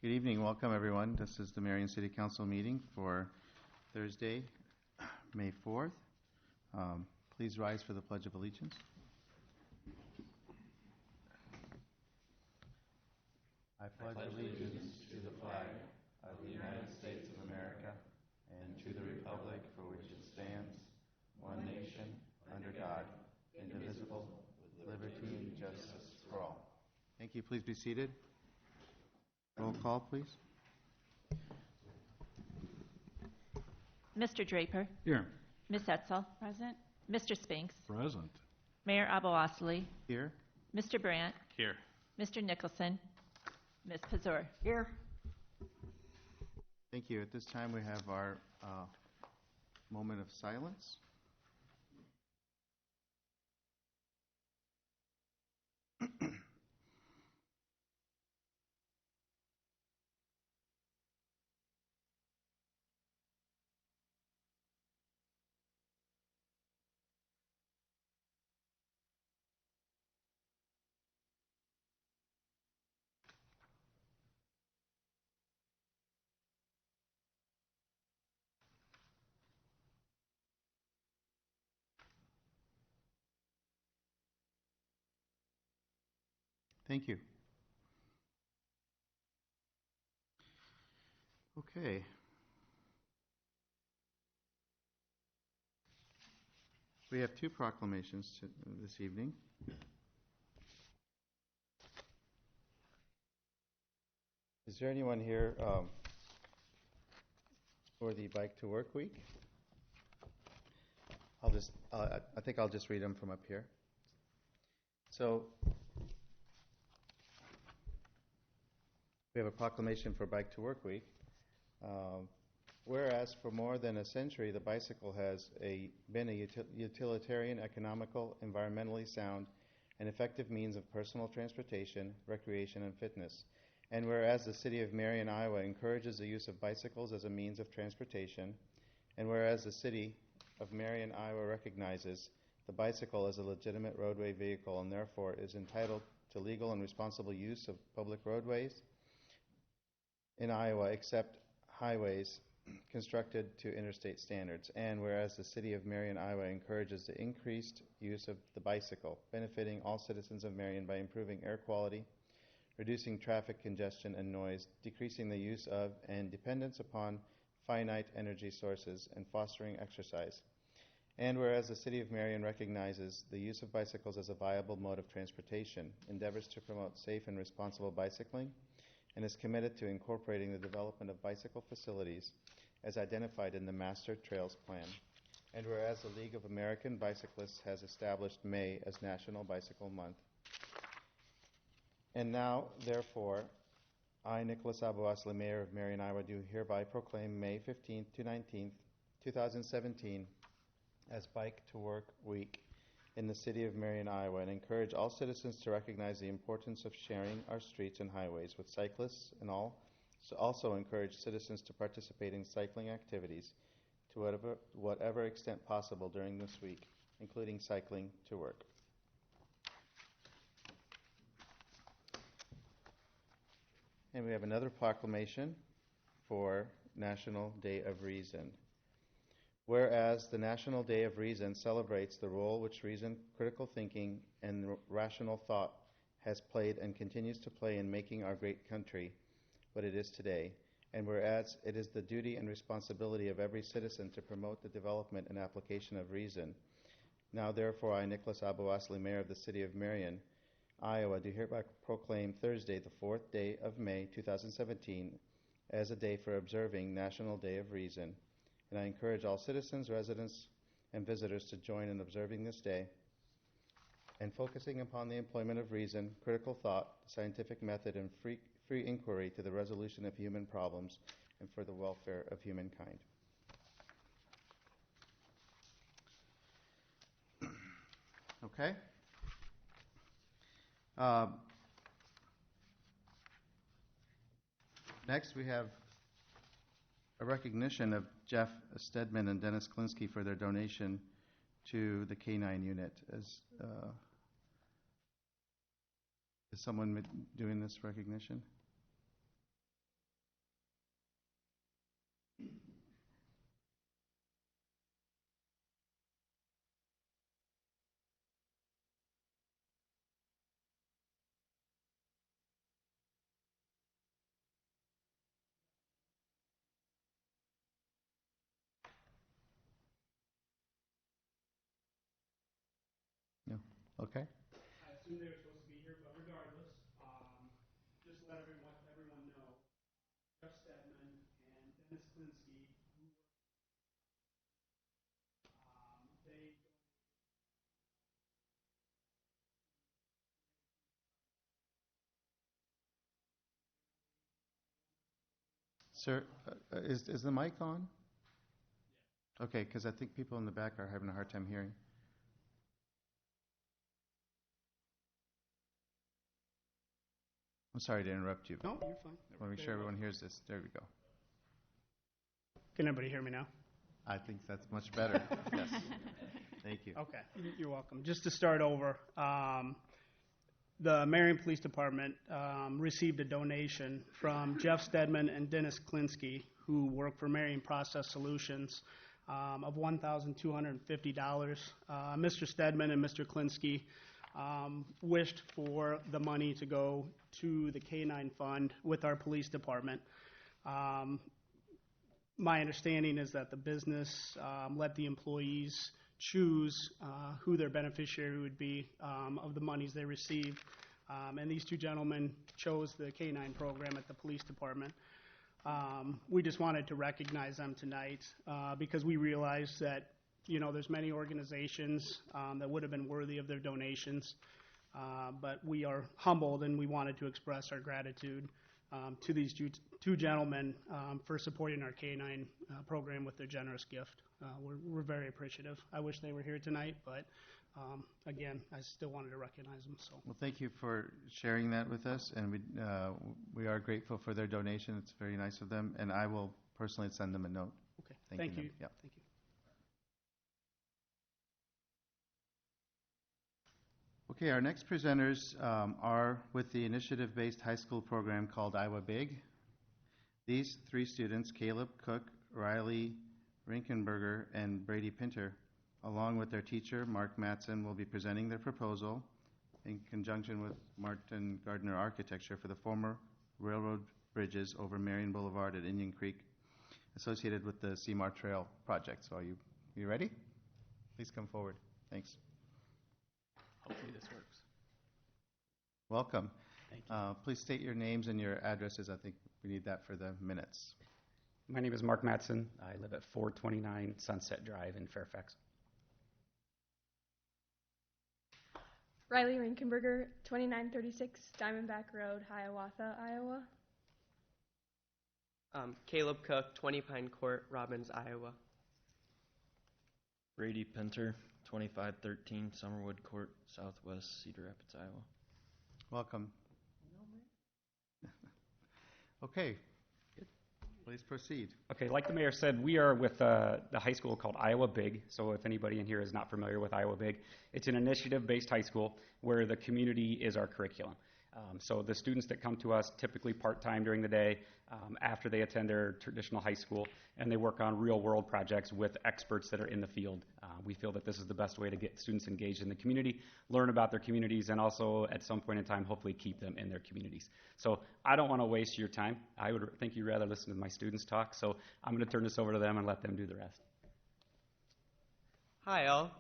Good evening. Welcome, everyone. This is the Marion City Council meeting for Thursday, May 4th. Please rise for the Pledge of Allegiance. I pledge allegiance to the flag of the United States of America and to the republic for which it stands, one nation, under God, indivisible, with liberty and justice for all. Thank you. Please be seated. Roll call, please. Mr. Draper. Here. Ms. Etzel. Present. Mr. Spinks. Present. Mayor Abou-Osley. Here. Mr. Brandt. Here. Mr. Nicholson. Ms. Pazur. Here. Thank you. At this time, we have our moment of silence. Thank you. Okay. We have two proclamations this evening. Is there anyone here for the Bike to Work Week? I think I'll just read them from up here. So, we have a proclamation for Bike to Work Week. Whereas for more than a century, the bicycle has been a utilitarian, economical, environmentally sound, and effective means of personal transportation, recreation, and fitness. And whereas the city of Marion, Iowa encourages the use of bicycles as a means of transportation, and whereas the city of Marion, Iowa recognizes the bicycle as a legitimate roadway vehicle and therefore is entitled to legal and responsible use of public roadways in Iowa except highways constructed to interstate standards. And whereas the city of Marion, Iowa encourages the increased use of the bicycle, benefiting all citizens of Marion by improving air quality, reducing traffic congestion and noise, decreasing the use of and dependence upon finite energy sources, and fostering exercise. And whereas the city of Marion recognizes the use of bicycles as a viable mode of transportation, endeavors to promote safe and responsible bicycling, and is committed to incorporating the development of bicycle facilities as identified in the Master Trails Plan. And whereas the League of American Bicyclists has established May as National Bicycle Month. And now, therefore, I, Nicholas Abou-Osley, Mayor of Marion, Iowa, do hereby proclaim May 15th to 19th, 2017 as Bike to Work Week in the city of Marion, Iowa, and encourage all citizens to recognize the importance of sharing our streets and highways with cyclists and also encourage citizens to participate in cycling activities to whatever extent possible during this week, including cycling to work. And we have another proclamation for National Day of Reason. Whereas the National Day of Reason celebrates the role which reason, critical thinking, and rational thought has played and continues to play in making our great country what it is today, and whereas it is the duty and responsibility of every citizen to promote the development and application of reason, now therefore I, Nicholas Abou-Osley, Mayor of the City of Marion, Iowa, do hereby proclaim Thursday, the 4th day of May, 2017, as a day for observing National Day of Reason. And I encourage all citizens, residents, and visitors to join in observing this day and focusing upon the employment of reason, critical thought, scientific method, and free inquiry to the resolution of human problems and for the welfare of humankind. Okay? Next, we have a recognition of Jeff Stedman and Dennis Klinsky for their donation to the K-9 unit. Is someone doing this recognition? Okay. I assume they were supposed to be here, but regardless, just let everyone know, Jeff Stedman and Dennis Klinsky, they Sir, is the mic on? Okay, because I think people in the back are having a hard time hearing. I'm sorry to interrupt you. No, you're fine. I want to make sure everyone hears this. There we go. Can everybody hear me now? I think that's much better. Yes. Thank you. Okay, you're welcome. Just to start over, the Marion Police Department received a donation from Jeff Stedman and Dennis Klinsky, who work for Marion Process Solutions, of $1,250. Mr. Stedman and Mr. Klinsky wished for the money to go to the K-9 fund with our police department. My understanding is that the business let the employees choose who their beneficiary would be of the monies they received. And these two gentlemen chose the K-9 program at the police department. We just wanted to recognize them tonight because we realize that, you know, there's many organizations that would have been worthy of their donations, but we are humbled and we wanted to express our gratitude to these two gentlemen for supporting our K-9 program with their generous gift. We're very appreciative. I wish they were here tonight, but again, I still wanted to recognize them. So. Well, thank you for sharing that with us, and we are grateful for their donation. It's very nice of them, and I will personally send them a note. Okay. Thank you. Yeah. Thank you. Okay, our next presenters are with the initiative-based high school program called Iowa Big. These three students, Caleb Cook, Riley Rinkenberger, and Brady Pinter, along with their teacher, Mark Matson, will be presenting their proposal in conjunction with Martin Gardner Architecture for the former railroad bridges over Marion Boulevard at Indian Creek associated with the Seymour Trail project. So are you ready? Please come forward. Thanks. Hopefully this works. Welcome. Thank you. Please state your names and your addresses. I think we need that for the minutes. My name is Mark Matson. I live at 429 Sunset Drive in Fairfax. Riley Rinkenberger, 2936 Diamondback Road, Hiawatha, Iowa. Caleb Cook, 20 Pine Court, Robbins, Iowa. Brady Pinter, 2513 Summerwood Court, Southwest Cedar Rapids, Iowa. Welcome. Okay. Please proceed. Okay, like the mayor said, we are with the high school called Iowa Big. So if anybody in here is not familiar with Iowa Big, it's an initiative-based high school where the community is our curriculum. So the students that come to us typically part-time during the day after they attend their traditional high school, and they work on real-world projects with experts that are in the field. We feel that this is the best way to get students engaged in the community, learn about their communities, and also at some point in time hopefully keep them in their communities. So I don't want to waste your time. I would think you'd rather listen to my students talk, so I'm going to turn this over to them and let them do the rest. Hi, all.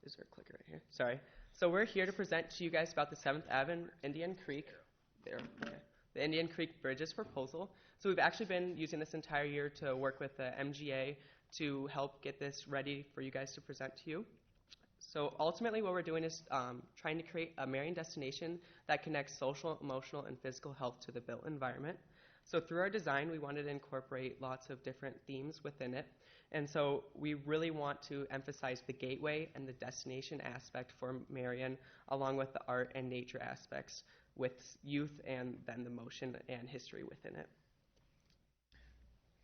Is there a clicker right here? Sorry. So we're here to present to you guys about the 7th Ave Indian Creek, the Indian Creek Bridges proposal. So we've actually been using this entire year to work with the MGA to help get this ready for you guys to present to you. So ultimately what we're doing is trying to create a Marion destination that connects social, emotional, and physical health to the built environment. So through our design, we wanted to incorporate lots of different themes within it. And so we really want to emphasize the gateway and the destination aspect for Marion, along with the art and nature aspects with youth and then the motion and history within it.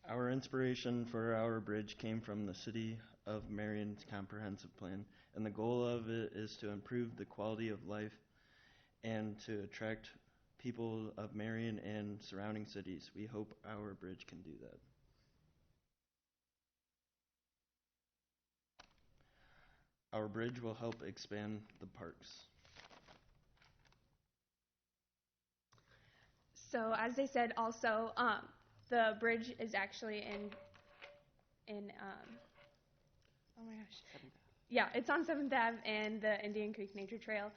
Our inspiration for our bridge came from the City of Marion's comprehensive plan, and the goal of it is to improve the quality of life and to attract people of Marion and surrounding cities. We hope our bridge can do that. Our bridge will help expand the parks. So as they said, also the bridge is actually in oh my gosh, Yeah, it's on 7th Ave and the Indian Creek Nature Trail.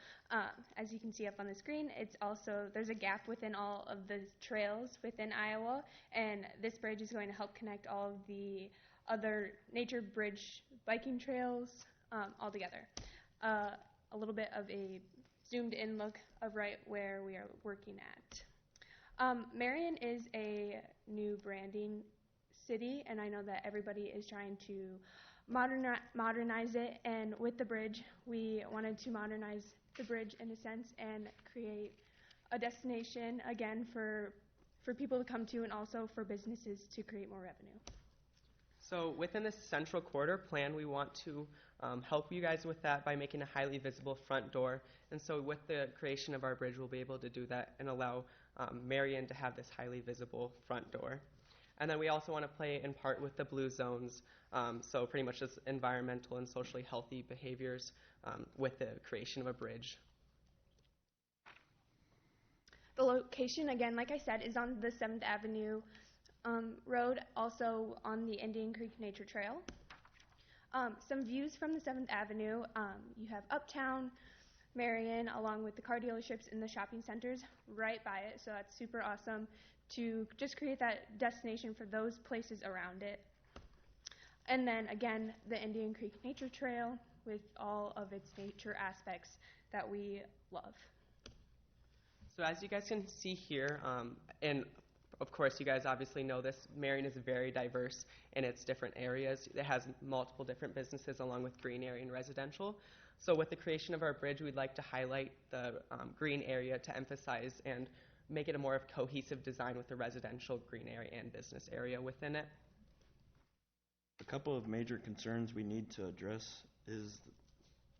As you can see up on the screen, there's a gap within all of the trails within Iowa, and this bridge is going to help connect all of the other nature bridge biking trails all together. A little bit of a zoomed in look of right where we are working at. Marion is a new branding city, and I know that everybody is trying to modernize it, and with the bridge, we wanted to modernize the bridge in a sense and create a destination again for people to come to and also for businesses to create more revenue. So within this central corridor plan, we want to help you guys with that by making a highly visible front door. And so with the creation of our bridge, we'll be able to do that and allow Marion to have this highly visible front door. And then we also want to play in part with the blue zones, so pretty much just environmental and socially healthy behaviors with the creation of a bridge. The location, again, like I said, is on the 7th Avenue road, also on the Indian Creek Nature Trail. Some views from the 7th Avenue, you have Uptown, Marion, along with the car dealerships and the shopping centers right by it, so that's super awesome to just create that destination for those places around it. And then again, the Indian Creek Nature Trail with all of its nature aspects that we love. So as you guys can see here, and of course you guys obviously know this, Marion is very diverse in its different areas. It has multiple different businesses along with green area and residential. So with the creation of our bridge, we'd like to highlight the green area to emphasize and make it a more of cohesive design with the residential, green area, and business area within it. A couple of major concerns we need to address is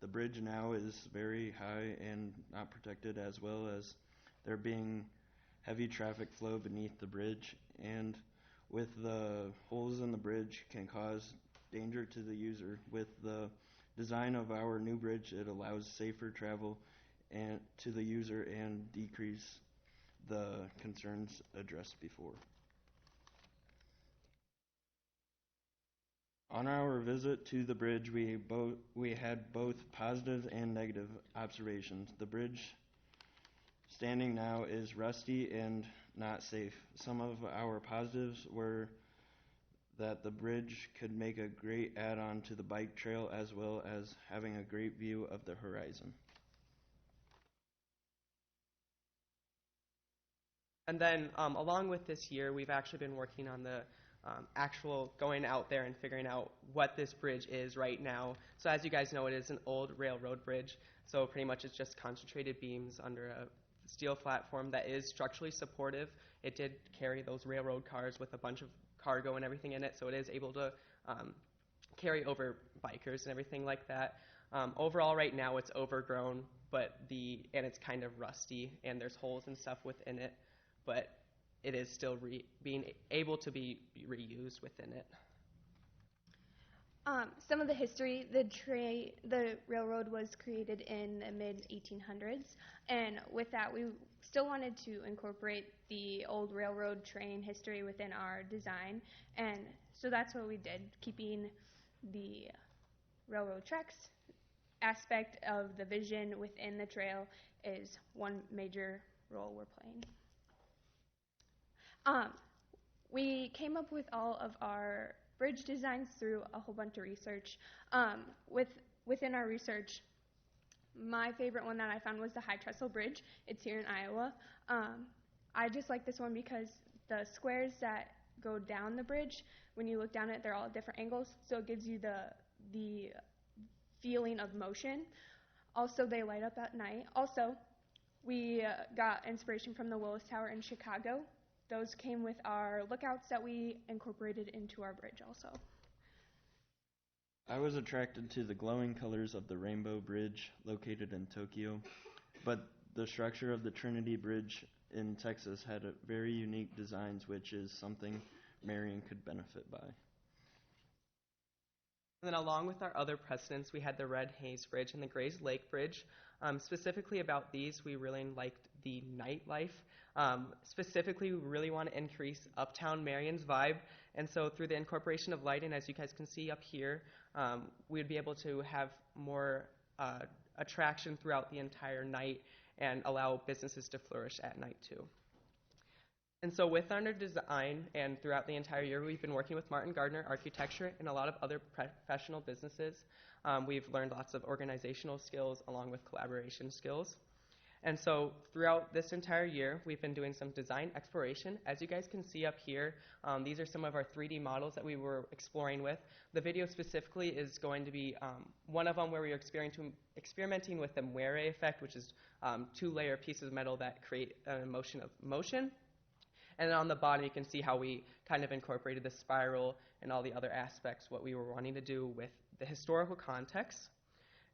the bridge now is very high and not protected, as well as there being heavy traffic flow beneath the bridge, and with the holes in the bridge can cause danger to the user. With the design of our new bridge, it allows safer travel and to the user and decrease the concerns addressed before. On our visit to the bridge, we had both positive and negative observations. The bridge standing now is rusty and not safe. Some of our positives were that the bridge could make a great add-on to the bike trail, as well as having a great view of the horizon. And then along with this year, we've actually been working on the actual going out there and figuring out what this bridge is right now. So as you guys know, it is an old railroad bridge. So pretty much it's just concentrated beams under a steel platform that is structurally supportive. It did carry those railroad cars with a bunch of cargo and everything in it, so it is able to carry over bikers and everything like that. Overall, right now, it's overgrown, and it's kind of rusty, and there's holes and stuff within it, but it is still being able to be reused within it. Some of the history, the railroad was created in the mid-1800s, and with that, we still wanted to incorporate the old railroad train history within our design, and so that's what we did, keeping the railroad tracks aspect of the vision within the trail is one major role we're playing. We came up with all of our bridge designs through a whole bunch of research. Within our research, my favorite one that I found was the High Trestle Bridge. It's here in Iowa. I just like this one because the squares that go down the bridge, when you look down it, they're all at different angles, so it gives you the feeling of motion. Also, they light up at night. Also, we got inspiration from the Willis Tower in Chicago. Those came with our lookouts that we incorporated into our bridge also. I was attracted to the glowing colors of the Rainbow Bridge located in Tokyo, but the structure of the Trinity Bridge in Texas had very unique designs, which is something Marion could benefit by. And then along with our other precedents, we had the Red Haze Bridge and the Grays Lake Bridge. Specifically about these, we really liked the nightlife. Specifically, we really want to increase Uptown Marion's vibe, and so through the incorporation of lighting, as you guys can see up here, we'd be able to have more attraction throughout the entire night and allow businesses to flourish at night too. And so with our design and throughout the entire year, we've been working with Martin Gardner Architecture and a lot of other professional businesses. We've learned lots of organizational skills along with collaboration skills. And so throughout this entire year, we've been doing some design exploration. As you guys can see up here, these are some of our 3D models that we were exploring with. The video specifically is going to be one of them where we are experimenting with the moire effect, which is 2-layer pieces of metal that create an emotion of motion. And then on the bottom, you can see how we kind of incorporated the spiral and all the other aspects, what we were wanting to do with the historical context.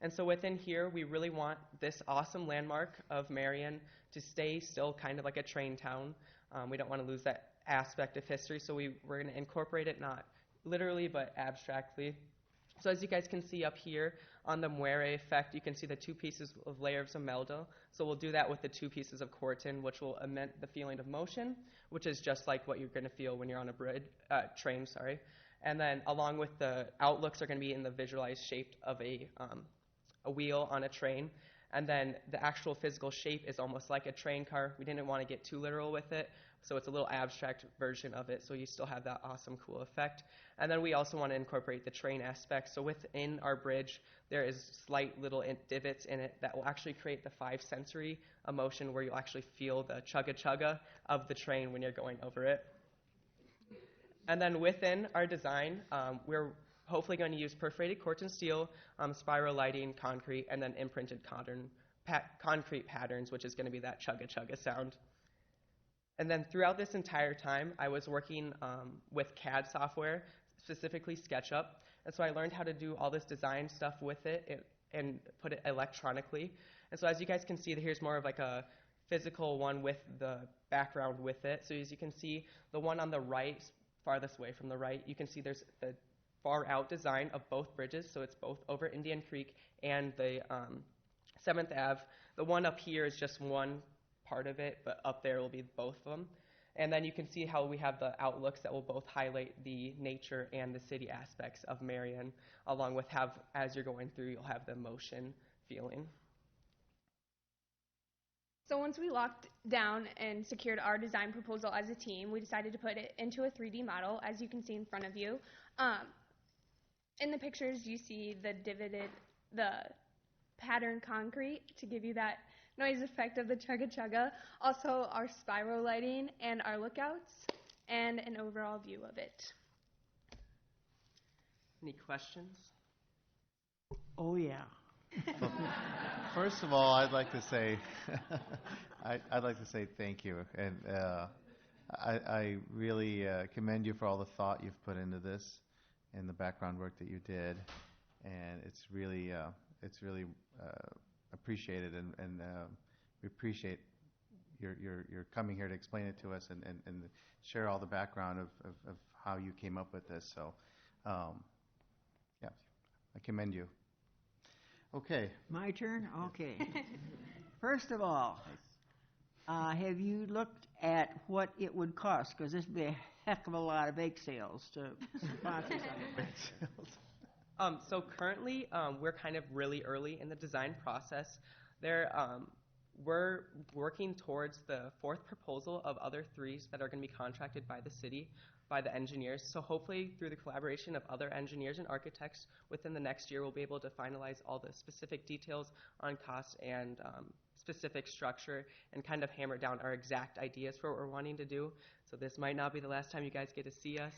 And so within here, we really want this awesome landmark of Marion to stay still kind of like a train town. We don't want to lose that aspect of history, so we're going to incorporate it not literally but abstractly. So as you guys can see up here on the moire effect, you can see the 2 pieces of layers of meldo. So we'll do that with the 2 pieces of corten, which will emit the feeling of motion, which is just like what you're going to feel when you're on a train. And then along with the outlooks are going to be in the visualized shape of a wheel on a train. And then the actual physical shape is almost like a train car. We didn't want to get too literal with it, so it's a little abstract version of it, so you still have that awesome, cool effect. And then we also want to incorporate the train aspect. So within our bridge, there is slight little divots in it that will actually create the 5 sensory emotion where you'll actually feel the chugga-chugga of the train when you're going over it. And then within our design, we're hopefully going to use perforated corten steel, spiral lighting, concrete, and then imprinted concrete patterns, which is going to be that chugga-chugga sound. And then throughout this entire time, I was working with CAD software, specifically SketchUp. And so I learned how to do all this design stuff with it and put it electronically. And so as you guys can see, here's more of like a physical one with the background with it. So as you can see, the one on the right, farthest away from the right, you can see there's the far out design of both bridges. So it's both over Indian Creek and the 7th Ave. The one up here is just one part of it, but up there will be both of them. And then you can see how we have the outlooks that will both highlight the nature and the city aspects of Marion, along with as you're going through, you'll have the motion feeling. So once we locked down and secured our design proposal as a team, we decided to put it into a 3D model, as you can see in front of you. In the pictures, you see the pattern concrete to give you that noise effect of the chugga-chugga, also our spiral lighting and our lookouts, and an overall view of it. Any questions? Oh, yeah. First of all, I'd like to say, I'd like to say thank you, and I really commend you for all the thought you've put into this and the background work that you did, and it's really appreciated, and we appreciate your coming here to explain it to us and share all the background of how you came up with this. So, yeah, I commend you. Okay. My turn? Okay. First of all, have you looked at what it would cost? Because this would be a heck of a lot of bake sales to sponsor something. So currently, we're kind of really early in the design process. We're working towards the 4th proposal of other 3s that are going to be contracted by the city, by the engineers. So hopefully through the collaboration of other engineers and architects within the next year, we'll be able to finalize all the specific details on cost and specific structure and kind of hammer down our exact ideas for what we're wanting to do. So this might not be the last time you guys get to see us.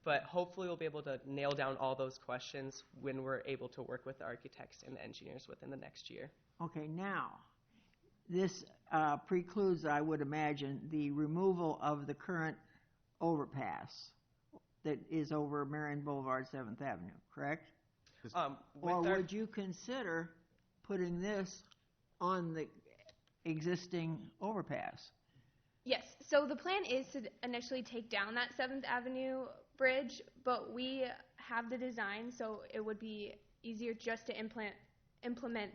But hopefully we'll be able to nail down all those questions when we're able to work with the architects and the engineers within the next year. Okay, now, this precludes, I would imagine, the removal of the current overpass that is over Marion Boulevard, 7th Avenue, correct? Or would you consider putting this on the existing overpass? Yes, so the plan is to initially take down that 7th Avenue bridge, but we have the design, so it would be easier just to implement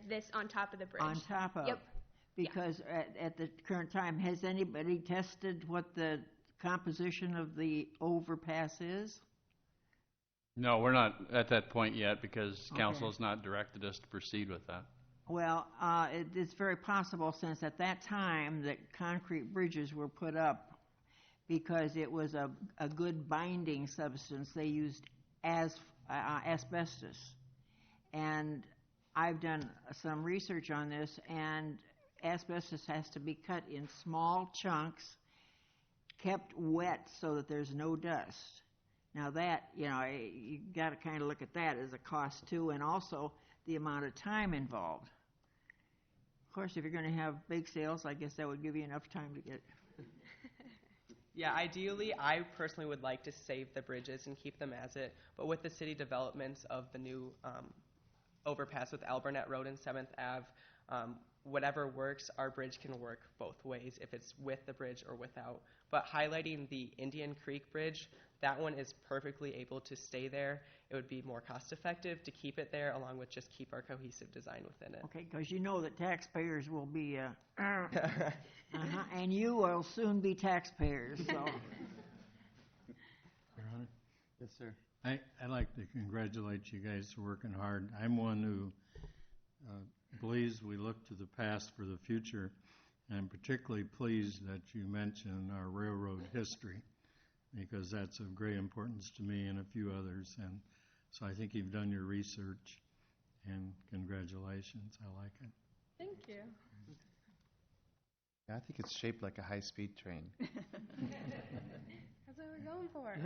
this on top of the bridge. On top of? Yep. Because at the current time, has anybody tested what the composition of the overpass is? No, we're not at that point yet because Okay. council has not directed us to proceed with that. Well, it's very possible, since at that time that concrete bridges were put up because it was a good binding substance. They used asbestos. And I've done some research on this, and asbestos has to be cut in small chunks, kept wet so that there's no dust. Now that, you got to kind of look at that as a cost too, and also the amount of time involved. Of course, if you're going to have bake sales, I guess that would give you enough time to get. Yeah, ideally, I personally would like to save the bridges and keep them as it, but with the city developments of the new overpass with Alburnett Road and 7th Ave, whatever works, our bridge can work both ways, if it's with the bridge or without. But highlighting the Indian Creek Bridge, that one is perfectly able to stay there. It would be more cost effective to keep it there, along with just keep our cohesive design within it. Okay, because you know that taxpayers will be, and you will soon be taxpayers, so. Your Honor? Yes, sir. I'd like to congratulate you guys for working hard. I'm one who believes we look to the past for the future, and I'm particularly pleased that you mentioned our railroad history, because that's of great importance to me and a few others. And so I think you've done your research, and congratulations. I like it. Thank you. Yeah, I think it's shaped like a high-speed train. That's what we're going for.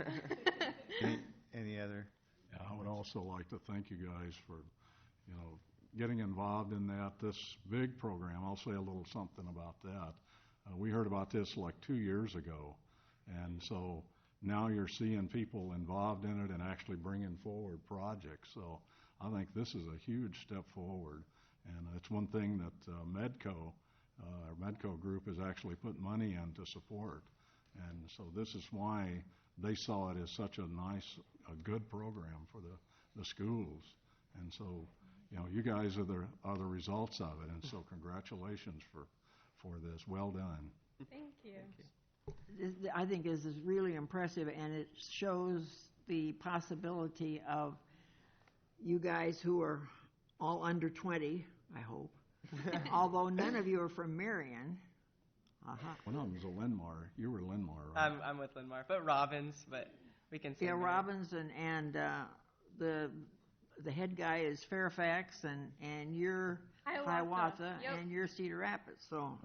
Any other? Yeah, I would also like to thank you guys for, getting involved in this big program. I'll say a little something about that. We heard about this like 2 years ago, and so now you're seeing people involved in it and actually bringing forward projects. So I think this is a huge step forward, and it's one thing that our Medco group is actually put money in to support. And so this is why they saw it as such a good program for the schools. And so, you guys are the results of it. And so congratulations for this. Well done. Thank you. I think this is really impressive, and it shows the possibility of you guys who are all under 20, I hope, although none of you are from Marion. One of them was a Linmar. You were Linmar, right? I'm with Linmar, but Robbins, but we can say Yeah, Marion. Robbins and the head guy is Fairfax, and you're Hiawatha, Yep. and you're Cedar Rapids. So,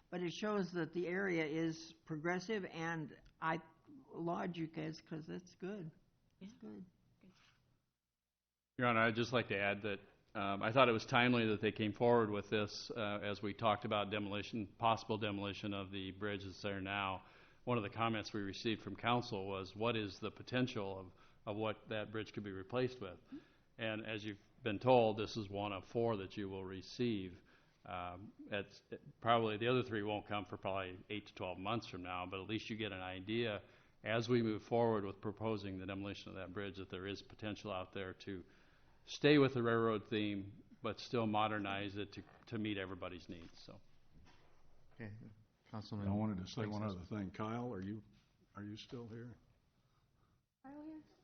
but it shows that the area is progressive, and I laud you guys because it's good. It's good. Your Honor, I'd just like to add that I thought it was timely that they came forward with this as we talked about possible demolition of the bridge that's there now. One of the comments we received from council was, what is the potential of what that bridge could be replaced with? And as you've been told, this is one of 4 that you will receive. Probably the other 3 won't come for probably 8 to 12 months from now, but at least you get an idea as we move forward with proposing the demolition of that bridge that there is potential out there to stay with the railroad theme, but still modernize it to meet everybody's needs. So, Okay, Councilman. I wanted to say one other thing. Kyle, are you still here?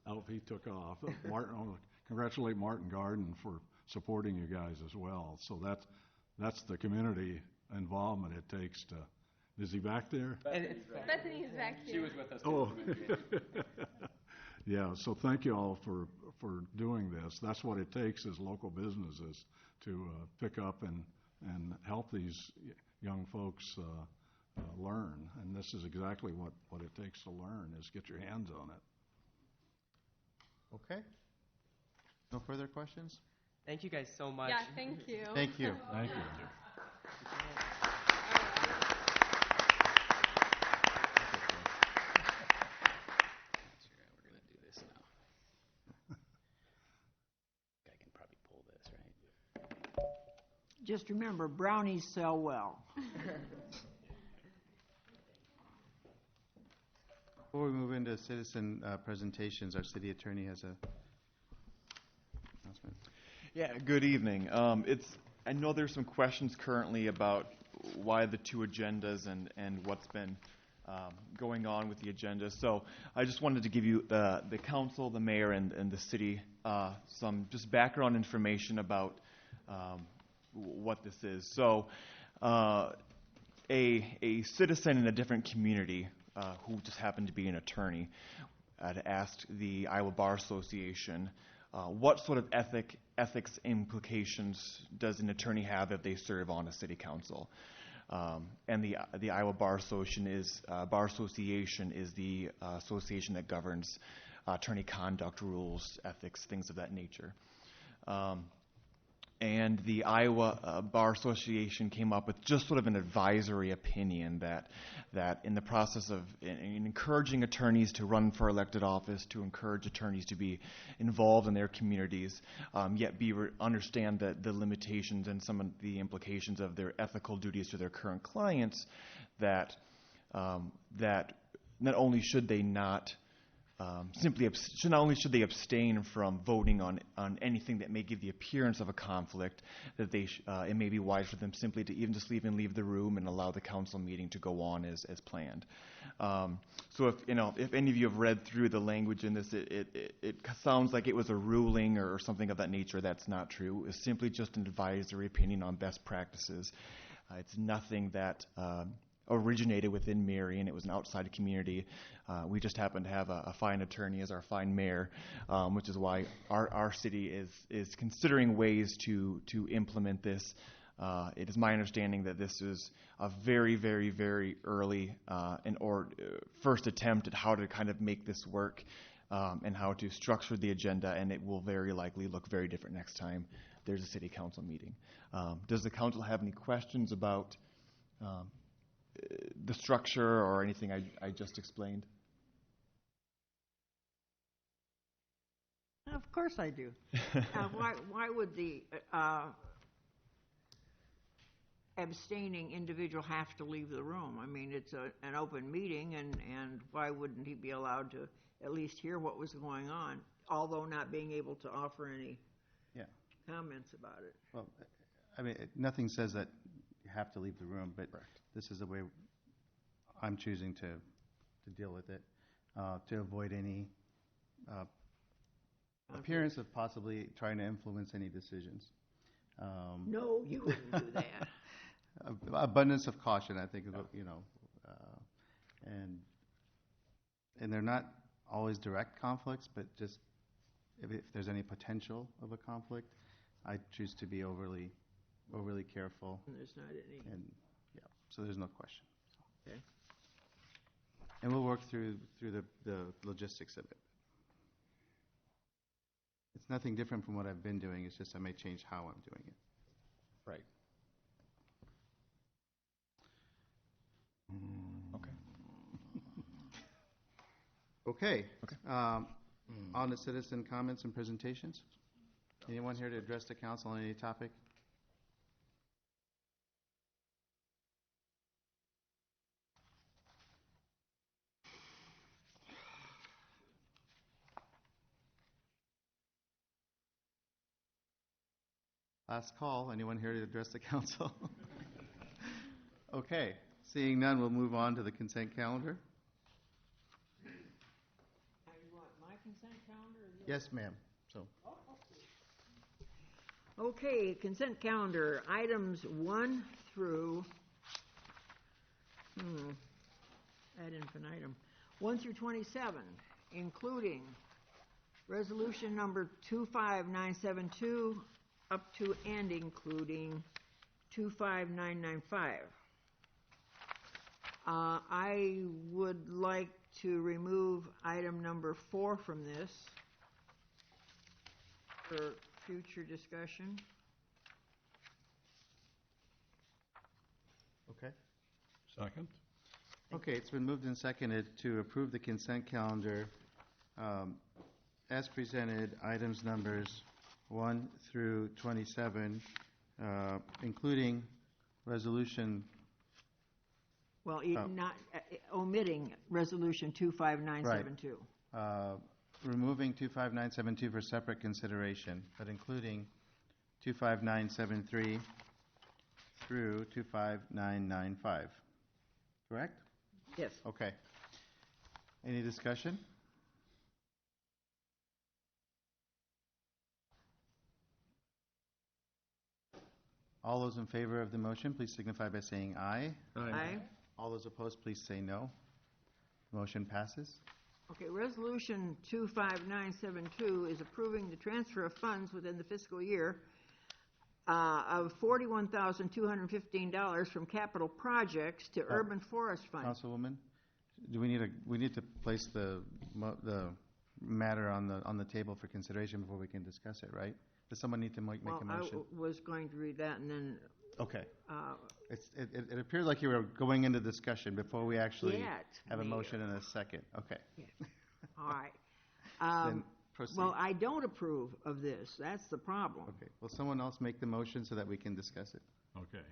Oh, he took off. Congratulate Martin Garden for supporting you guys as well. So that's the community involvement it takes to. Is he back there? Bethany is back here. She was with us. Oh. Yeah, so thank you all for doing this. That's what it takes as local businesses to pick up and help these young folks learn. And this is exactly what it takes to learn, is get your hands on it. Okay. No further questions? Thank you guys so much. Yeah, thank you. Thank you. Thank you. we're going to do this now. I can probably pull this, right? Just remember, brownies sell well. Before we move into citizen presentations, our city attorney has a announcement. Yeah, good evening. I know there's some questions currently about why the two agendas and what's been going on with the agenda. So I just wanted to give you, the council, the mayor, and the city some just background information about what this is. So a citizen in a different community who just happened to be an attorney had asked the Iowa Bar Association, what sort of ethics implications does an attorney have if they serve on a city council? And the Iowa Bar Association is the association that governs attorney conduct rules, ethics, things of that nature. And the Iowa Bar Association came up with just sort of an advisory opinion that in the process of in encouraging attorneys to run for elected office, to encourage attorneys to be involved in their communities, yet understand the limitations and some of the implications of their ethical duties to their current clients, that not only should they not not only should they abstain from voting on anything that may give the appearance of a conflict, that it may be wise for them simply to even just leave the room and allow the council meeting to go on as planned. So if any of you have read through the language in this, it sounds like it was a ruling or something of that nature. That's not true. It's simply just an advisory opinion on best practices. It's nothing that originated within Marion. It was an outside community. We just happen to have a fine attorney as our fine mayor, which is why our city is considering ways to implement this. It is my understanding that this is a very, very, very early first attempt at how to kind of make this work and how to structure the agenda, and it will very likely look very different next time there's a city council meeting. Does the council have any questions about the structure or anything I just explained? Of course I do. Why would the abstaining individual have to leave the room? I mean, it's an open meeting, and why wouldn't he be allowed to at least hear what was going on, although not being able to offer any comments about it? Well, I mean, nothing says that you have to leave the room, but this is the way I'm choosing to deal with it, to avoid any appearance of possibly trying to influence any decisions. No, you wouldn't do that. Abundance of caution, I think, and they're not always direct conflicts, but just if there's any potential of a conflict, I choose to be overly careful. And there's not any. And so there's no question. Okay. And we'll work through the logistics of it. It's nothing different from what I've been doing. It's just I may change how I'm doing it. Right. Okay. On to citizen comments and presentations. Anyone here to address the council on any topic? Last call. Anyone here to address the council? Okay. Seeing none, we'll move on to the consent calendar. You want my consent calendar? Or Yes, ma'am. So. Okay, consent calendar, items 1 through, ad infinitum, 1 through 27, including resolution number 25972 up to and including 25995. I would like to remove item number 4 from this for future discussion. Okay. Second? Okay, it's been moved and seconded to approve the consent calendar as presented, items numbers 1 through 27, including resolution. Well, not omitting resolution 25972. Right. Removing 25972 for separate consideration, but including 25973 through 25995. Correct? Yes. Okay. Any discussion? All those in favor of the motion, please signify by saying aye. Aye. All those opposed, please say no. Motion passes. Okay, Resolution 25972 is approving the transfer of funds within the fiscal year of $41,215 from capital projects to urban forest fund. Councilwoman, do we need to place the matter on the table for consideration before we can discuss it, right? Does someone need to make a motion? I was going to read that and then. Okay. It appeared like you were going into discussion before we actually have a motion and a second. Okay. Yeah. All right. Then proceed. Well, I don't approve of this. That's the problem. Okay. Will someone else make the motion so that we can discuss it? Okay.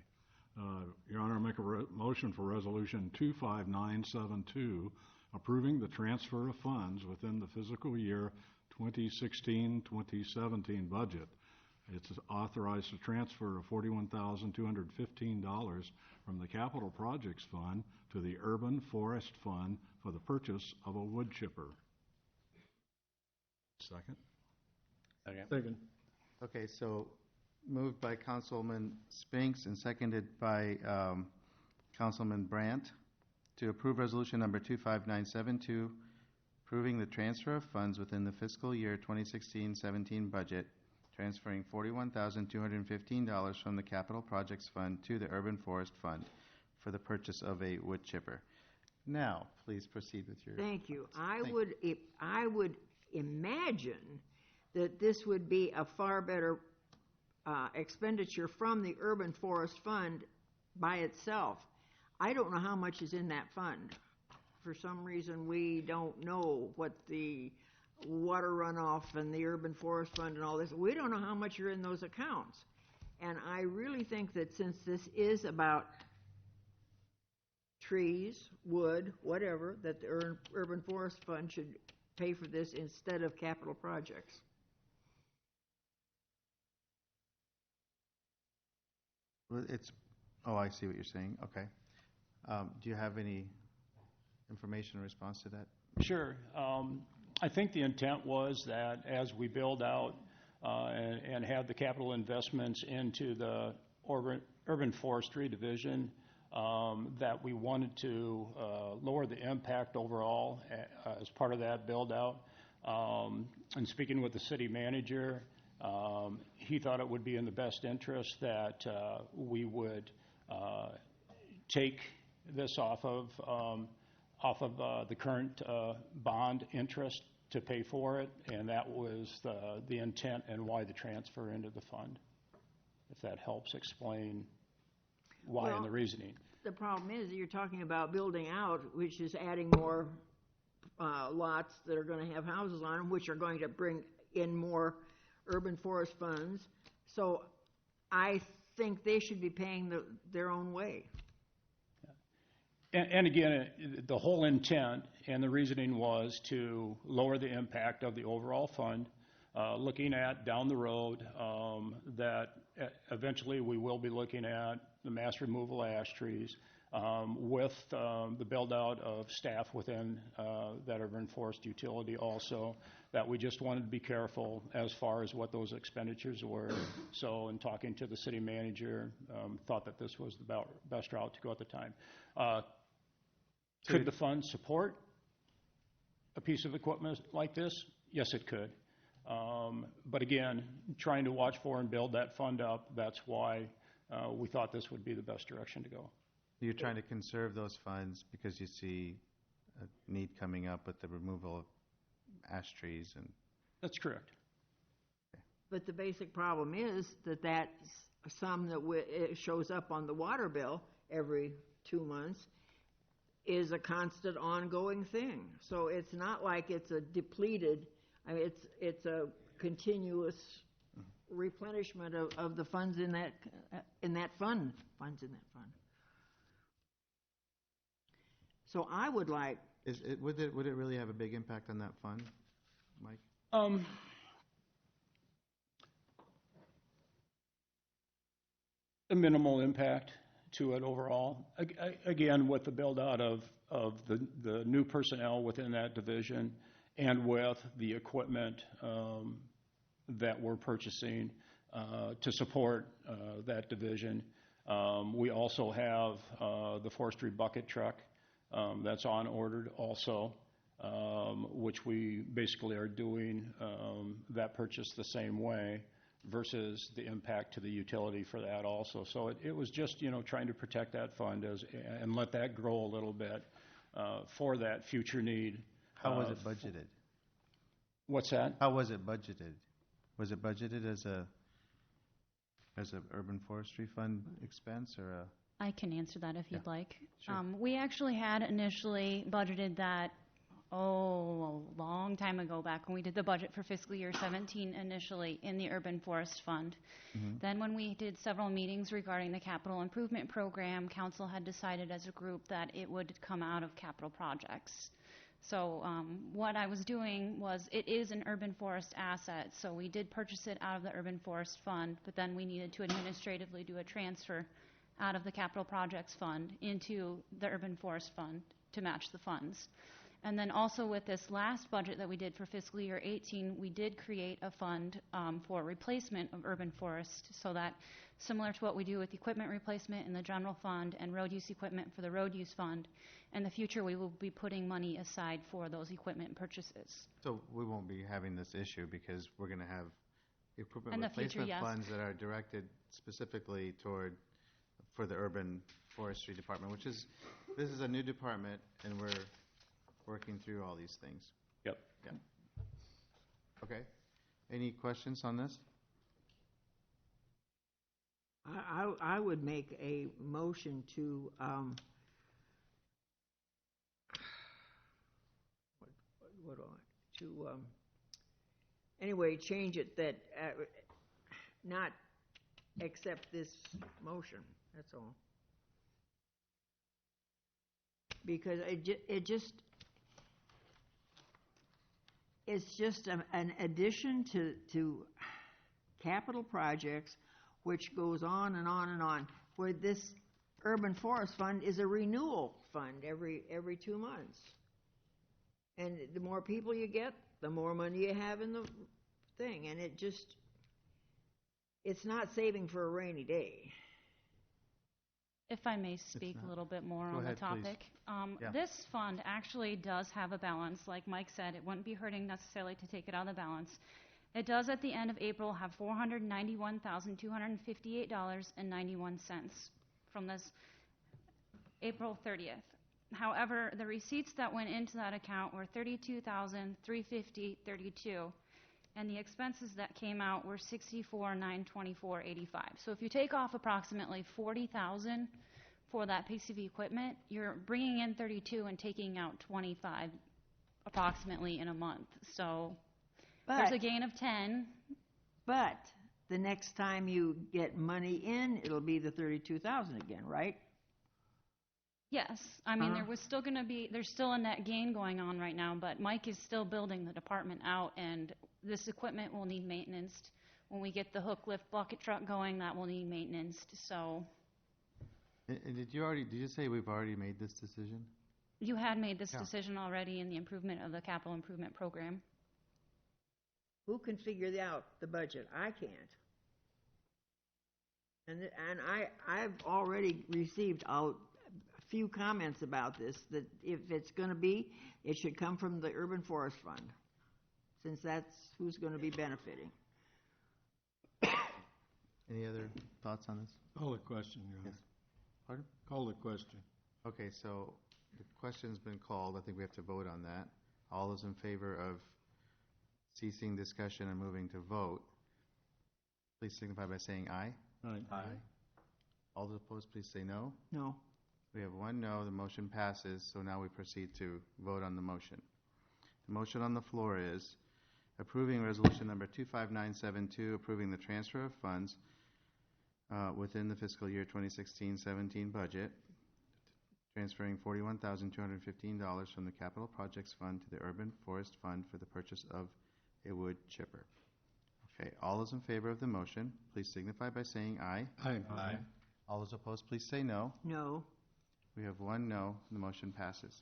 Your Honor, I make a motion for Resolution 25972, approving the transfer of funds within the fiscal year 2016-2017 budget. It's authorized to transfer of $41,215 from the Capital Projects Fund to the Urban Forest Fund for the purchase of a wood chipper. Second. Second. Okay, so moved by Councilman Spinks and seconded by Councilman Brandt to approve resolution number 25972, approving the transfer of funds within the fiscal year 2016-17 budget, transferring $41,215 from the Capital Projects Fund to the Urban Forest Fund for the purchase of a wood chipper. Now, please proceed with your... Thank you. I would imagine that this would be a far better expenditure from the Urban Forest Fund by itself. I don't know how much is in that fund. For some reason, we don't know what the water runoff and the Urban Forest Fund and all this, we don't know how much are in those accounts. And I really think that since this is about trees, wood, whatever, that the Urban Forest Fund should pay for this instead of capital projects. Well, I see what you're saying. Okay. Do you have any information in response to that? Sure. I think the intent was that as we build out and have the capital investments into the urban forestry division, that we wanted to lower the impact overall as part of that build out. And speaking with the city manager, he thought it would be in the best interest that we would take this off of the current bond interest to pay for it, and that was the intent and why the transfer into the fund, if that helps explain why and the reasoning. The problem is you're talking about building out, which is adding more lots that are going to have houses on them, which are going to bring in more urban forest funds. So I think they should be paying their own way. And again, the whole intent and the reasoning was to lower the impact of the overall fund, looking at down the road that eventually we will be looking at the mass removal ash trees with the build out of staff within that urban forest utility also, that we just wanted to be careful as far as what those expenditures were. So in talking to the city manager, thought that this was the best route to go at the time. Could the fund support a piece of equipment like this? Yes, it could. But again, trying to watch for and build that fund up, that's why we thought this would be the best direction to go. You're trying to conserve those funds because you see a need coming up with the removal of ash trees and... That's correct. Okay. But the basic problem is that that's sum that it shows up on the water bill every 2 months is a constant ongoing thing. So it's not like it's a depleted, I mean, it's a continuous replenishment of the funds in that fund. So I would like... Would it really have a big impact on that fund, Mike? a minimal impact to it overall. Again, with the build-out of the new personnel within that division and with the equipment that we're purchasing to support that division. We also have the forestry bucket truck that's on ordered also, which we basically are doing that purchase the same way versus the impact to the utility for that also. So it was just, trying to protect that fund and let that grow a little bit for that future need. How was it budgeted? What's that? How was it budgeted? Was it budgeted as a urban forestry fund expense or a? I can answer that if you'd like. Sure. We actually had initially budgeted that, a long time ago, back when we did the budget for fiscal year 17 initially in the Urban Forest Fund. Mm-hmm. Then when we did several meetings regarding the capital improvement program, council had decided as a group that it would come out of capital projects. So what I was doing was, it is an urban forest asset, so we did purchase it out of the Urban Forest Fund, but then we needed to administratively do a transfer out of the capital projects fund into the Urban Forest Fund to match the funds. And then also with this last budget that we did for fiscal year 18, we did create a fund for replacement of urban forest, so that similar to what we do with equipment replacement in the general fund and road use equipment for the road use fund, in the future we will be putting money aside for those equipment purchases. So we won't be having this issue because we're going to have equipment In the future, replacement yes. funds that are directed specifically for the urban forestry department, this is a new department, and we're working through all these things. Yep. Yeah. Okay. Any questions on this? I would make a motion to, anyway, change it that, not accept this motion, that's all. Because it's just an addition to capital projects, which goes on and on and on, where this urban forest fund is a renewal fund every 2 months. And the more people you get, the more money you have in the thing, and it's not saving for a rainy day. If I may speak a little bit more on the topic. Yeah. This fund actually does have a balance. Like Mike said, it wouldn't be hurting necessarily to take it out of the balance. It does at the end of April have $491,258.91 from this April 30th. However, the receipts that went into that account were $32,350.32, and the expenses that came out were $64,924.85. So if you take off approximately $40,000 for that piece of equipment, you're bringing in 32 and taking out 25 approximately in a month. So there's a gain of 10. But the next time you get money in, it'll be the 32,000 again, right? Yes, I mean, there's still a net gain going on right now, but Mike is still building the department out, and this equipment will need maintenance. When we get the hook lift bucket truck going, that will need maintenance, so. And did you say we've already made this decision? You had made this decision already in the improvement of the capital improvement program. Who can figure out the budget? I can't. And I've already received a few comments about this, that if it's going to be, it should come from the Urban Forest Fund, since that's who's going to be benefiting. Any other thoughts on this? Call the question, Your Honor. Yes. Pardon? Call the question. Okay, so the question's been called. I think we have to vote on that. All those in favor of ceasing discussion and moving to vote, please signify by saying aye. Aye. Aye. All those opposed, please say no. No. We have 1 no. The motion passes, so now we proceed to vote on the motion. The motion on the floor is approving resolution number 25972, approving the transfer of funds within the fiscal year 2016-17 budget, transferring $41,215 from the Capital Projects Fund to the Urban Forest Fund for the purchase of a wood chipper. Okay, all those in favor of the motion, please signify by saying aye. Aye. Aye. All those opposed, please say no. No. We have one no, and the motion passes.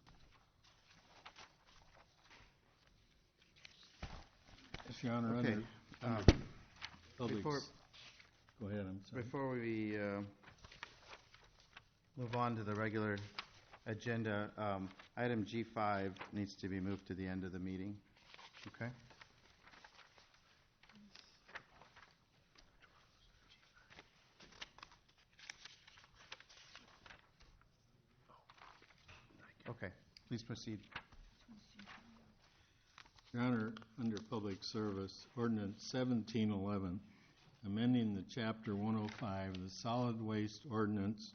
Yes, Your Honor, Okay, under public. before- Go ahead, I'm sorry. Before we move on to the regular agenda, item G5 needs to be moved to the end of the meeting. Okay? Okay, please proceed. Your Honor, under Public Service, Ordinance 1711, amending the Chapter 105 of the Solid Waste Ordinance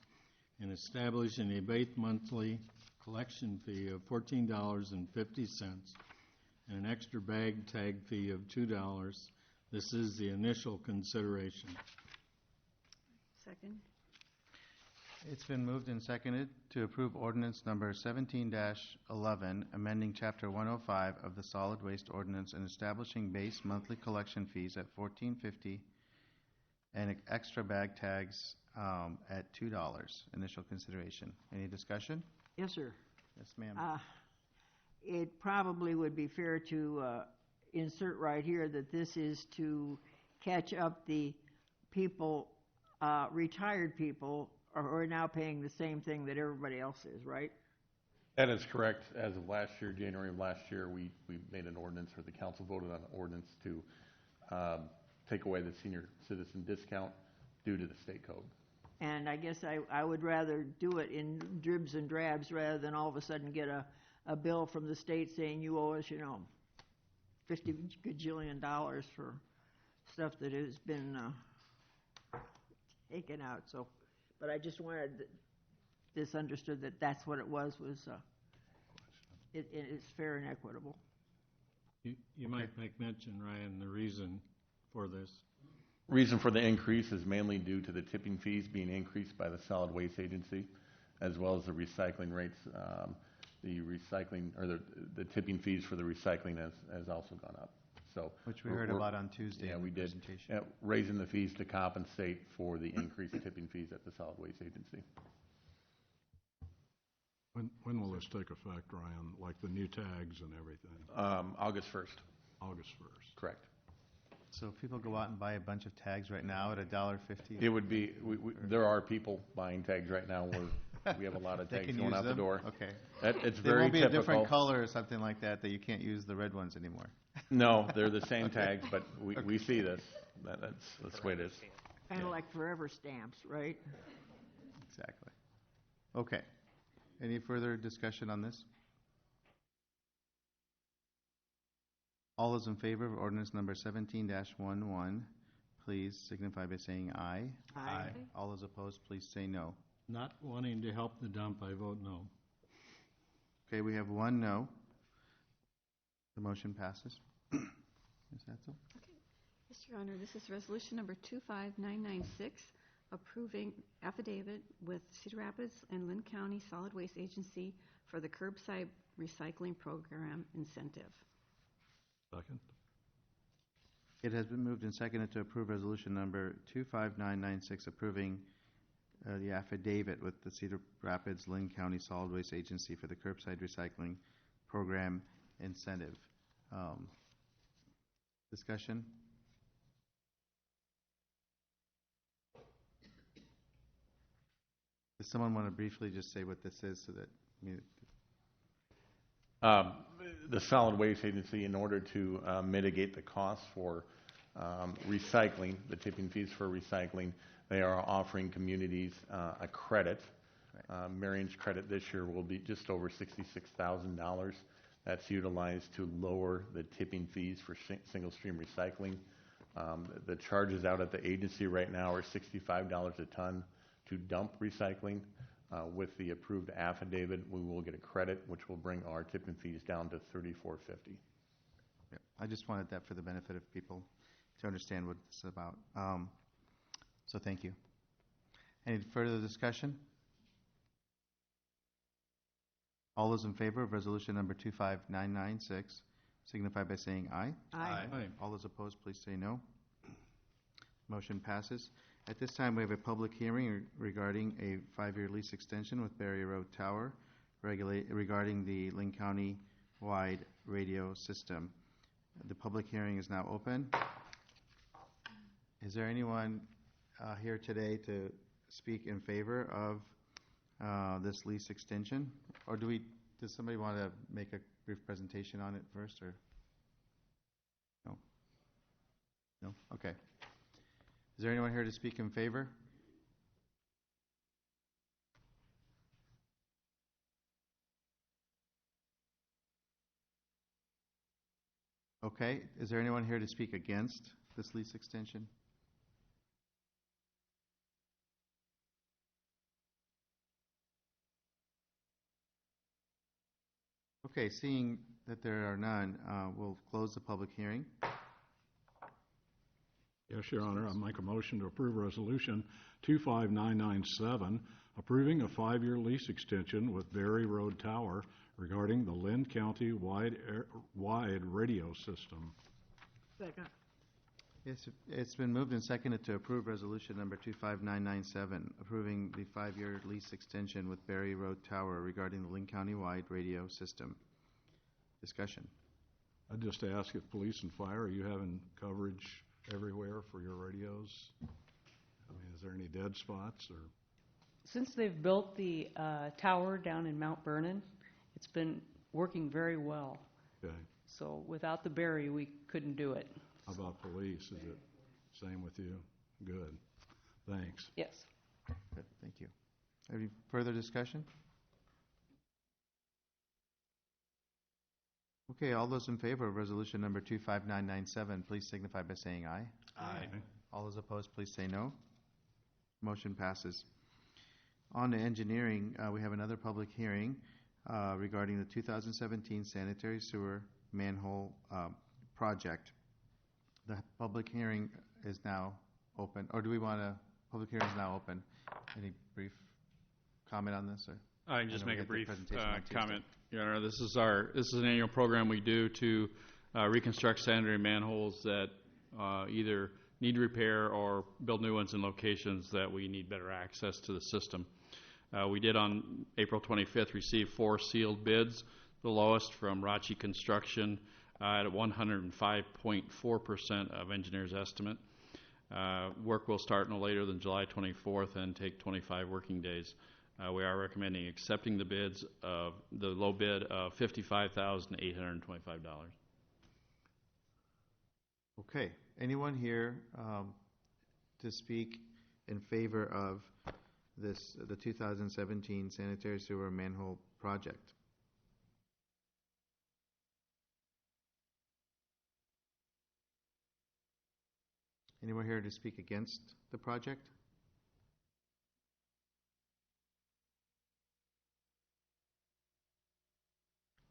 and establishing a base monthly collection fee of $14.50 and an extra bag tag fee of $2. This is the initial consideration. Second. It's been moved and seconded to approve ordinance number 17-11, amending Chapter 105 of the Solid Waste Ordinance and establishing base monthly collection fees at $14.50 and extra bag tags at $2. Initial consideration. Any discussion? Yes, sir. Yes, ma'am. It probably would be fair to insert right here that this is to catch up the people, retired people, are now paying the same thing that everybody else is, right? That is correct. As of last year, January of last year, we made an ordinance, or the council voted on an ordinance to take away the senior citizen discount due to the state code. And I guess I would rather do it in dribs and drabs rather than all of a sudden get a bill from the state saying you owe us, $50 gajillion for stuff that has been taken out. So, but I just wanted this understood that that's what it was it's fair and equitable. You might make mention, Ryan, the reason for this. Reason for the increase is mainly due to the tipping fees being increased by the Solid Waste Agency, as well as the recycling rates. The recycling, or the tipping fees for the recycling has also gone up. So which we heard about on Tuesday. Yeah, in we the did. presentation. Raising the fees to compensate for the increased tipping fees at the Solid Waste Agency. When will this take effect, Ryan? Like the new tags and everything? August 1st. August 1st. Correct. So if people go out and buy a bunch of tags right now at $1.50? It would be, there are people buying tags right now. We have a lot of They tags can going use out the them? door. Okay. It's There very won't be typical. a different color or something like that you can't use the red ones anymore. No, they're the same tags, but we see this. That's the way it is. Kind of like forever stamps, right? Exactly. Okay. Any further discussion on this? All those in favor of ordinance number 17-11, please signify by saying aye. Aye. All those opposed, please say no. Not wanting to help the dump, I vote no. Okay, we have one no. The motion passes. Ms. Hatzel? Yes, Your Honor, this is resolution number 25996, approving affidavit with Cedar Rapids and Lynn County Solid Waste Agency for the curbside recycling program incentive. Second. It has been moved and seconded to approve resolution number 25996, approving the affidavit with the Cedar Rapids Lynn County Solid Waste Agency for the curbside recycling program incentive. Discussion? Does someone want to briefly just say what this is so that The Solid Waste Agency, in order to mitigate the costs for recycling, the tipping fees for recycling, they are offering communities a credit. Marion's credit this year will be just over $66,000. That's utilized to lower the tipping fees for single stream recycling. The charges out at the agency right now are $65 a ton to dump recycling. With the approved affidavit, we will get a credit, which will bring our tipping fees down to $34.50. Yep. I just wanted that for the benefit of people to understand what it's about. So thank you. Any further discussion? All those in favor of resolution number 25996 signify by saying aye. Aye. Aye. All those opposed, please say no. Motion passes. At this time, we have a public hearing regarding a 5-year lease extension with Barry Road Tower regarding the Lynn County-wide radio system. The public hearing is now open. Is there anyone here today to speak in favor of this lease extension? Or does somebody want to make a brief presentation on it first, or? No? No? Okay. Is there anyone here to speak in favor? Okay. Is there anyone here to speak against this lease extension? Okay, seeing that there are none, we'll close the public hearing. Yes, Your Honor, I make a motion to approve Resolution 25997, approving a 5-year lease extension with Berry Road Tower regarding the Lynn County-wide radio system. Second. Yes, it's been moved and seconded to approve resolution number 25997, approving the 5-year lease extension with Berry Road Tower regarding the Lynn County-wide radio system. Discussion. I'd just ask if police and fire, are you having coverage everywhere for your radios? I mean, is there any dead spots or? Since they've built the tower down in Mount Vernon, it's been working very well. Okay. So without the Berry, we couldn't do it. How about police? Is it same with you? Good. Thanks. Yes. Good, thank you. Any further discussion? Okay, all those in favor of resolution number 25997, please signify by saying aye. Aye. All those opposed, please say no. Motion passes. On to engineering, we have another public hearing regarding the 2017 sanitary sewer manhole project. The public hearing is now open, or do we want to, public hearing is now open. Any brief comment on this, or? I can just know we make a had the brief presentation on Tuesday. comment, Your Honor. This is an annual program we do to reconstruct sanitary manholes that either need repair or build new ones in locations that we need better access to the system. We did on April 25th receive 4 sealed bids, the lowest from Rachi Construction at 105.4% of engineer's estimate. Work will start no later than July 24th and take 25 working days. We are recommending accepting the bids of the low bid of $55,825. Okay, anyone here to speak in favor of the 2017 sanitary sewer manhole project? Anyone here to speak against the project?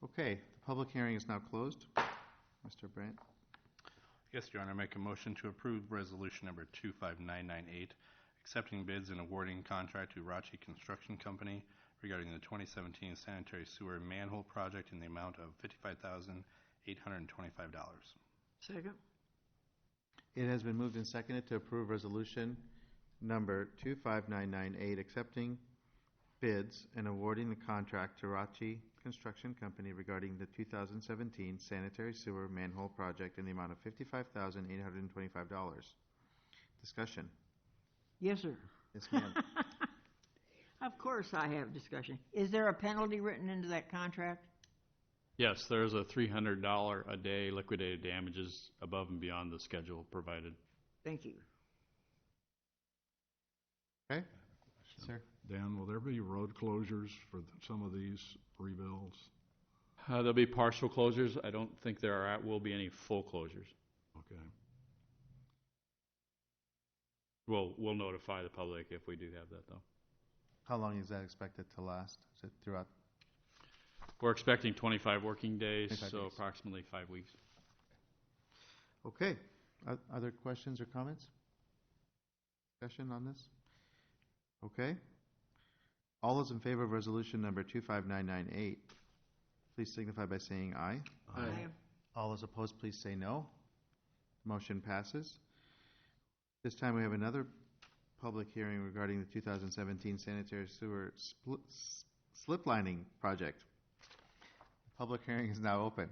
Okay, the public hearing is now closed. Mr. Brandt. Yes, Your Honor, I make a motion to approve resolution number 25998, accepting bids and awarding contract to Rachi Construction Company regarding the 2017 sanitary sewer manhole project in the amount of $55,825. Second. It has been moved and seconded to approve resolution number 25998, accepting bids and awarding the contract to Rachi Construction Company regarding the 2017 sanitary sewer manhole project in the amount of $55,825. Discussion. Yes, sir. Yes, ma'am. Of course I have discussion. Is there a penalty written into that contract? Yes, there's a $300 a day liquidated damages above and beyond the schedule provided. Thank you. Okay. Sir. Dan, will there be road closures for some of these rebuilds? There'll be partial closures. I don't think there will be any full closures. Okay. We'll notify the public if we do have that, though. How long is that expected to last? Is it throughout? We're expecting 25 working days, 25 so days. approximately 5 weeks. Okay. Other questions or comments? Discussion on this? Okay. All those in favor of resolution number 25998, please signify by saying aye. Aye. All those opposed, please say no. Motion passes. This time we have another public hearing regarding the 2017 sanitary sewer slip lining project. The public hearing is now open.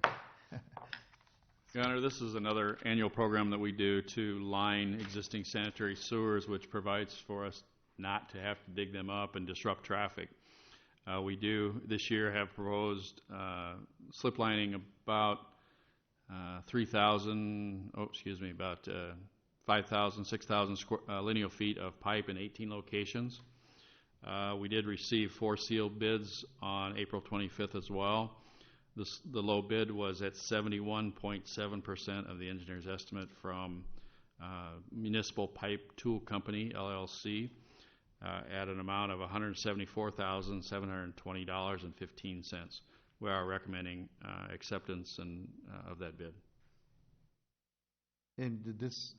Your Honor, this is another annual program that we do to line existing sanitary sewers, which provides for us not to have to dig them up and disrupt traffic. We do this year have proposed slip lining about 5,000, 6,000 lineal feet of pipe in 18 locations. We did receive 4 sealed bids on April 25th as well. The low bid was at 71.7% of the engineer's estimate from Municipal Pipe Tool Company, LLC, at an amount of $174,720.15. We are recommending acceptance of that bid. And did this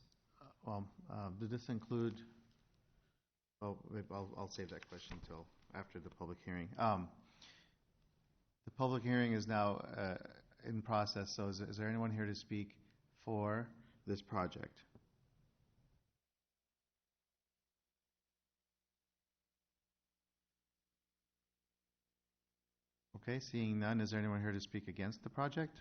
include? Oh, I'll save that question until after the public hearing. The public hearing is now in process. So, is there anyone here to speak for this project? Okay, seeing none, is there anyone here to speak against the project?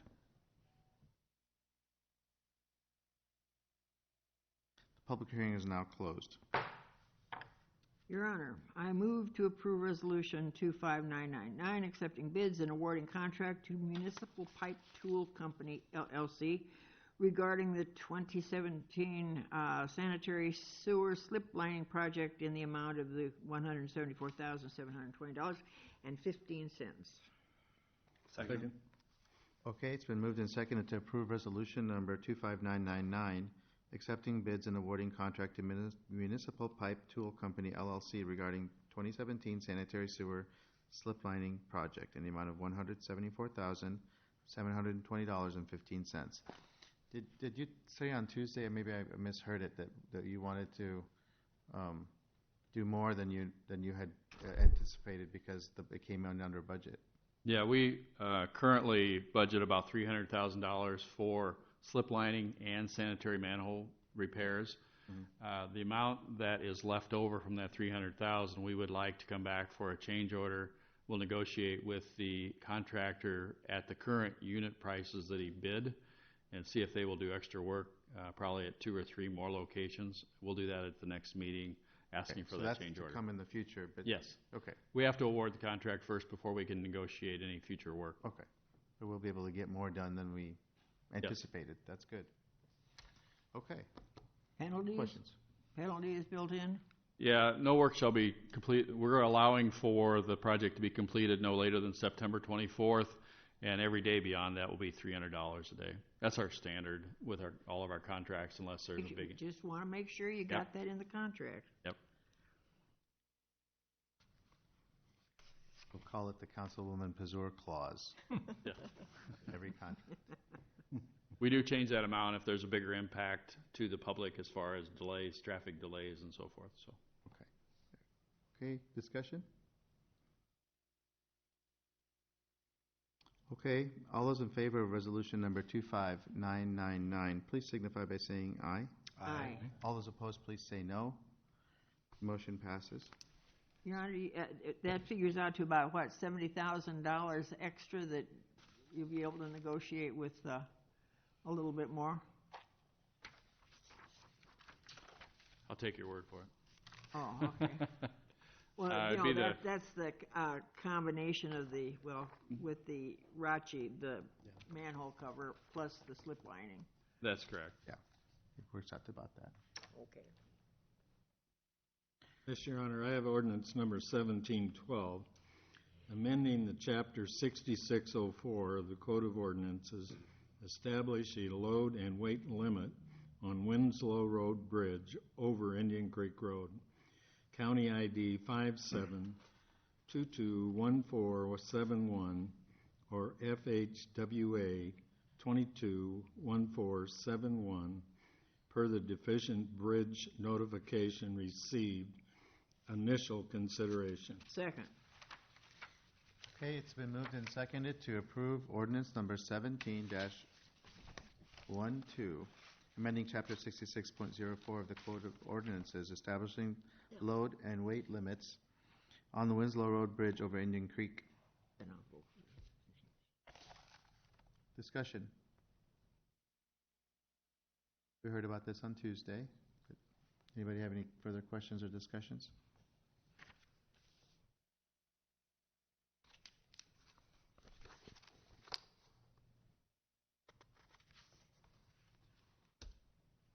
The public hearing is now closed. Your Honor, I move to approve Resolution 25999, accepting bids and awarding contract to Municipal Pipe Tool Company, LLC, regarding the 2017 sanitary sewer slip lining project in the amount of the $174,720.15. Second. Okay, it's been moved and seconded to approve resolution number 25999, accepting bids and awarding contract to Municipal Pipe Tool Company, LLC, regarding 2017 sanitary sewer slip lining project in the amount of $174,720.15. Did you say on Tuesday, or maybe I misheard it, that you wanted to do more than you had anticipated because it came in under budget? Yeah, we currently budget about $300,000 for slip lining and sanitary manhole repairs. The amount that is left over from that $300,000, we would like to come back for a change order. We'll negotiate with the contractor at the current unit prices that he bid and see if they will do extra work, probably at 2 or 3 more locations. We'll do that at the next meeting, asking for that change order. So that's to come in the future? But yes. Okay. We have to award the contract first before we can negotiate any future work. Okay. So we'll be able to get more done than we anticipated. Yes. That's good. Okay. Penalties? Questions? Penalties built in? Yeah, no work shall be complete. We're allowing for the project to be completed no later than September 24th, and every day beyond that will be $300 a day. That's our standard with all of our contracts, unless there's a big... Just want to make sure you got that in the contract. Yep. We'll call it the Councilwoman Pazur clause. Yeah. Every contract. We do change that amount if there's a bigger impact to the public as far as delays, traffic delays, and so forth. So. Okay. Discussion? Okay. All those in favor of resolution number 25999, please signify by saying aye. Aye. All those opposed, please say no. Motion passes. Your Honor, that figures out to about, what, $70,000 extra that you'll be able to negotiate with a little bit more? I'll take your word for it. Oh, okay. Well, that's the combination of with the Rachi, the manhole cover, plus the slip lining. That's correct. Yeah. It works out to about that. Okay. Yes, Your Honor, I have ordinance number 1712, amending the Chapter 6604 of the Code of Ordinances, establish a load and weight limit on Winslow Road Bridge over Indian Creek Road, County ID 57221471 or FHWA 221471 per the deficient bridge notification received. Initial consideration. Second. Okay, it's been moved and seconded to approve ordinance number 17-12, amending Chapter 66.04 of the Code of Ordinances, establishing load and weight limits on the Winslow Road Bridge over Indian Creek. Discussion. We heard about this on Tuesday. Anybody have any further questions or discussions?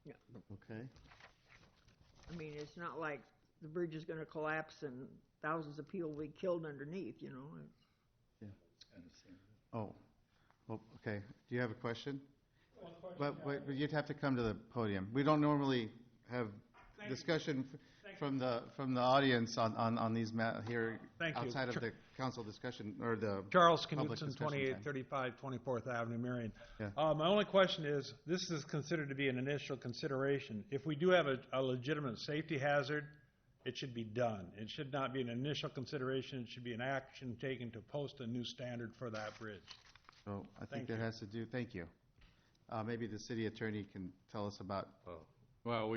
Yeah. Okay. I mean, it's not like the bridge is going to collapse and thousands of people will be killed underneath, you know. Yeah. Oh, well, okay. Do you have a question? But you'd have to come to the podium. We don't normally have discussion from the audience on these here outside of the council discussion or the Charles public Knudsen, discussion time. 2835 24th Avenue, Marion. Yeah. My only question is, this is considered to be an initial consideration. If we do have a legitimate safety hazard, it should be done. It should not be an initial consideration. It should be an action taken to post a new standard for that bridge. So I think that has to do, thank you. Maybe the city attorney can tell us about, Well,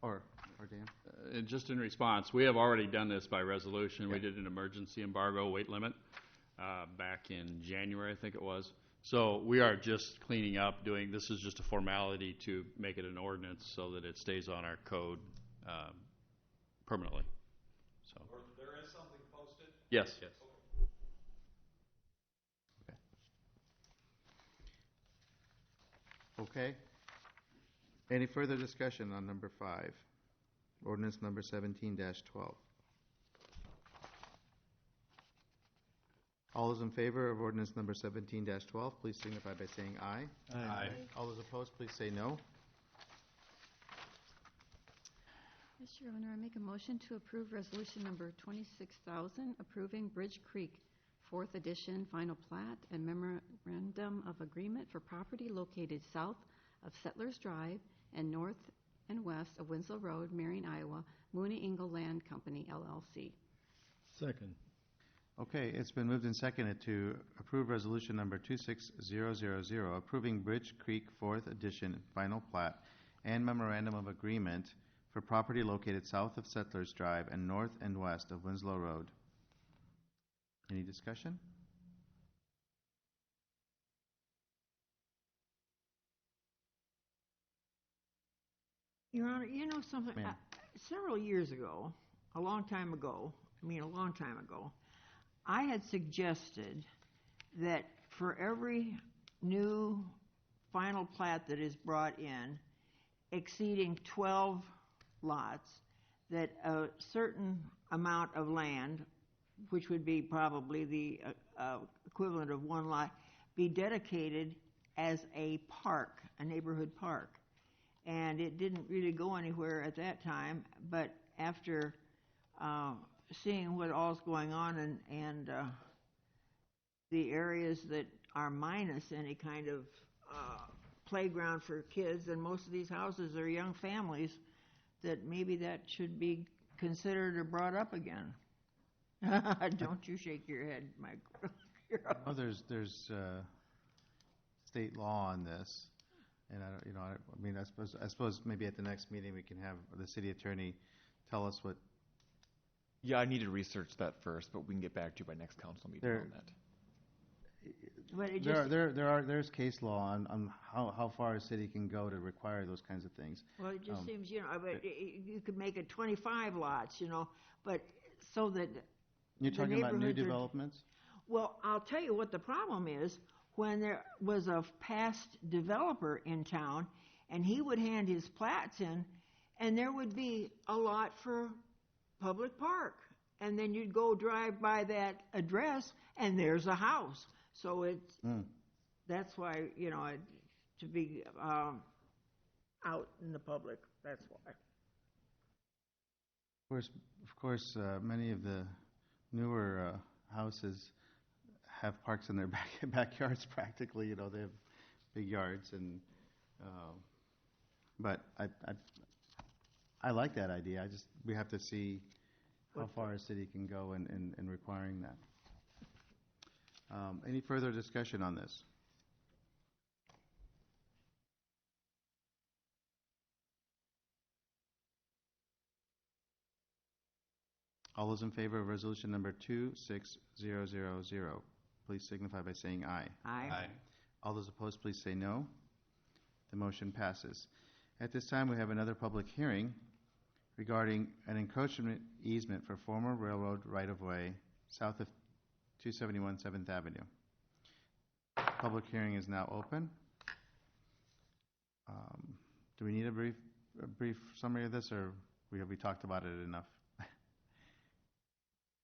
or Dan. just in response, we have already done this by resolution. We did an emergency embargo weight limit back in January, I think it was. So we are just cleaning up, this is just a formality to make it an ordinance so that it stays on our code permanently. So. There is something posted? Yes. Yes. Okay. Any further discussion on number 5? Ordinance number 17-12. All those in favor of ordinance number 17-12, please signify by saying aye. Aye. All those opposed, please say no. Mr. Owner, I make a motion to approve resolution number 26,000, approving Bridge Creek, 4th edition, final plat and memorandum of agreement for property located south of Settlers Drive and north and west of Winslow Road, Marion, Iowa, Mooney Ingle Land Company, LLC. Second. Okay, it's been moved and seconded to approve resolution number 26000, approving Bridge Creek 4th edition, final plat and memorandum of agreement for property located south of Settlers Drive and north and west of Winslow Road. Any discussion? Your Honor, you know something? Several years ago, a long time ago, I had suggested that for every new final plat that is brought in exceeding 12 lots, that a certain amount of land, which would be probably the equivalent of 1 lot, be dedicated as a park, a neighborhood park. And it didn't really go anywhere at that time, but after seeing what all's going on and the areas that are minus any kind of playground for kids, and most of these houses are young families, that maybe that should be considered or brought up again. Don't you shake your head, Mike. Well, there's state law on this, and I suppose maybe at the next meeting we can have the city attorney tell us what. Yeah, I need to research that first, but we can get back to you by next council meeting on that. There's case law on how far a city can go to require those kinds of things. Well, it just seems, you could make it 25 lots, but so that you're talking about new developments? Well, I'll tell you what the problem is. When there was a past developer in town, and he would hand his plats in, and there would be a lot for public park. And then you'd go drive by that address, and there's a house. So that's why, to be out in the public, that's why. Of course, many of the newer houses have parks in their backyards practically. They have big yards, and but I like that idea. We have to see how far a city can go in requiring that. Any further discussion on this? All those in favor of resolution number 26000, please signify by saying aye. Aye. All those opposed, please say no. The motion passes. At this time, we have another public hearing regarding an encroachment easement for former railroad right-of-way south of 271 7th Avenue. Public hearing is now open. Do we need a brief summary of this, or have we talked about it enough?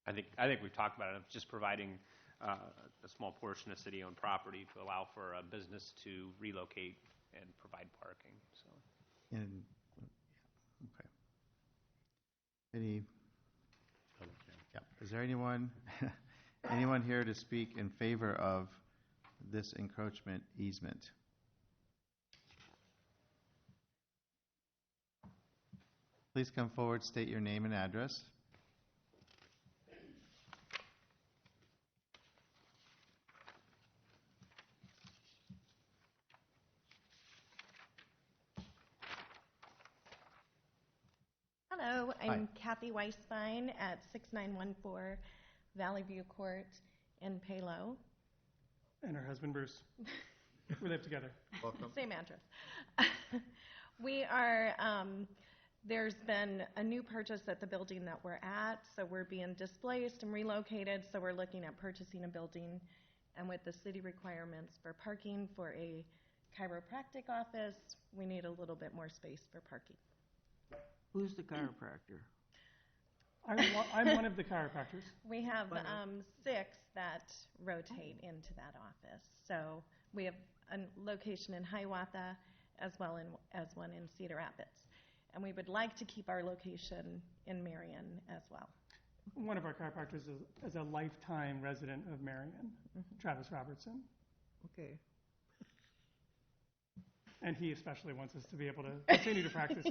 I think we've talked about it. Just providing a small portion of city-owned property to allow for a business to relocate and provide parking. So. And, okay. Any? Yeah. Is there anyone here to speak in favor of this encroachment easement? Please come forward, state your name and address. Hello, I'm Hi. Kathy Weisbein at 6914 Valley View Court in Palo. And her husband Bruce. We live together. Welcome. Same address. We are, there's been a new purchase at the building that we're at, so we're being displaced and relocated, so we're looking at purchasing a building. And with the city requirements for parking for a chiropractic office, we need a little bit more space for parking. Who's the chiropractor? I'm one of the chiropractors. We have 6 that rotate into that office. So we have a location in Hiawatha as well as one in Cedar Rapids. And we would like to keep our location in Marion as well. One of our chiropractors is a lifetime resident of Marion, Travis Robertson. Okay. And he especially wants us to be able to continue to practice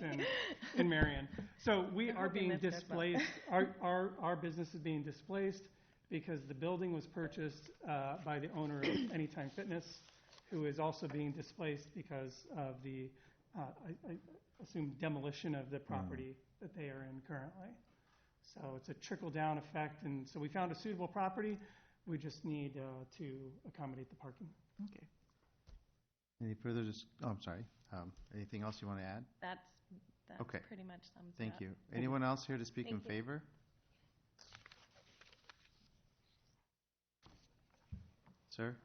in Marion. So we are being displaced. Our business is being displaced because the building was purchased by the owner of Anytime Fitness, who is also being displaced because of the, I assume, demolition of the property that they are in currently. So it's a trickle-down effect, and so we found a suitable property. We just need to accommodate the parking. Okay. Any further? I'm sorry. Anything else you want to add? That's okay. Pretty much sums it Thank up. you. Anyone else here to speak in favor? Sir?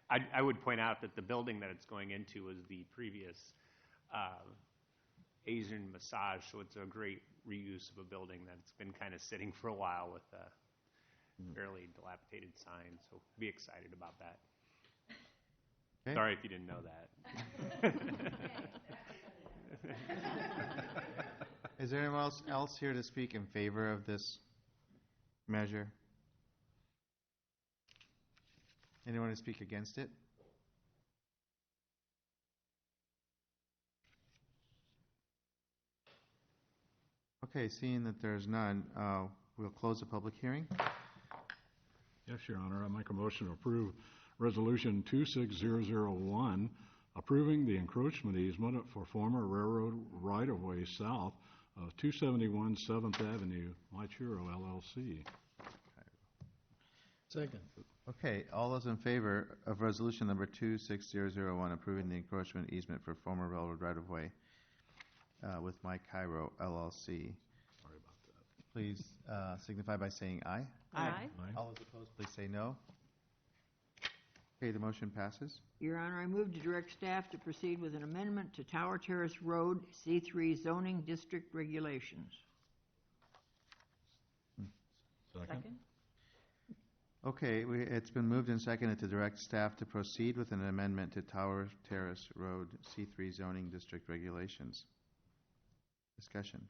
I would point out that the building that it's going into was the previous Asian massage, so it's a great reuse of a building that's been kind of sitting for a while with a fairly dilapidated sign, so be excited about that. Okay. Sorry if you didn't know that. Is there anyone else here to speak in favor of this measure? Anyone to speak against it? Okay, seeing that there's none, we'll close the public hearing. Yes, Your Honor. I make a motion to approve Resolution 26001, approving the encroachment easement for former railroad right-of-way south of 271 7th Avenue, My Churro, LLC. Second. Okay, all those in favor of resolution number 26001, approving the encroachment easement for former railroad right-of-way with My Cairo, LLC. Sorry about that. Please signify by saying aye. Aye. All those opposed, please say no. Okay, the motion passes. Your Honor, I move to direct staff to proceed with an amendment to Tower Terrace Road C3 zoning district regulations. Second. Okay, it's been moved and seconded to direct staff to proceed with an amendment to Tower Terrace Road C3 zoning district regulations. Discussion.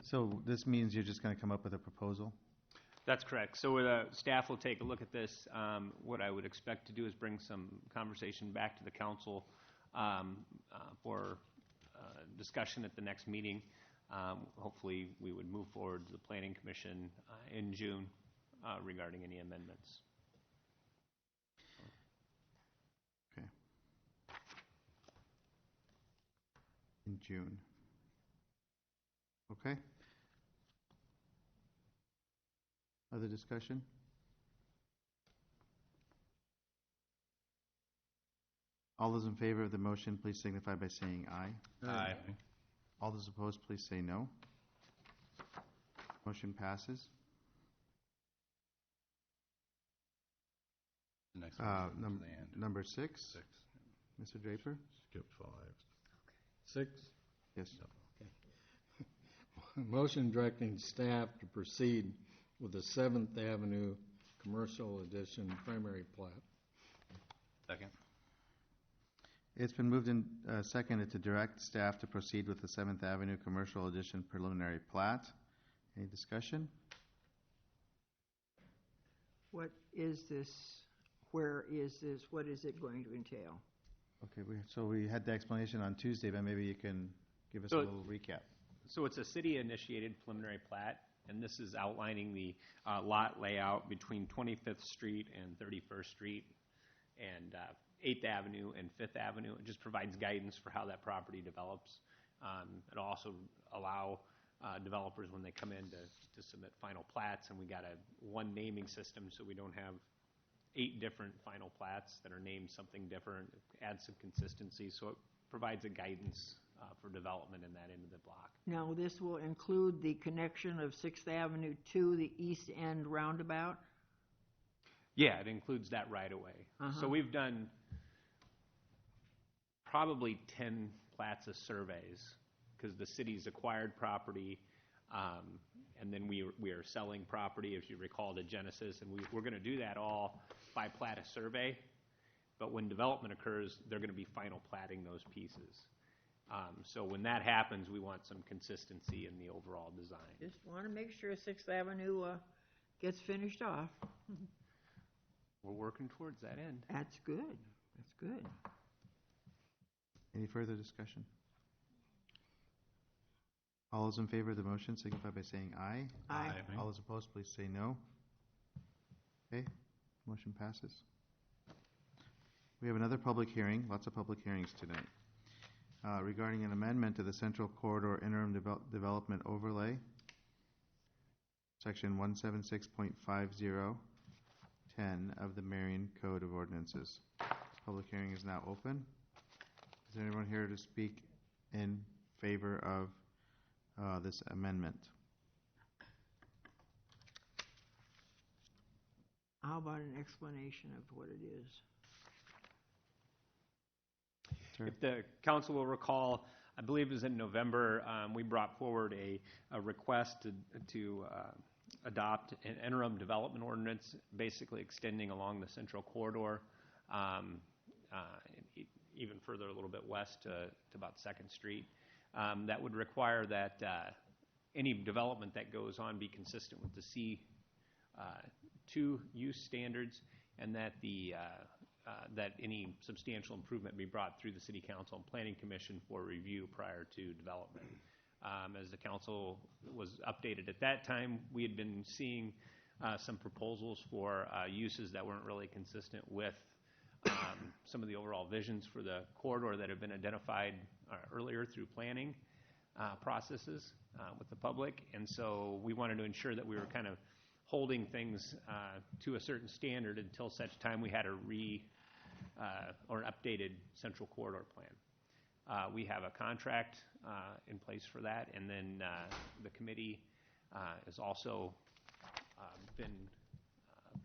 So this means you're just going to come up with a proposal? That's correct. So staff will take a look at this. What I would expect to do is bring some conversation back to the council for discussion at the next meeting. Hopefully, we would move forward to the Planning Commission in June regarding any amendments. Okay. in June. Okay? Other discussion? All those in favor of the motion, please signify by saying aye. Aye. All those opposed, please say no. Motion passes. The next one is Num- to the end. Number 6, 6. Mr. Draper? Skip 5. 6, Yes. motion directing staff to proceed with the 7th Avenue Commercial Edition primary plat. Second. It's been moved and seconded to direct staff to proceed with the 7th Avenue Commercial Edition preliminary plat. Any discussion? What is this? Where is this? What is it going to entail? Okay, so we had the explanation on Tuesday, but maybe you can give us a little recap. So it's a city-initiated preliminary plat, and this is outlining the lot layout between 25th Street and 31st Street and 8th Avenue and 5th Avenue. It just provides guidance for how that property develops. It'll also allow developers, when they come in, to submit final plats, and we got one naming system, so we don't have 8 different final plats that are named something different. It adds some consistency, so it provides a guidance for development in that end of the block. Now, this will include the connection of 6th Avenue to the East End roundabout? Yeah, it includes that right away. So we've done probably 10 plats of surveys, because the city's acquired property, and then we are selling property, if you recall the genesis, and we're going to do that all by plat of survey. But when development occurs, they're going to be final platting those pieces. So when that happens, we want some consistency in the overall design. Just want to make sure 6th Avenue gets finished off. We're working towards that end. That's good. That's good. Any further discussion? All those in favor of the motion signify by saying aye. Aye. All those opposed, please say no. Okay, motion passes. We have another public hearing, lots of public hearings tonight, regarding an amendment to the Central Corridor Interim Development Overlay, Section 176.5010 of the Marion Code of Ordinances. Public hearing is now open. Is there anyone here to speak in favor of this amendment? How about an explanation of what it is? Sure. If the council will recall, I believe it was in November, we brought forward a request to adopt an interim development ordinance, basically extending along the Central Corridor, even further a little bit west to about 2nd Street. That would require that any development that goes on be consistent with the C2 use standards, and that that any substantial improvement be brought through the City Council and Planning Commission for review prior to development. As the council was updated at that time, we had been seeing some proposals for uses that weren't really consistent with some of the overall visions for the corridor that have been identified earlier through planning processes with the public. And so we wanted to ensure that we were kind of holding things to a certain standard until such time we had a or an updated Central Corridor plan. We have a contract in place for that, and then the committee has also been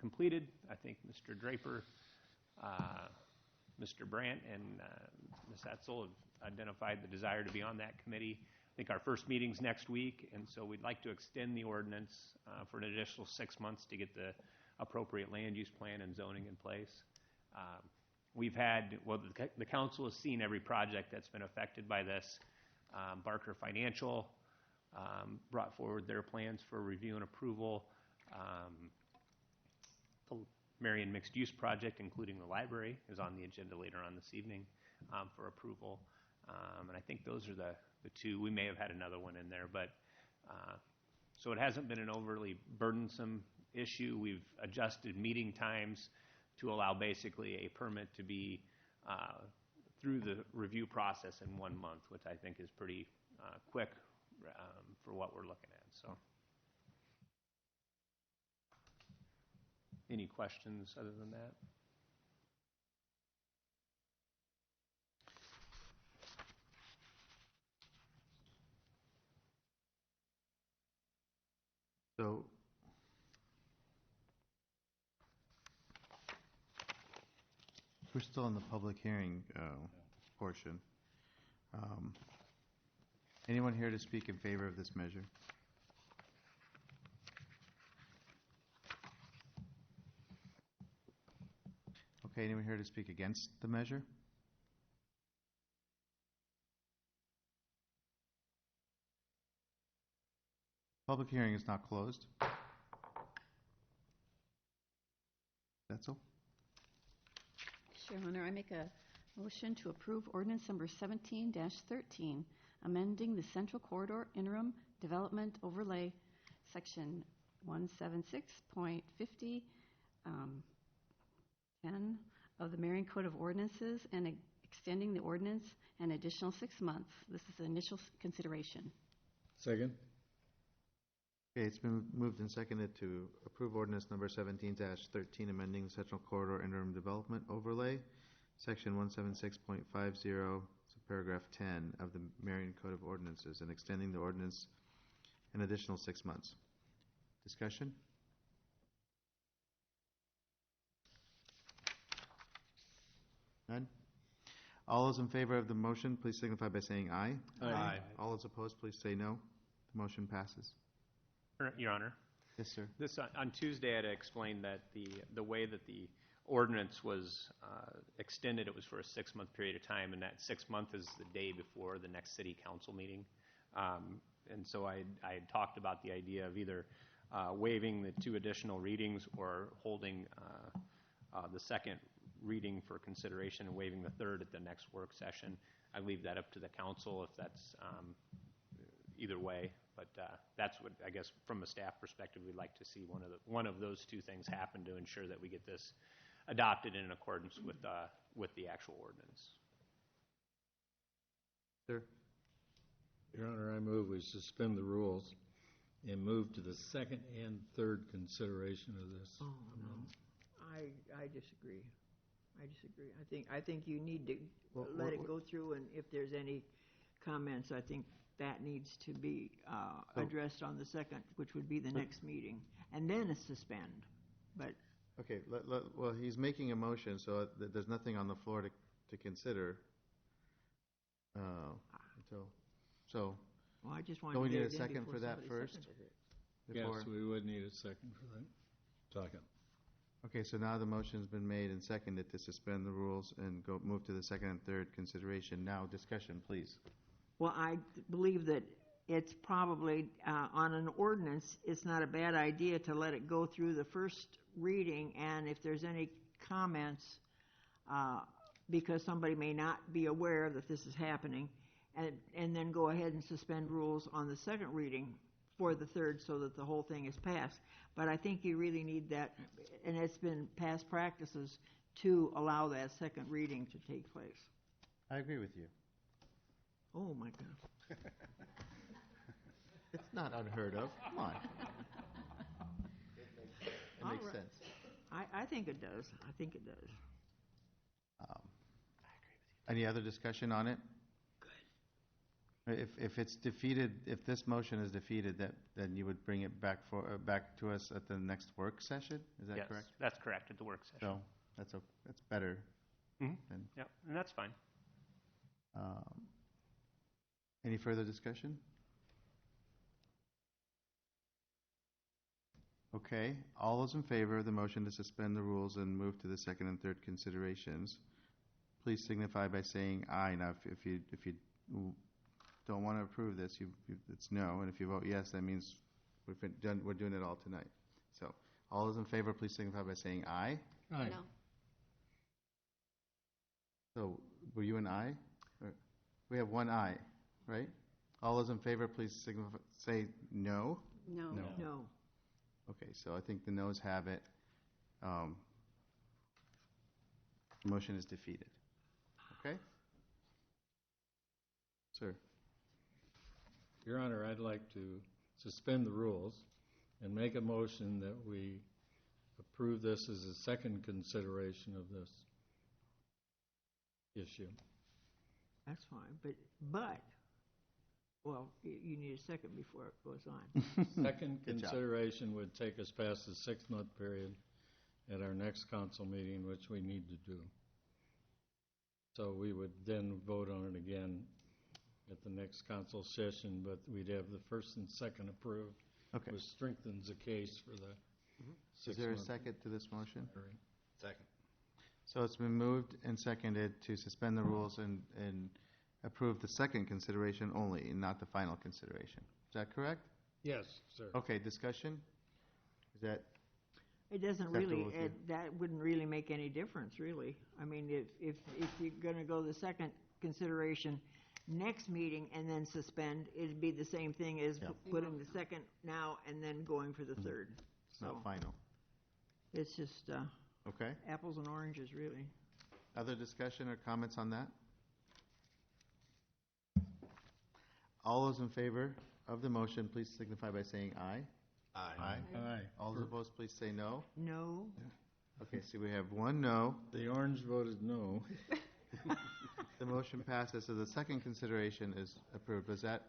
completed. I think Mr. Draper, Mr. Brandt, and Ms. Etzel have identified the desire to be on that committee. I think our first meeting's next week, and so we'd like to extend the ordinance for an additional 6 months to get the appropriate land use plan and zoning in place. We've had, well, the council has seen every project that's been affected by this. Barker Financial brought forward their plans for review and approval. The Marion Mixed Use Project, including the library, is on the agenda later on this evening for approval. And I think those are the two. We may have had another one in there, but so it hasn't been an overly burdensome issue. We've adjusted meeting times to allow basically a permit to be through the review process in 1 month, which I think is pretty quick for what we're looking at. So, any questions other than that? So, we're still in the public hearing portion. Anyone here to speak in favor of this measure? Okay, anyone here to speak against the measure? Public hearing is not closed. That's all. Chair Hunter, I make a motion to approve ordinance number 17-13, amending the Central Corridor Interim Development Overlay, section 176.50, 10 of the Marion Code of Ordinances, and extending the ordinance an additional 6 months. This is the initial consideration. Second. Okay, it's been moved and seconded to approve ordinance number 17-13, amending the Central Corridor Interim Development Overlay, section 176.50, paragraph 10 of the Marion Code of Ordinances, and extending the ordinance an additional 6 months. Discussion? None? All those in favor of the motion, please signify by saying aye. Aye. All those opposed, please say no. The motion passes. Your Honor. Yes, sir. This on Tuesday, I had explained that the way that the ordinance was extended, it was for a 6-month period of time, and that 6 month is the day before the next city council meeting. And so I had talked about the idea of either waiving the 2 additional readings or holding the second reading for consideration and waiving the third at the next work session. I leave that up to the council if that's either way. But that's what, I guess, from a staff perspective, we'd like to see one of those 2 things happen to ensure that we get this adopted in accordance with the actual ordinance. Sir. Your Honor, I move we suspend the rules and move to the second and third consideration of this. Oh, no. I disagree. I think you need to let it go through, and if there's any comments, I think that needs to be addressed on the second, which would be the next meeting, and then suspend. But okay, well, he's making a motion, so there's nothing on the floor to consider. So, well, I just wanted don't we to need get a it in second before for that somebody first? seconded it. Yes, we would need a second for that. Second. Okay, so now the motion's been made and seconded to suspend the rules and move to the second and third consideration. Now, discussion, please. Well, I believe that it's probably, on an ordinance, it's not a bad idea to let it go through the first reading, and if there's any comments, because somebody may not be aware that this is happening, and then go ahead and suspend rules on the second reading for the third so that the whole thing is passed. But I think you really need that, and it's been past practices to allow that second reading to take place. I agree with you. Oh, my God. It's not unheard of. Come on. It makes sense. I think it does. I think it does. I agree with you. Any other discussion on it? Good. If it's defeated, if this motion is defeated, then you would bring it back to us at the next work session? Is that correct? Yes, that's correct, at the work session. So that's better. Mm-hmm. Yeah, and that's fine. Any further discussion? Okay, all those in favor of the motion to suspend the rules and move to the second and third considerations, please signify by saying aye. Now, if you don't want to approve this, it's no, and if you vote yes, that means we're doing it all tonight. So, all those in favor, please signify by saying aye. Aye. No. So, were you an aye? We have one aye, right? All those in favor, please say no. No. No. Okay, so I think the noes have it. The motion is defeated. Okay? Sir. Your Honor, I'd like to suspend the rules and make a motion that we approve this as a second consideration of this issue. That's fine, but, well, you need a second before it goes on. Second consideration would take us past the 6-month period at our next council meeting, which we need to do. So we would then vote on it again at the next council session, but we'd have the first and second approved, Okay. which strengthens the case for the Is there a 6-month second to this motion? period. Second. So it's been moved and seconded to suspend the rules and approve the second consideration only, and not the final consideration. Is that correct? Yes, sir. Okay, discussion? Is that, It doesn't Acceptable really, with you? that wouldn't really make any difference, really. I mean, if you're gonna go the second consideration next meeting and then suspend, it'd be the same thing as putting the second now and then going for the third. it's not So final? it's just, Okay. apples and oranges, really. Other discussion or comments on that? All those in favor of the motion, please signify by saying aye. Aye. Aye. All those opposed, please say no. No. Okay, so we have one no. The orange voted no. The motion passes, so the second consideration is approved. Was that?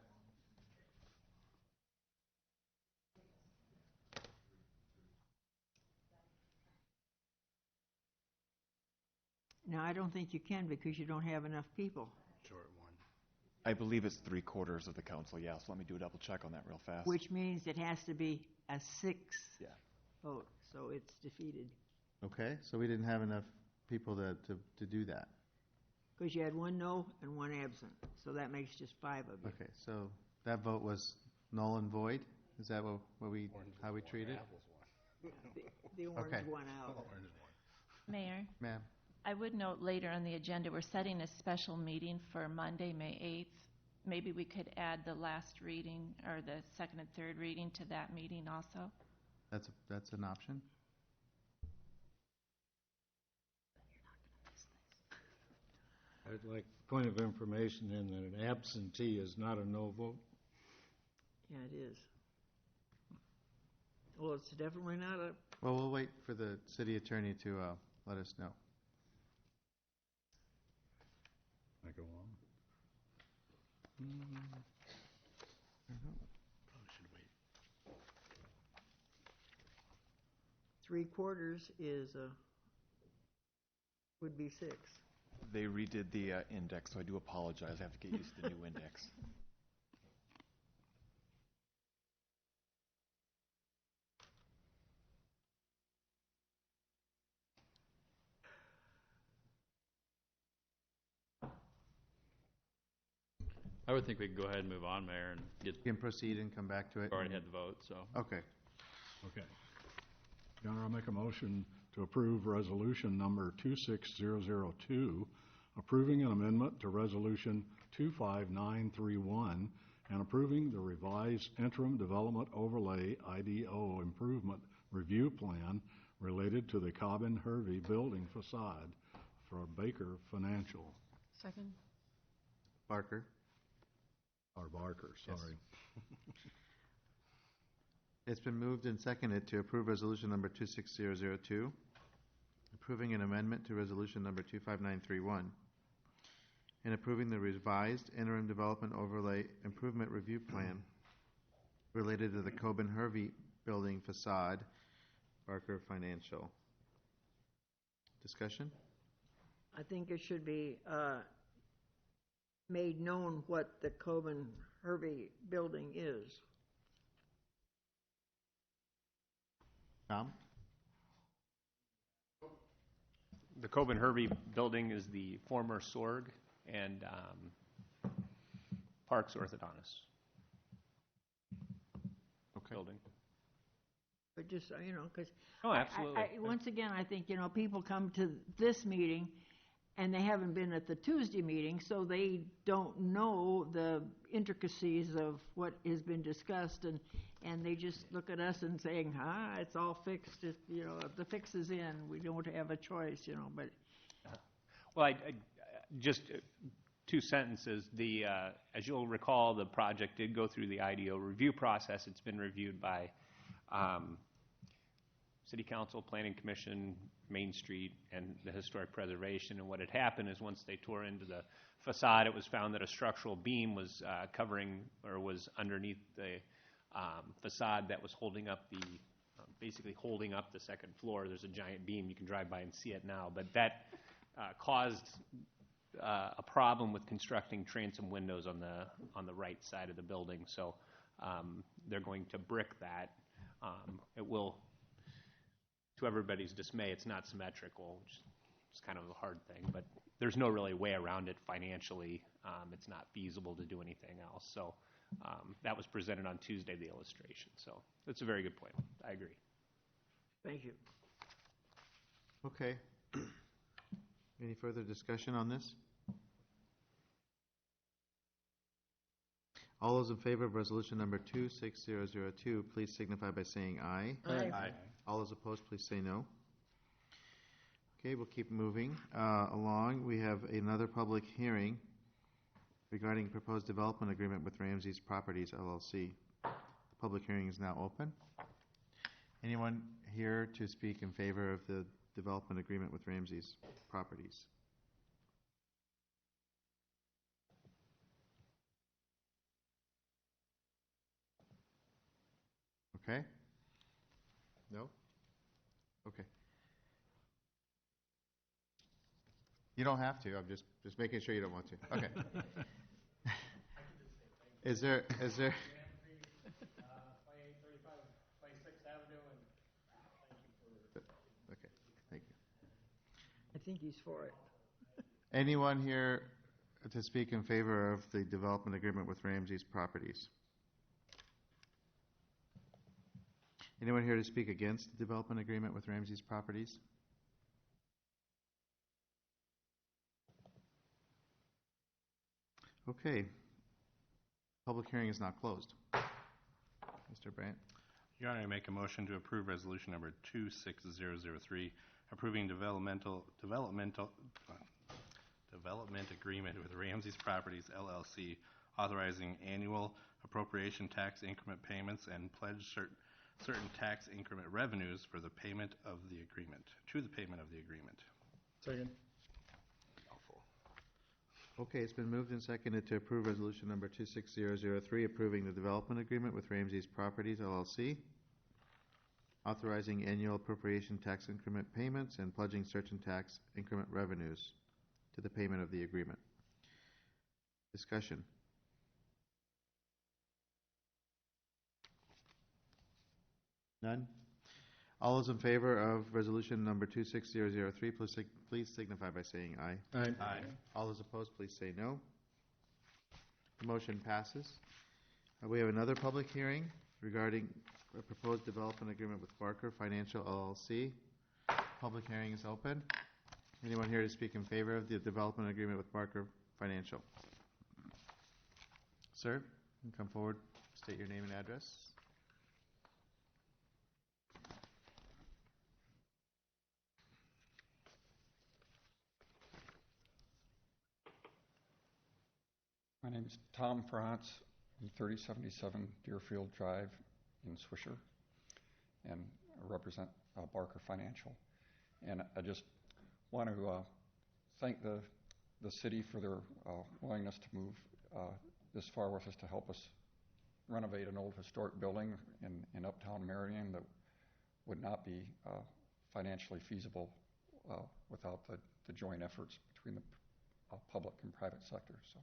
Now, I don't think you can because you don't have enough people, Short one. I believe it's 3/4 of the council, yes. Let me do a double check on that real fast. which means it has to be a 6 Yeah. vote, so it's defeated. Okay, so we didn't have enough people to do that. Because you had one no and one absent, so that makes just 5 of you. Okay, so that vote was null and void? Is that how we treat it? The orange Okay. won out. Mayor, Ma'am? I would note later on the agenda, we're setting a special meeting for Monday, May 8th. Maybe we could add the last reading or the second and third reading to that meeting also. That's an option? I'd like point of information in that an absentee is not a no vote. Yeah, it is. Well, it's definitely not a, Well, we'll wait for the city attorney to let us know. I go on. Probably should wait. 3/4 is, would be 6. They redid the index, so I do apologize. I have to get used to the new index. I would think we could go ahead and move on, Mayor, and get, You can proceed and come back to it. already had the vote, so. Okay. Okay. Your Honor, I'll make a motion to approve resolution number 26002, approving an amendment to resolution 25931, and approving the revised interim development overlay IDO improvement review plan related to the Cobbin Hervey building facade for Baker Financial, Second. Barker? or Barker, sorry. It's been moved and seconded to approve resolution number 26002, approving an amendment to resolution number 25931, and approving the revised interim development overlay improvement review plan related to the Coben Hervey building facade, Barker Financial. Discussion? I think it should be made known what the Coben Hervey building is. Tom? The Coben Hervey building is the former Sorg and Parks orthodontist building. But just, you know, because. Oh, absolutely. Once again, I think, you know, people come to this meeting and they haven't been at the Tuesday meeting, so they don't know the intricacies of what has been discussed, and they just look at us and saying, it's all fixed, you know, the fix is in, we don't have a choice, you know, but. Well, I just two sentences. As you'll recall, the project did go through the IDO review process. It's been reviewed by City Council, Planning Commission, Main Street, and the Historic Preservation. And what had happened is once they tore into the facade, it was found that a structural beam was covering or was underneath the facade that was holding up basically holding up the second floor. There's a giant beam. You can drive by and see it now. But that caused a problem with constructing transom windows on the right side of the building. So they're going to brick that. It will, to everybody's dismay, it's not symmetrical, which is kind of a hard thing. But there's no really way around it financially. It's not feasible to do anything else. So that was presented on Tuesday, the illustration. So that's a very good point. I agree. Thank you. Okay. Any further discussion on this? All those in favor of resolution number 26002, please signify by saying aye. Aye. Aye. All those opposed, please say no. Okay, we'll keep moving along. We have another public hearing regarding proposed development agreement with Ramsey's Properties, LLC. The public hearing is now open. Anyone here to speak in favor of the development agreement with Ramsey's Properties? Okay? No? Okay. You don't have to. I'm just making sure you don't want to. Okay. Is there Okay, thank you. I think he's for it. Anyone here to speak in favor of the development agreement with Ramsey's Properties? Anyone here to speak against the development agreement with Ramsey's Properties? Okay. Public hearing is now closed. Mr. Brandt. Your Honor, I make a motion to approve resolution number 26003, approving development agreement with Ramsey's Properties, LLC, authorizing annual appropriation tax increment payments and pledge certain tax increment revenues for the payment of the agreement, to the payment of the agreement. Second. Okay, it's been moved and seconded to approve resolution number 26003, approving the development agreement with Ramsey's Properties, LLC, authorizing annual appropriation tax increment payments and pledging certain tax increment revenues to the payment of the agreement. Discussion. None? All those in favor of resolution number 26003, please signify by saying aye. Aye. Aye. All those opposed, please say no. The motion passes. We have another public hearing regarding a proposed development agreement with Barker Financial, LLC. Public hearing is open. Anyone here to speak in favor of the development agreement with Barker Financial? Sir, you can come forward, state your name and address. My name is Tom France, 3077 Deerfield Drive in Swisher, and I represent Barker Financial. And I just want to thank the city for their willingness to move this far with us to help us renovate an old historic building in uptown Marion that would not be financially feasible without the joint efforts between the public and private sector. So.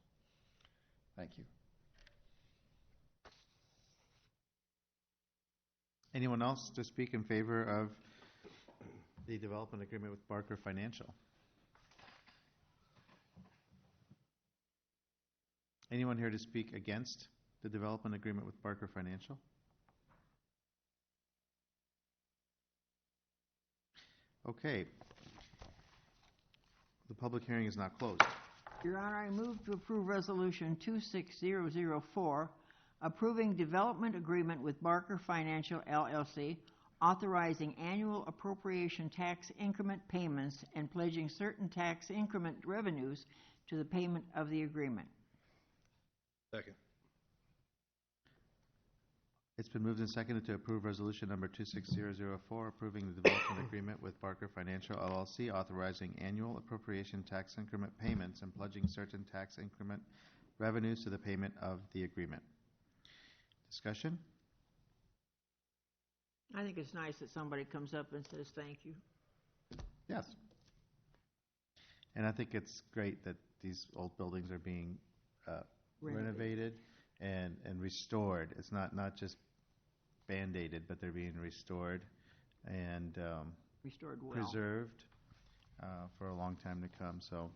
Thank you. Anyone else to speak in favor of the development agreement with Barker Financial? Anyone here to speak against the development agreement with Barker Financial? Okay. The public hearing is now closed. Your Honor, I move to approve resolution 26004, approving development agreement with Barker Financial, LLC, authorizing annual appropriation tax increment payments and pledging certain tax increment revenues to the payment of the agreement. Second. It's been moved and seconded to approve resolution number 26004, approving the development agreement with Barker Financial LLC, authorizing annual appropriation tax increment payments and pledging certain tax increment revenues to the payment of the agreement. Discussion? I think it's nice that somebody comes up and says thank you. Yes. And I think it's great that these old buildings are being renovated and restored. It's not just band-aided, but they're being restored and restored well, preserved for a long time to come. So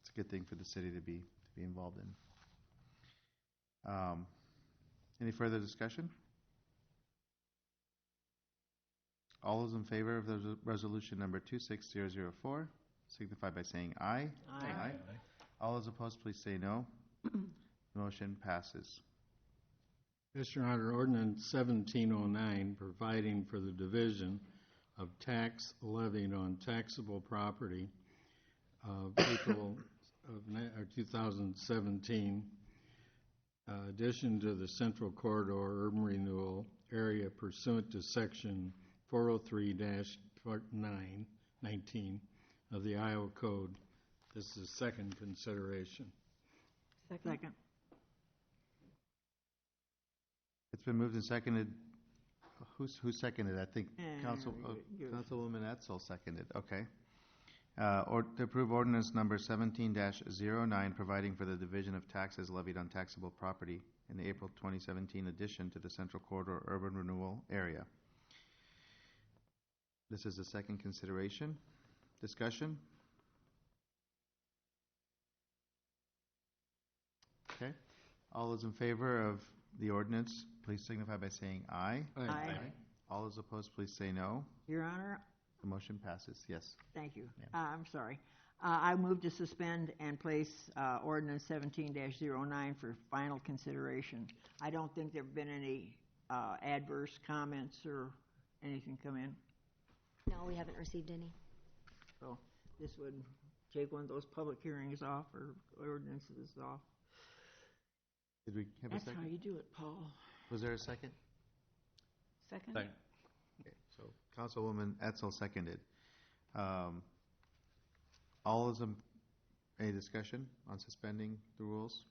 it's a good thing for the city to be involved in. Any further discussion? All those in favor of the resolution number 26004 signify by saying aye. Aye. All those opposed, please say no. Motion passes. Yes, Your Honor, ordinance 1709, providing for the division of tax levied on taxable property of April of 2017, addition to the Central Corridor Urban Renewal Area pursuant to Section 403-19 of the Iowa Code. This is second consideration. Second. It's been moved and seconded. Who seconded? I think Councilwoman Etzel seconded. Okay. Or to approve ordinance number 17-09, providing for the division of taxes levied on taxable property in the April 2017 addition to the Central Corridor Urban Renewal Area. This is the second consideration. Discussion? Okay. All those in favor of the ordinance, please signify by saying aye. Aye. All those opposed, please say no. Your Honor. The motion passes. Yes. Thank you. Yeah. I'm sorry. I move to suspend and place ordinance 17-09 for final consideration. I don't think there have been any adverse comments or anything come in. No, we haven't received any. So this would take one of those public hearings off or ordinances off. Did we have a second? That's how you do it, Paul. Was there a second? Second. Okay. So Councilwoman Etzel seconded. All those in, any discussion on suspending the rules?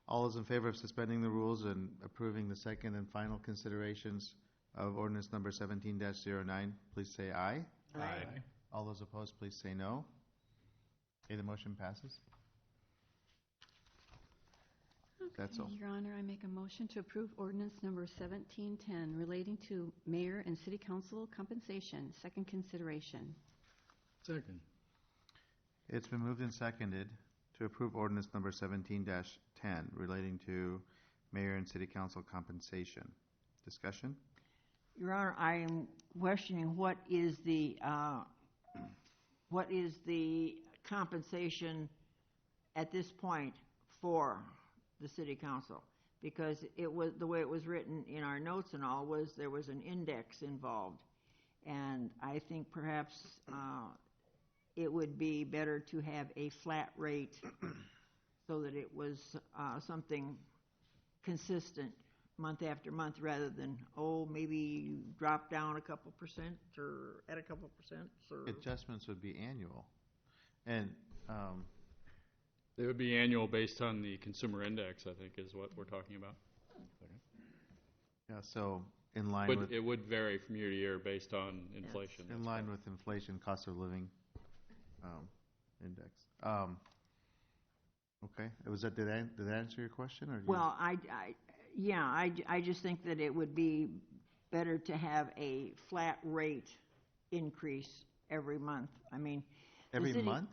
All those in favor of suspending the rules and approving the second and final considerations of ordinance number 17-09, please say aye. Aye. All those opposed, please say no. Okay, the motion passes. That's all. Your Honor, I make a motion to approve ordinance number 1710 relating to mayor and city council compensation, second consideration. Second. It's been moved and seconded to approve ordinance number 17-10 relating to mayor and city council compensation. Discussion? Your Honor, I am questioning what is the compensation at this point for the city council, because it was the way it was written in our notes and all was there was an index involved, and I think perhaps it would be better to have a flat rate so that it was something consistent month after month rather than maybe drop down a couple percent or at a couple percent. Or adjustments would be annual, and they would be annual based on the consumer index, I think, is what we're talking about. Yeah, so in line with... It would vary from year to year based on inflation. In line with inflation, cost of living index. Okay, did that answer your question? Or well, I just think that it would be better to have a flat rate increase every month. I mean... Every month?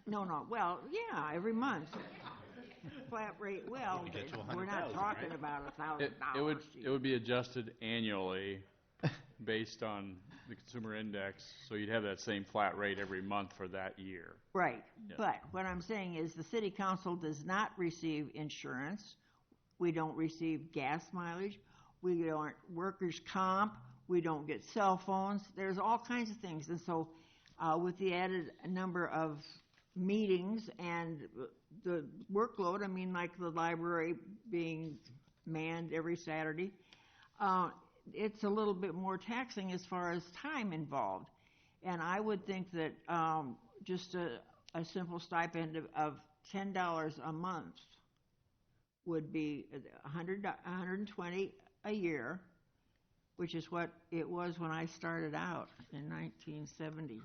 No, well, yeah, every month. Flat rate, well, we're not talking about $1,000. It would be adjusted annually based on the consumer index, so you'd have that same flat rate every month for that year. Right, Yeah. but what I'm saying is the city council does not receive insurance. We don't receive gas mileage. we aren't workers' comp, we don't get cell phones, there's all kinds of things. And so with the added number of meetings and the workload, I mean, like the library being manned every Saturday, it's a little bit more taxing as far as time involved. And I would think that just a simple stipend of $10 a month would be $120 a year, which is what it was when I started out in 1970.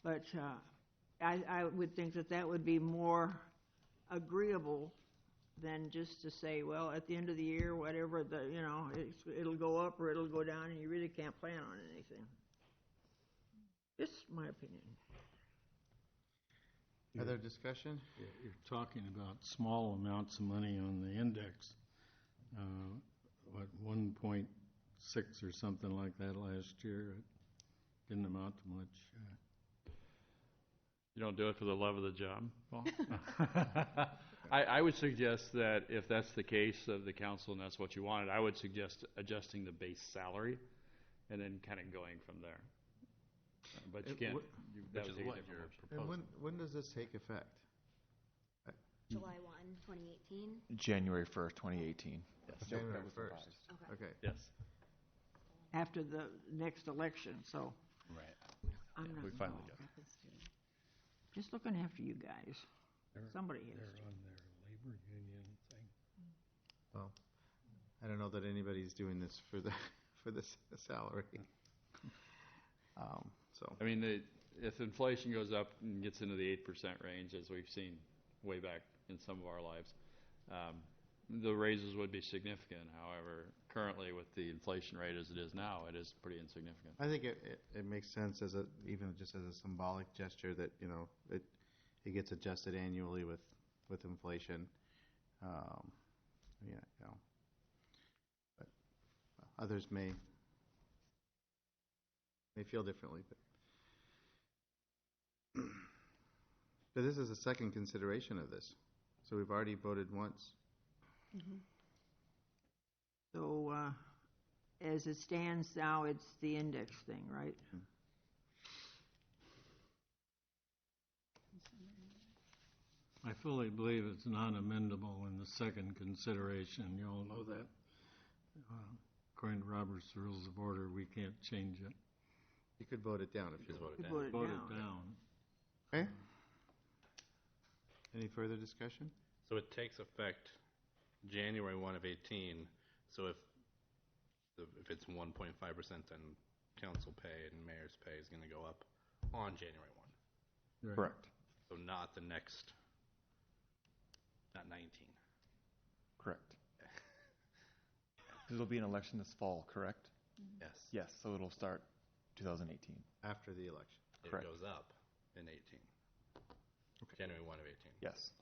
But I would think that that would be more agreeable than just to say, well, at the end of the year, whatever it'll go up or it'll go down, and you really can't plan on anything. Just my opinion. Other discussion? You're talking about small amounts of money on the index. What, 1.6 or something like that last year? It didn't amount to much. You don't do it for the love of the job, Paul? I would suggest that if that's the case of the council and that's what you wanted, I would suggest adjusting the base salary and then kind of going from there. But you can't. That was what you're proposing. And when does this take effect? July 1, 2018? January 1st, 2018. Yes. January 1st. Okay. Yes. After the next election, so. Right. I'm not we finally involved. got it. Just looking after you guys. Somebody has They're to. on their labor union thing. Well, I don't know that anybody's doing this for the salary. So. I mean, if inflation goes up and gets into the 8% range, as we've seen way back in some of our lives, the raises would be significant. However, currently with the inflation rate as it is now, it is pretty insignificant. I think it makes sense even just as a symbolic gesture that it gets adjusted annually with inflation. But others may feel differently. But this is a second consideration of this, so we've already voted once. Mm-hmm. So, as it stands now, it's the index thing, right? I fully believe it's non-amendable in the second consideration. You all know that. According to Robert's Rules of Order, we can't change it. You could vote it down if you vote it want. down. Vote it down. Okay. Any further discussion? So it takes effect January 1 of 18. So if it's 1.5%, then council pay and mayor's pay is going to go up on January 1. Right. Correct. So not 19. Correct. There'll be an election this fall, correct? Yes. Yes, so it'll start 2018. After the election. It Correct. goes up in 18. Okay. January 1 of 18. Yes.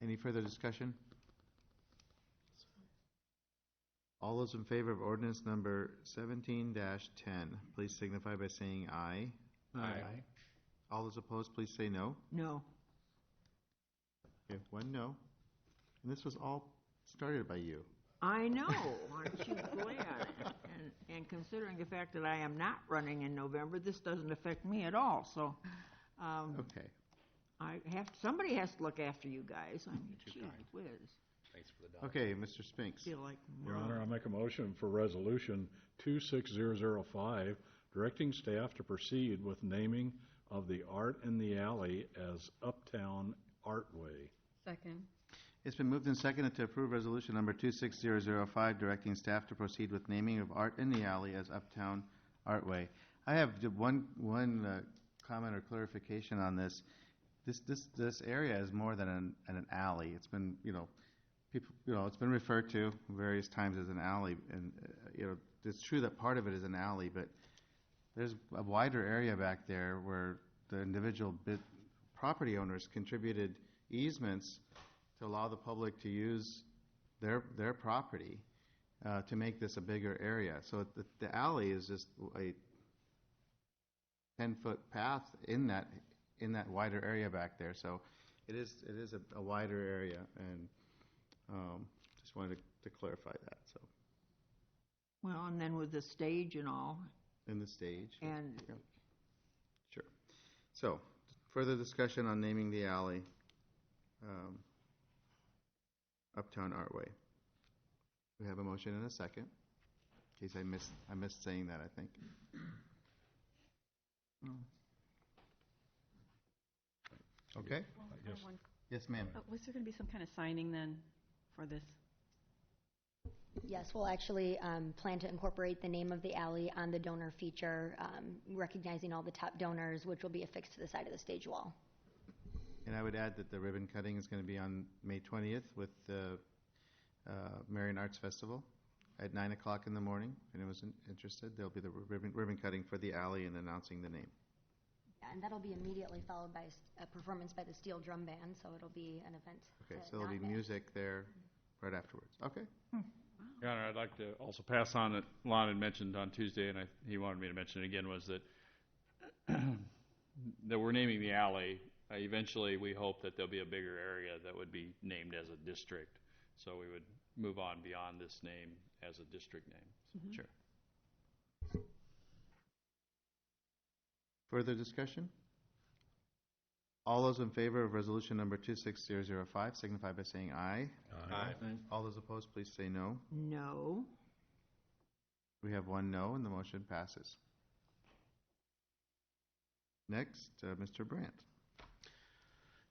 Any further discussion? All those in favor of ordinance number 17-10, please signify by saying aye. Aye. All those opposed, please say no. No. Okay, one no. And this was all started by you. I know. Aren't you glad? And considering the fact that I am not running in November, this doesn't affect me at all. So, Okay. somebody has to look after you guys. I mean, gee whiz. Thanks for the dollar. Okay, Mr. Spinks. Feel like Your Honor, I'll make a motion for resolution 26005, directing staff to proceed with naming of the Art in the Alley as Uptown Artway. Second. It's been moved and seconded to approve resolution number 26005, directing staff to proceed with naming of Art in the Alley as Uptown Artway. I have one comment or clarification on this. This area is more than an alley. It's been, it's been referred to various times as an alley, and it's true that part of it is an alley, but there's a wider area back there where the individual property owners contributed easements to allow the public to use their property to make this a bigger area. So the alley is just a 10-foot path in that wider area back there. So it is a wider area, and just wanted to clarify that, so, Well, and then with the stage and all, in the stage. and Yep. Sure. So, further discussion on naming the alley Uptown Artway. We have a motion and a second. In case I missed saying that, I think. Okay? Yes. Yes, ma'am. Was there going to be some kind of signing then for this? Yes, we'll actually plan to incorporate the name of the alley on the donor feature, recognizing all the top donors, which will be affixed to the side of the stage wall. And I would add that the ribbon cutting is going to be on May 20th with the Marion Arts Festival at 9 o'clock in the morning. If anyone's interested, there'll be the ribbon cutting for the alley and announcing the name. Yeah, and that'll be immediately followed by a performance by the Steel Drum Band, so it'll be an event. Okay, to so there'll be not miss. music there right afterwards. Okay. Your Honor, I'd like to also pass on that Lon had mentioned on Tuesday, and he wanted me to mention it again, was that that we're naming the alley. Eventually, we hope that there'll be a bigger area that would be named as a district. So we would move on beyond this name as a district name. Mhm. Sure. Further discussion? All those in favor of resolution number 26005 signify by saying aye. Aye. All those opposed, please say no. no. We have one no, and the motion passes. Next, Mr. Brandt.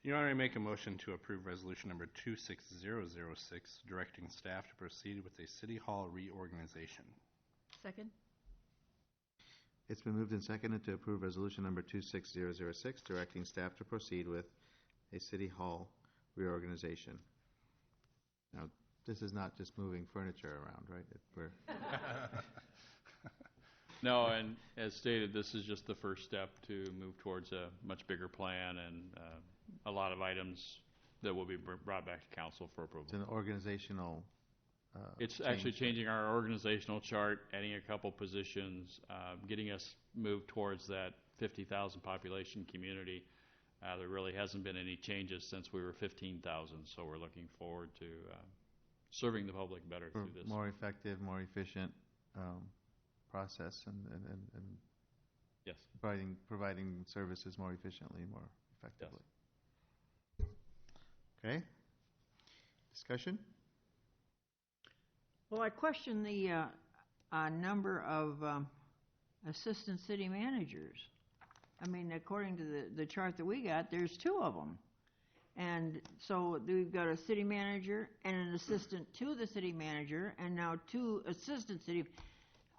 Your Honor, I make a motion to approve resolution number 26006, directing staff to proceed with a city hall reorganization. Second? It's been moved and seconded to approve resolution number 26006, directing staff to proceed with a city hall reorganization. Now, this is not just moving furniture around, right? No, and as stated, this is just the first step to move towards a much bigger plan and a lot of items that will be brought back to council for approval. It's an organizational It's actually changing our organizational chart, adding a couple positions, getting us moved towards that 50,000 population community. There really hasn't been any changes since we were 15,000, so we're looking forward to serving the public better through this. More effective, more efficient process and Yes. providing services more efficiently, more effectively. Okay. Discussion? Well, I question the number of assistant city managers. I mean, according to the chart that we got, there's 2 of them. And so we've got a city manager and an assistant to the city manager, and now 2 assistant city.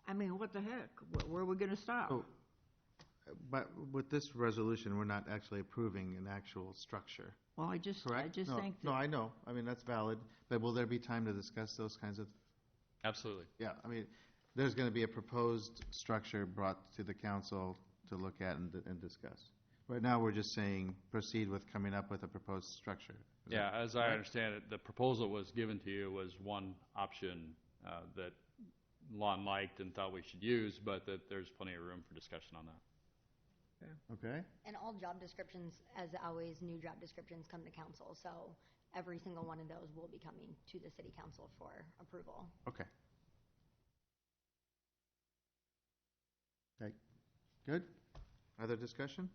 I mean, what the heck? Where are we going to stop? Oh, but with this resolution, we're not actually approving an actual structure. Well, I just Correct? think that. No, I know. I mean, that's valid. But will there be time to discuss those kinds of? Absolutely. Yeah, I mean, there's going to be a proposed structure brought to the council to look at and discuss. Right now, we're just saying proceed with coming up with a proposed structure. Yeah, as I understand it, the proposal was given to you was one option that Lon liked and thought we should use, but that there's plenty of room for discussion on that. Okay. And all job descriptions, as always, new job descriptions come to council, so every single one of those will be coming to the city council for approval. Okay. Okay. Good. Other discussion?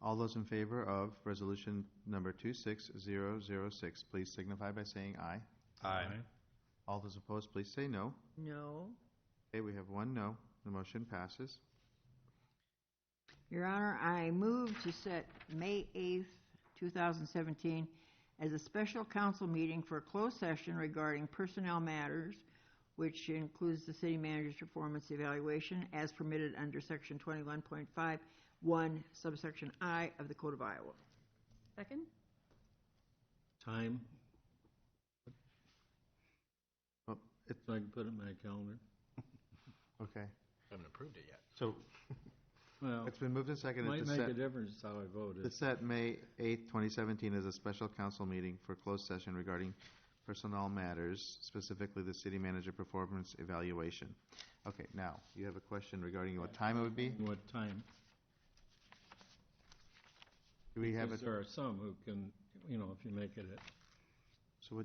All those in favor of resolution number 26006, please signify by saying aye. Aye. All those opposed, please say no. No. Okay, we have one no. The motion passes. Your Honor, I move to set May 8th, 2017 as a special council meeting for a closed session regarding personnel matters, which includes the city manager's performance evaluation as permitted under section 21.51 subsection I of the Code of Iowa. Second? Time, Well, so I can put it in my calendar. okay. Haven't approved it yet. So Well, it's been moved and seconded might to make set a difference how I vote. to set May 8th, 2017 as a special council meeting for closed session regarding personnel matters, specifically the city manager performance evaluation. Okay, now, you have a question regarding what time it would be? What time? Do we have Because it? there are some who can, if you make it at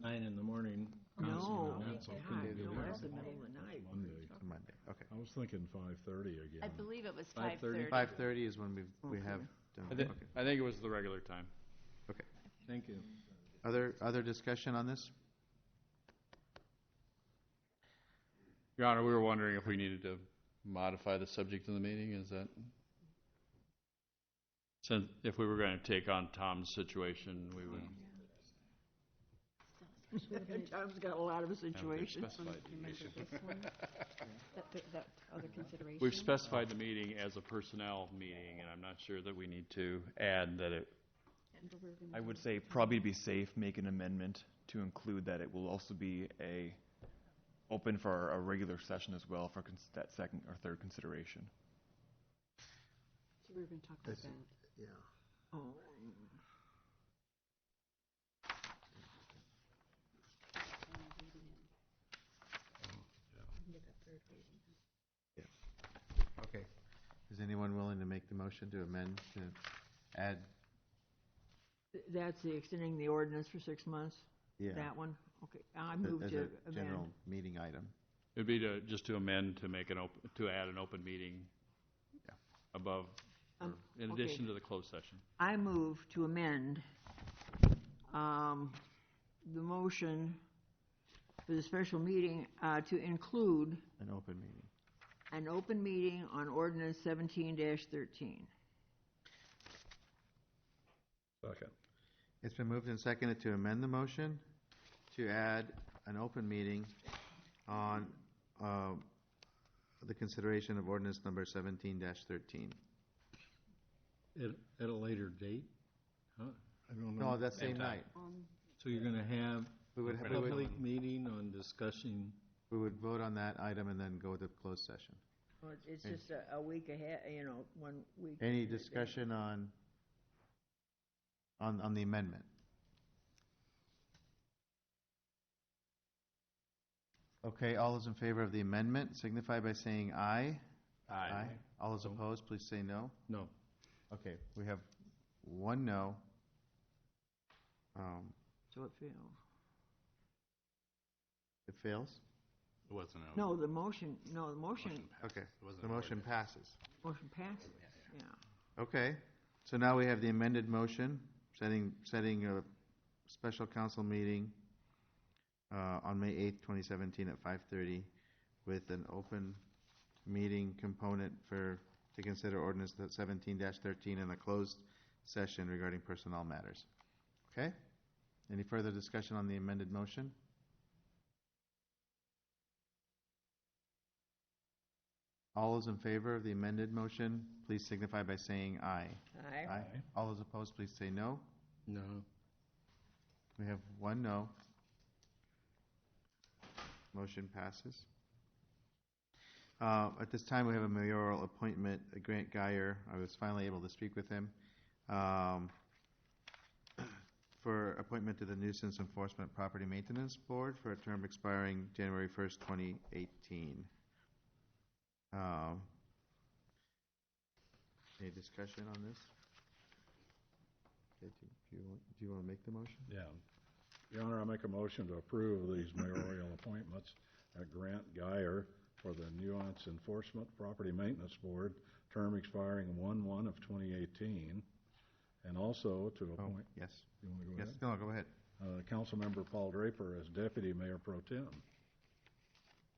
9 in the morning. No, council God, can do no, that. that's the middle of the night. Monday, okay. I was thinking 5:30 again. I believe it was 5:30? 5:30 is when we have done. Okay. I think it was the regular time. Okay. Thank you. Other discussion on this? Your Honor, we were wondering if we needed to modify the subject of the meeting, is that? Since if we were going to take on Tom's situation, we would. Tom's got a lot of situations. That other consideration? We've specified the meeting as a personnel meeting, and I'm not sure that we need to add that it. I would say probably to be safe, make an amendment to include that it will also be open for a regular session as well for that second or third consideration. So we were going to talk about that. Yeah. Oh. Okay. Is anyone willing to make the motion to amend, to add? That's the extending the ordinance for 6 months? Yeah. That one? Okay, I move As to a general amend. meeting item. It'd be just to amend to make to add an open meeting above, or in okay. addition to the closed session. I move to amend the motion for the special meeting to include An open meeting. an open meeting on ordinance 17-13. Second. It's been moved and seconded to amend the motion to add an open meeting on the consideration of ordinance number 17-13. At a later date? Huh? I don't know. No, that same night. So you're going to have We would a have public meeting on discussing. We would vote on that item and then go to closed session. Well, it's just a week ahead, 1 week. Any discussion on the amendment? Okay, all those in favor of the amendment signify by saying aye. Aye. All those opposed, please say no. No. Okay, we have 1 no. So it fails. It fails? It wasn't a. No, the motion. Okay, the motion passes. Motion passes, yeah. Okay, so now we have the amended motion, setting a special council meeting on May 8th, 2017 at 5:30 with an open meeting component to consider ordinance 17-13 and a closed session regarding personnel matters. Okay? Any further discussion on the amended motion? All those in favor of the amended motion, please signify by saying aye. Aye. All those opposed, please say no. No. We have 1 no. Motion passes. At this time, we have a mayoral appointment, Grant Geyer. I was finally able to speak with him for appointment to the Nuisance Enforcement Property Maintenance Board for a term expiring January 1st, 2018. Any discussion on this? Okay, do you want to make the motion? Yeah. Your Honor, I make a motion to approve these mayoral appointments at Grant Geyer for the Nuisance Enforcement Property Maintenance Board, term expiring 1/1 of 2018, and also to appoint. Yes. You want to go Yes. ahead? No, go ahead. Councilmember Paul Draper as Deputy Mayor Pro Tem.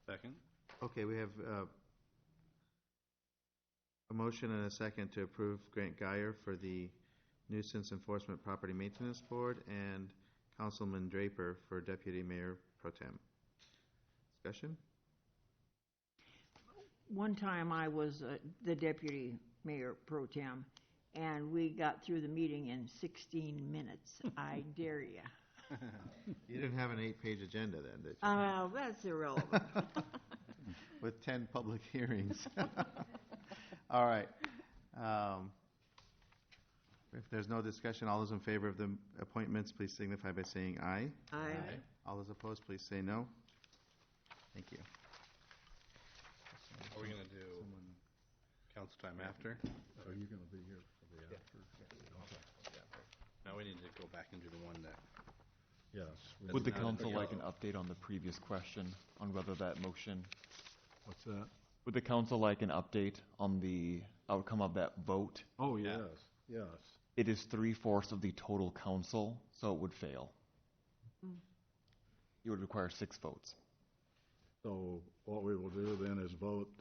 Second? Okay, we have a motion and a second to approve Grant Geyer for the Nuisance Enforcement Property Maintenance Board and Councilman Draper for Deputy Mayor Pro Tem. Discussion? One time I was the deputy mayor pro tem, and we got through the meeting in 16 minutes. I dare you. You didn't have an 8-page agenda then, did you? That's irrelevant. With 10 public hearings. All right. If there's no discussion, all those in favor of the appointments, please signify by saying aye. Aye. All those opposed, please say no. Thank you. Are we going to do council time after? Are you going to be here for the after? Now we need to go back and do the one that. Yes. Would the council like an update on the previous question on whether that motion? What's that? Would the council like an update on the outcome of that vote? Oh, yes, yes. It is 3/4 of the total council, so it would fail. It would require 6 votes. So what we will do then is vote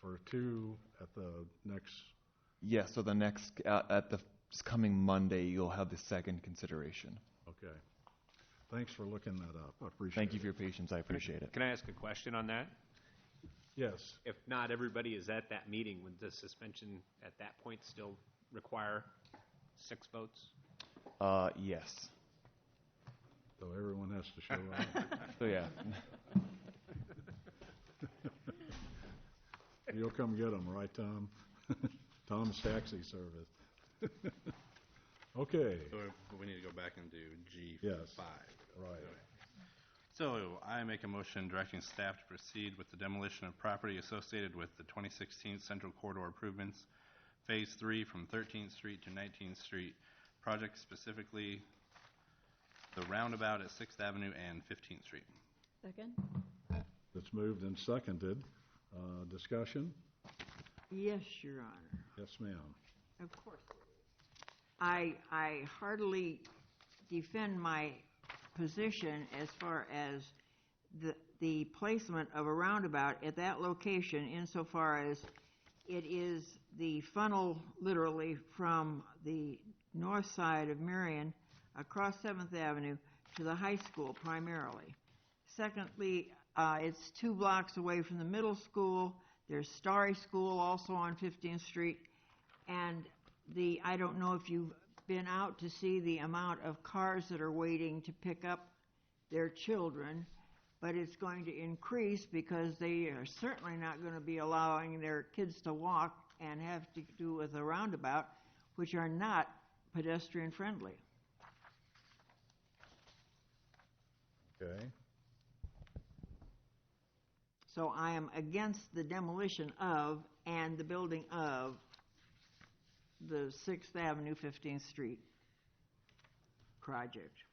for 2 at the next. Yes, so the next, at the coming Monday, you'll have the second consideration. Okay. Thanks for looking that up. I appreciate it. Thank you for your patience. I appreciate it. Can I ask a question on that? Yes. If not everybody is at that meeting, would the suspension at that point still require 6 votes? Yes. So everyone has to show up. So yeah. You'll come get them, right, Tom? Tom's taxi service. Okay. So we need to go back and do G5. Yes. Right. Okay. So I make a motion directing staff to proceed with the demolition of property associated with the 2016 Central Corridor improvements, Phase 3 from 13th Street to 19th Street, project specifically the roundabout at 6th Avenue and 15th Street. Second? It's moved and seconded. Discussion? Yes, Your Honor. Yes, ma'am. Of course. I heartily defend my position as far as the placement of a roundabout at that location insofar as it is the funnel literally from the north side of Marion across 7th Avenue to the high school primarily. Secondly, it's 2 blocks away from the middle school. There's Starry School also on 15th Street. And I don't know if you've been out to see the amount of cars that are waiting to pick up their children, but it's going to increase because they are certainly not going to be allowing their kids to walk and have to do with a roundabout, which are not pedestrian friendly. Okay. So I am against the demolition of and the building of the 6th Avenue, 15th Street project.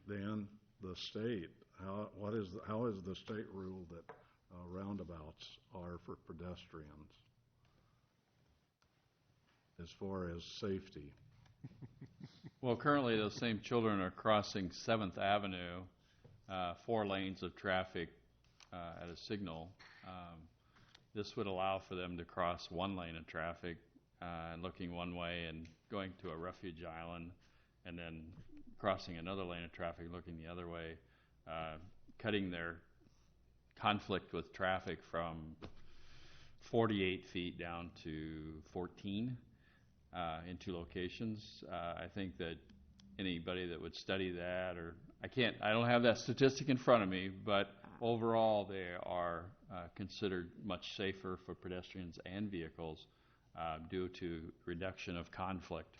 Then the state, how is the state rule that roundabouts are for pedestrians as far as safety? Well, currently those same children are crossing 7th Avenue, 4 lanes of traffic at a signal. This would allow for them to cross 1 lane of traffic, looking one way and going to a refuge island, and then crossing another lane of traffic looking the other way, cutting their conflict with traffic from 48 feet down to 14 in 2 locations. I think that anybody that would study that, or I don't have that statistic in front of me, but overall they are considered much safer for pedestrians and vehicles due to reduction of conflict.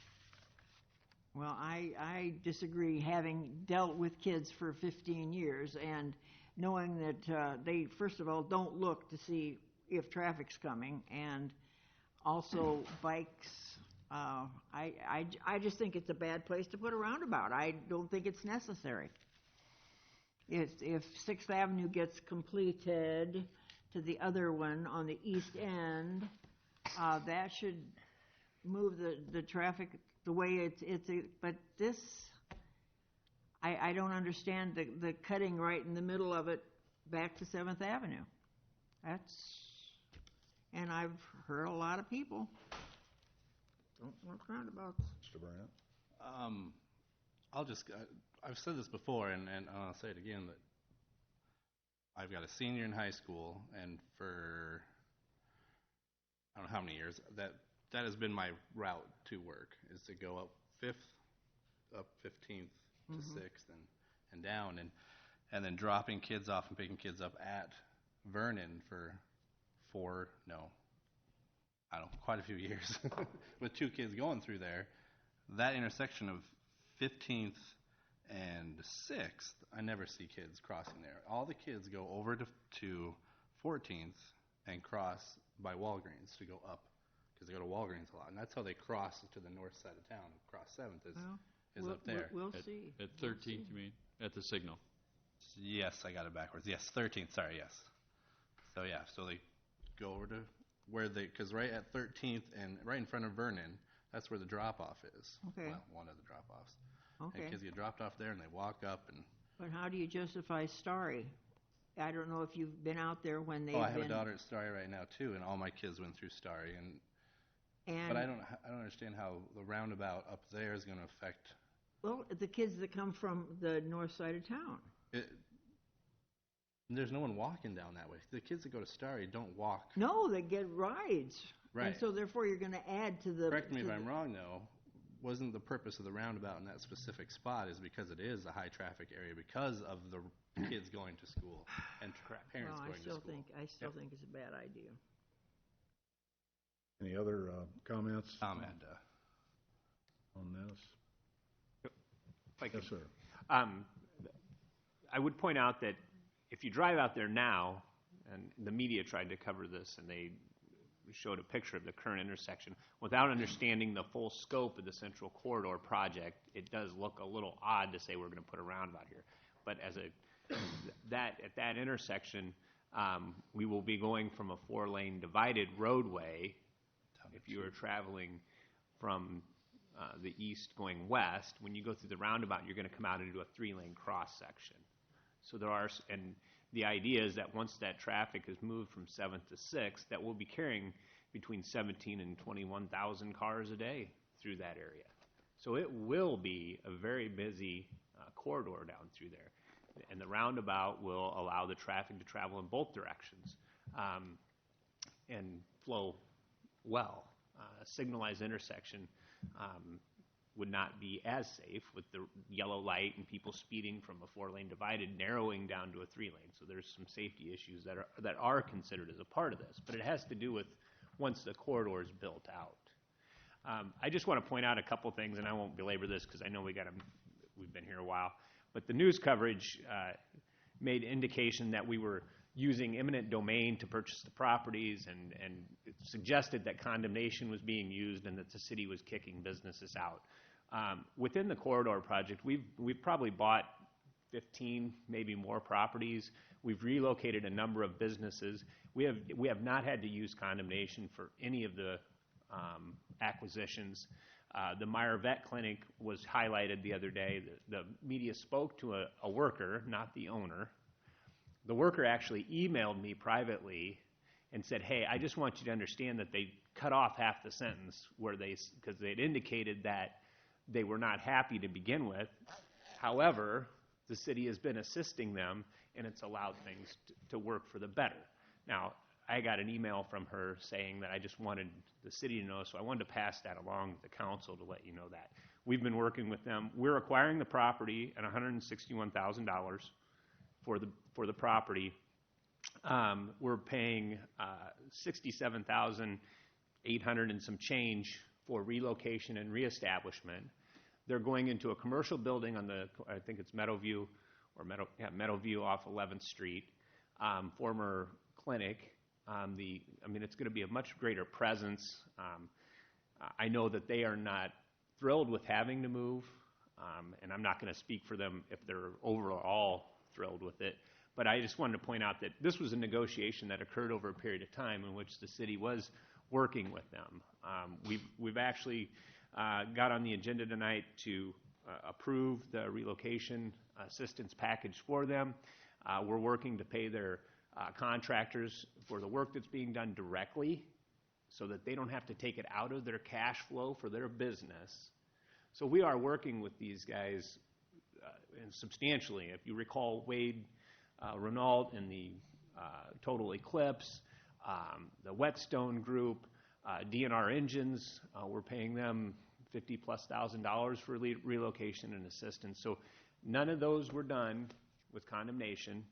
Well, I disagree, having dealt with kids for 15 years and knowing that they, first of all, don't look to see if traffic's coming, and also bikes. I just think it's a bad place to put a roundabout. I don't think it's necessary. If 6th Avenue gets completed to the other one on the east end, that should move the traffic the way but this, I don't understand the cutting right in the middle of it back to 7th Avenue. And I've heard a lot of people don't want roundabouts. Mr. Brandt? I've said this before, and I'll say it again, that I've got a senior in high school, and for I don't know how many years, that has been my route to work, is to go up 5th, up 15th to 6th, and down, and then dropping kids off and picking kids up at Vernon for I don't know, quite a few years with two kids going through there. That intersection of 15th and 6th, I never see kids crossing there. All the kids go over to 14th and cross by Walgreens to go up, because they go to Walgreens a lot. And that's how they cross to the north side of town. Cross 7th is up there. We'll see. At 13th, you mean, at the signal? Yes, I got it backwards. Yes, 13th, sorry, yes. So yeah, so they go over to where because right at 13th and right in front of Vernon, that's where the drop-off is. Okay. Well, one of the drop-offs. Okay. And kids get dropped off there and they walk up and... But how do you justify Starry? I don't know if you've been out there when they've I have been... a daughter at Starry right now too, and all my kids went through Starry. But I don't understand how the roundabout up there is going to affect... Well, the kids that come from the north side of town. There's no one walking down that way. The kids that go to Starry don't walk. No, they get rides. Right. And so therefore you're going to add to the... Correct me if I'm wrong, though. Wasn't the purpose of the roundabout in that specific spot is because it is a high traffic area because of the kids going to school and parents going to school? I still think it's a bad idea. Any other comments on this? Yes, sir. I would point out that if you drive out there now, and the media tried to cover this, and they showed a picture of the current intersection, without understanding the full scope of the Central Corridor project, it does look a little odd to say we're going to put a roundabout here. But at that intersection, we will be going from a 4-lane divided roadway. If you are traveling from the east going west, when you go through the roundabout, you're going to come out into a 3-lane cross section. So and the idea is that once that traffic is moved from 7th to 6th, that we'll be carrying between 17 and 21,000 cars a day through that area. So it will be a very busy corridor down through there. And the roundabout will allow the traffic to travel in both directions and flow well. A signalized intersection would not be as safe with the yellow light and people speeding from a 4-lane divided narrowing down to a 3-lane. So there's some safety issues that are considered as a part of this. But it has to do with once the corridor is built out. I just want to point out a couple things, and I won't belabor this because I know we've been here a while. But the news coverage made indication that we were using eminent domain to purchase the properties, and it suggested that condemnation was being used and that the city was kicking businesses out. Within the corridor project, we've probably bought 15, maybe more properties. We've relocated a number of businesses. We have not had to use condemnation for any of the acquisitions. The Meyer Vet Clinic was highlighted the other day. The media spoke to a worker, not the owner. The worker actually emailed me privately and said, hey, I just want you to understand that they cut off half the sentence because they'd indicated that they were not happy to begin with. However, the city has been assisting them, and it's allowed things to work for the better. Now, I got an email from her saying that I just wanted the city to know, so I wanted to pass that along to the council to let you know that. We've been working with them. We're acquiring the property at $161,000 for the property. We're paying $67,800 and some change for relocation and reestablishment. They're going into a commercial building on I think it's Meadowview Meadowview off 11th Street, former clinic. It's going to be a much greater presence. I know that they are not thrilled with having to move, and I'm not going to speak for them if they're overall thrilled with it. But I just wanted to point out that this was a negotiation that occurred over a period of time in which the city was working with them. We've actually got on the agenda tonight to approve the relocation assistance package for them. We're working to pay their contractors for the work that's being done directly so that they don't have to take it out of their cash flow for their business. So we are working with these guys substantially. If you recall Wade Renault in the Total Eclipse, the Whetstone Group, DNR Engines, we're paying them $50,000+ for relocation and assistance. So none of those were done with condemnation.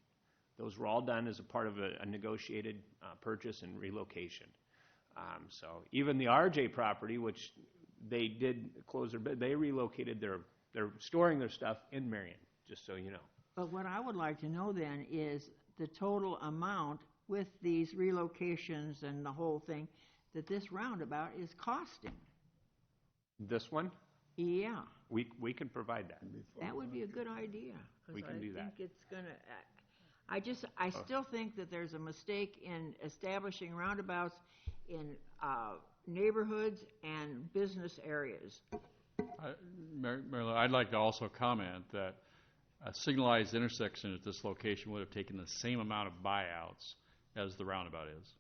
Those were all done as a part of a negotiated purchase and relocation. So even the RJ property, which they did close their bid, they relocated they're storing their stuff in Marion, just so you know. But what I would like to know then is the total amount with these relocations and the whole thing that this roundabout is costing. This one, Yeah, we can provide that. that would be a good idea. 'Cause We can do that. I think it's gonna, I still think that there's a mistake in establishing roundabouts in neighborhoods and business areas. Marilyn, I'd like to also comment that a signalized intersection at this location would have taken the same amount of buyouts as the roundabout is.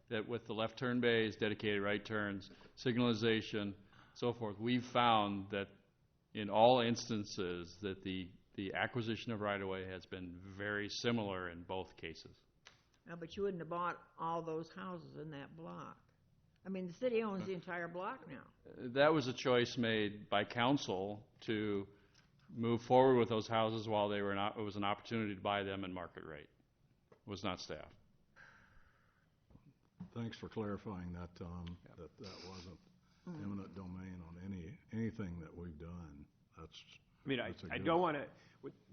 That with the left turn bays, dedicated right turns, signalization, so forth, we've found that in all instances that the acquisition of right-of-way has been very similar in both cases. No, but you wouldn't have bought all those houses in that block. I mean, the city owns the entire block now. That was a choice made by council to move forward with those houses while they were not, it was an opportunity to buy them in market rate. It was not staff. Thanks for clarifying that, Tom, that wasn't eminent domain on anything that we've done. I mean, I don't want to,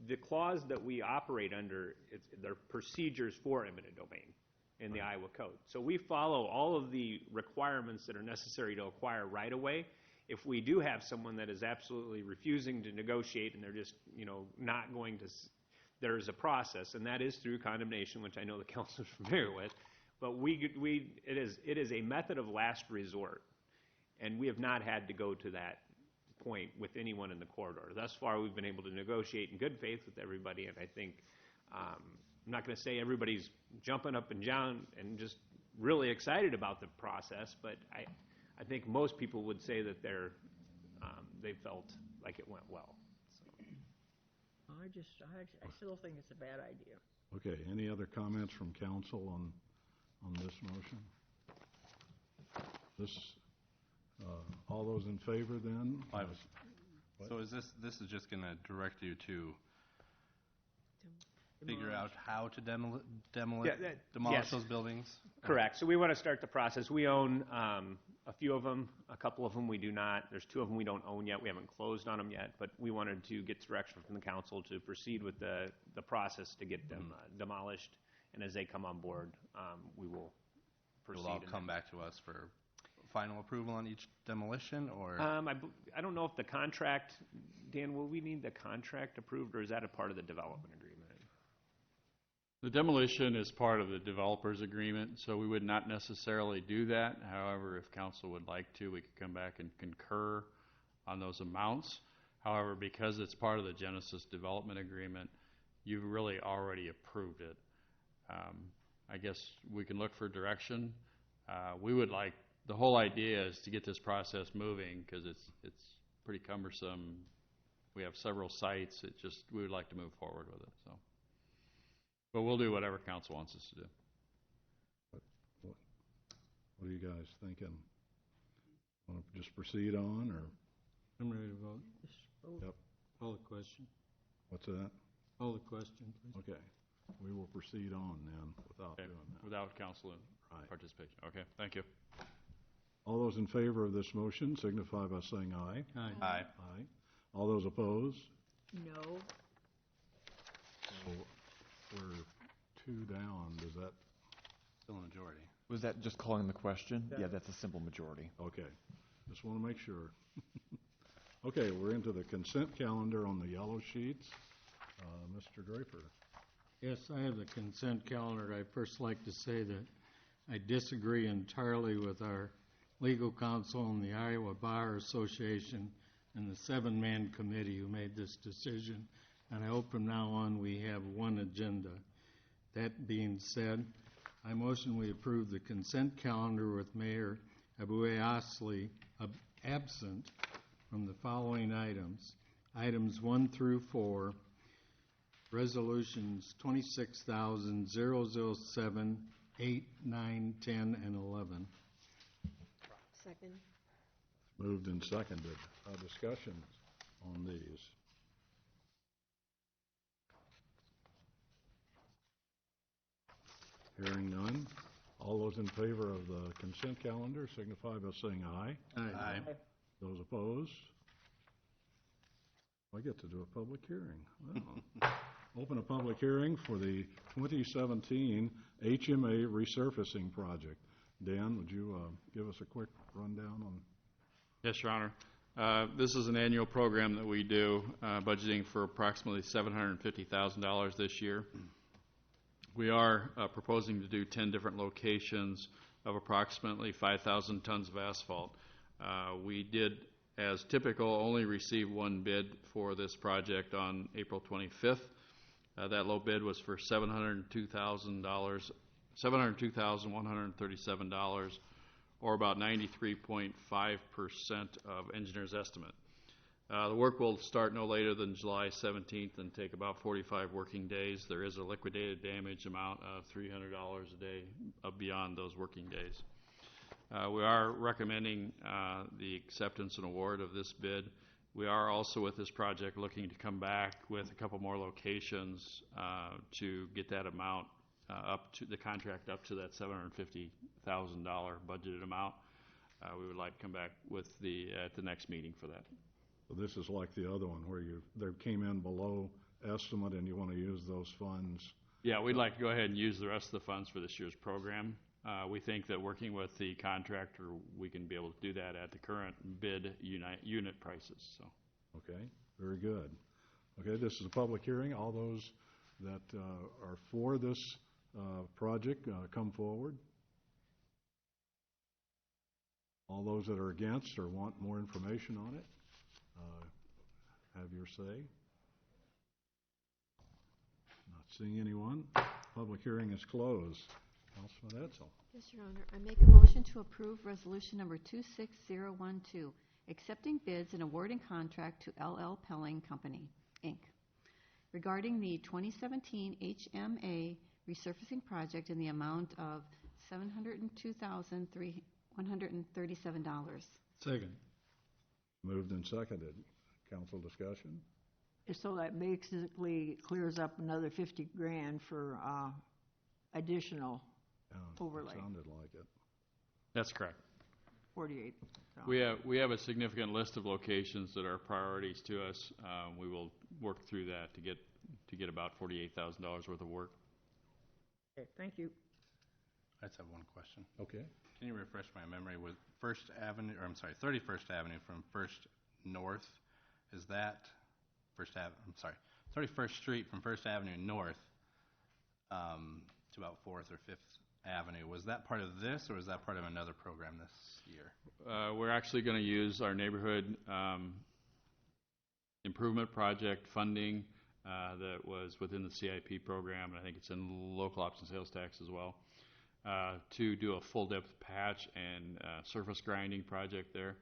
the clause that we operate under, they're procedures for eminent domain in the Iowa Code. So we follow all of the requirements that are necessary to acquire right-of-way. If we do have someone that is absolutely refusing to negotiate and they're just, not going to, there's a process, and that is through condemnation, which I know the council is familiar with. But it is a method of last resort, and we have not had to go to that point with anyone in the corridor. Thus far, we've been able to negotiate in good faith with everybody, and I think, I'm not going to say everybody's jumping up and down and just really excited about the process, but I think most people would say that they felt like it went well. So. I still think it's a bad idea. Okay, any other comments from council on this motion? All those in favor then? So is this is just going to direct you to figure out how to demolish Yes. those buildings? Correct. So we want to start the process. We own a few of them. A couple of them we do not. There's 2 of them we don't own yet. We haven't closed on them yet, but we wanted to get direction from the council to proceed with the process to get them demolished. And as they come on board, we will proceed. Will all come back to us for final approval on each demolition, or? I don't know if the contract, Dan, will we need the contract approved, or is that a part of the development agreement? The demolition is part of the developer's agreement, so we would not necessarily do that. However, if council would like to, we could come back and concur on those amounts. However, because it's part of the Genesis development agreement, you've really already approved it. I guess we can look for direction. We would like, the whole idea is to get this process moving because it's pretty cumbersome. We have several sites. We would like to move forward with it. So, but we'll do whatever council wants us to do. What are you guys thinking? Want to just proceed on, or? I'm ready to vote. Yep. Call the question. What's that? Call the question, please. Okay. We will proceed on then without doing that. Without council participation. Okay, thank you. All those in favor of this motion signify by saying aye. Aye. Aye. Aye. All those opposed? No. So we're 2 down. Does that? Still a majority. Was that just calling the question? Yeah, that's a simple majority. Okay. Just want to make sure. Okay, we're into the consent calendar on the yellow sheets. Mr. Draper. Yes, I have the consent calendar. I'd first like to say that I disagree entirely with our legal counsel and the Iowa Bar Association and the 7-man committee who made this decision. And I hope from now on we have one agenda. That being said, I motion we approve the consent calendar with Mayor Abuye-Osley absent from the following items. Items 1 through 4, resolutions 26,007, 8, 9, 10, and 11. Second. Moved and seconded. Discussions on these. Hearing none. All those in favor of the consent calendar signify by saying aye. Aye. Those opposed? I get to do a public hearing. Wow. Open a public hearing for the 2017 HMA resurfacing project. Dan, would you give us a quick rundown on? Yes, Your Honor. This is an annual program that we do, budgeting for approximately $750,000 this year. We are proposing to do 10 different locations of approximately 5,000 tons of asphalt. We did, as typical, only receive one bid for this project on April 25th. That low bid was for $702,137, or about 93.5% of engineer's estimate. The work will start no later than July 17th and take about 45 working days. There is a liquidated damage amount of $300 a day beyond those working days. We are recommending the acceptance and award of this bid. We are also, with this project, looking to come back with a couple more locations to get that amount up to the contract up to that $750,000 budgeted amount. We would like to come back with at the next meeting for that. So this is like the other one where they came in below estimate and you want to use those funds. Yeah, we'd like to go ahead and use the rest of the funds for this year's program. We think that working with the contractor, we can be able to do that at the current bid unit prices. So. Okay, very good. Okay, this is a public hearing. All those that are for this project, come forward. All those that are against or want more information on it, have your say. Not seeing anyone. Public hearing is closed. Councilman Edsel. Yes, Your Honor. I make a motion to approve resolution number 26012, accepting bids and awarding contract to LL Pelling Company, Inc., regarding the 2017 HMA resurfacing project in the amount of $702,137. Second. Moved and seconded. Council discussion? So that basically clears up another 50 grand for additional overlay. Sounded like it. That's correct. 48. We have a significant list of locations that are priorities to us. We will work through that to get about $48,000 worth of work. Okay, thank you. I just have one question. Okay. Can you refresh my memory with 31st Avenue from First North? Is that 31st Street from First Avenue North to about 4th or 5th Avenue. Was that part of this, or was that part of another program this year? We're actually going to use our neighborhood improvement project funding that was within the CIP program, and I think it's in local option sales tax as well, to do a full depth patch and surface grinding project there.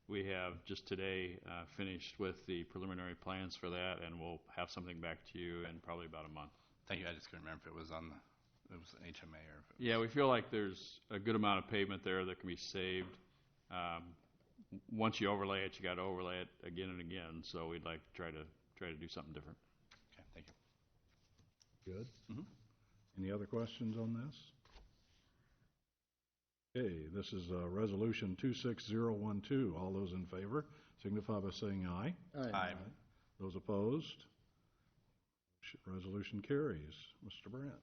We have just today finished with the preliminary plans for that, and we'll have something back to you in probably about a month. Thank you. I just couldn't remember if it was on it was an HMA or if it was... Yeah, we feel like there's a good amount of pavement there that can be saved. Once you overlay it, you got to overlay it again and again. So we'd like to try to do something different. Okay, thank you. Good. Mm-hmm. Any other questions on this? Okay, this is resolution 26012. All those in favor signify by saying aye. Aye. Those opposed? Resolution carries. Mr. Brandt.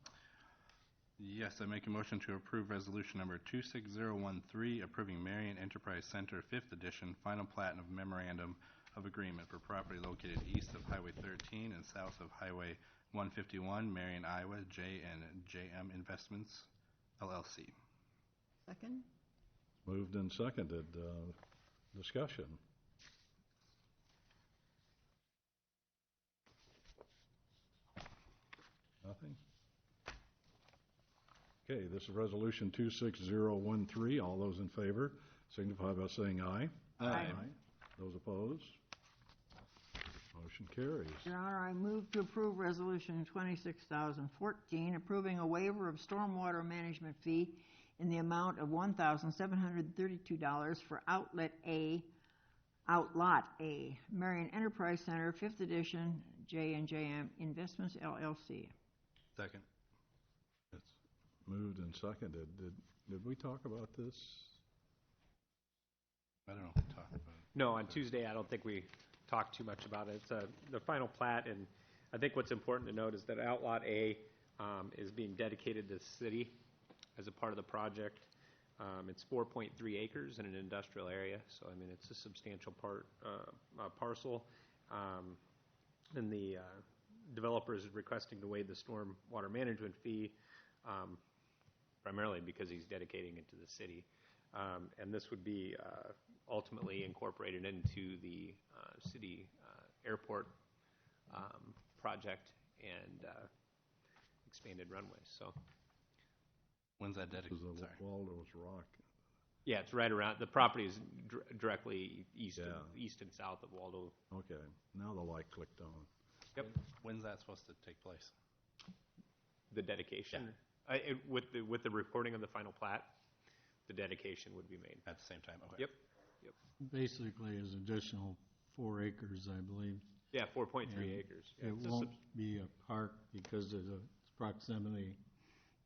Yes, I make a motion to approve resolution number 26013, approving Marion Enterprise Center 5th Edition final plat of memorandum of agreement for property located east of Highway 13 and south of Highway 151, Marion, Iowa, J&JM Investments, LLC. Second. Moved and seconded. Discussion. Nothing? Okay, this is resolution 26013. All those in favor signify by saying aye. Aye. Those opposed? Motion carries. Your Honor, I move to approve resolution 26,014, approving a waiver of stormwater management fee in the amount of $1,732 for Outlot A, Marion Enterprise Center, 5th Edition, J&JM Investments, LLC. Second. moved and seconded. Did we talk about this? I don't know if we talked about it. No, on Tuesday, I don't think we talked too much about it. It's the final plat, and I think what's important to note is that Outlot A is being dedicated to the city as a part of the project. It's 4.3 acres in an industrial area, so I mean it's a substantial parcel. And the developer is requesting to waive the storm water management fee, primarily because he's dedicating it to the city. And this would be ultimately incorporated into the city airport project and expanded runways. So, when's that dedicated? Waldo's Rock. Yeah, it's right around. The property is directly east and south of Waldo. Okay, now the light clicked on. Yep. When's that supposed to take place? The dedication. With the reporting of the final plat, the dedication would be made at the same time. Okay. Yep. Basically, is additional 4 acres, I believe. Yeah, 4.3 And acres. It won't be a park because of the proximity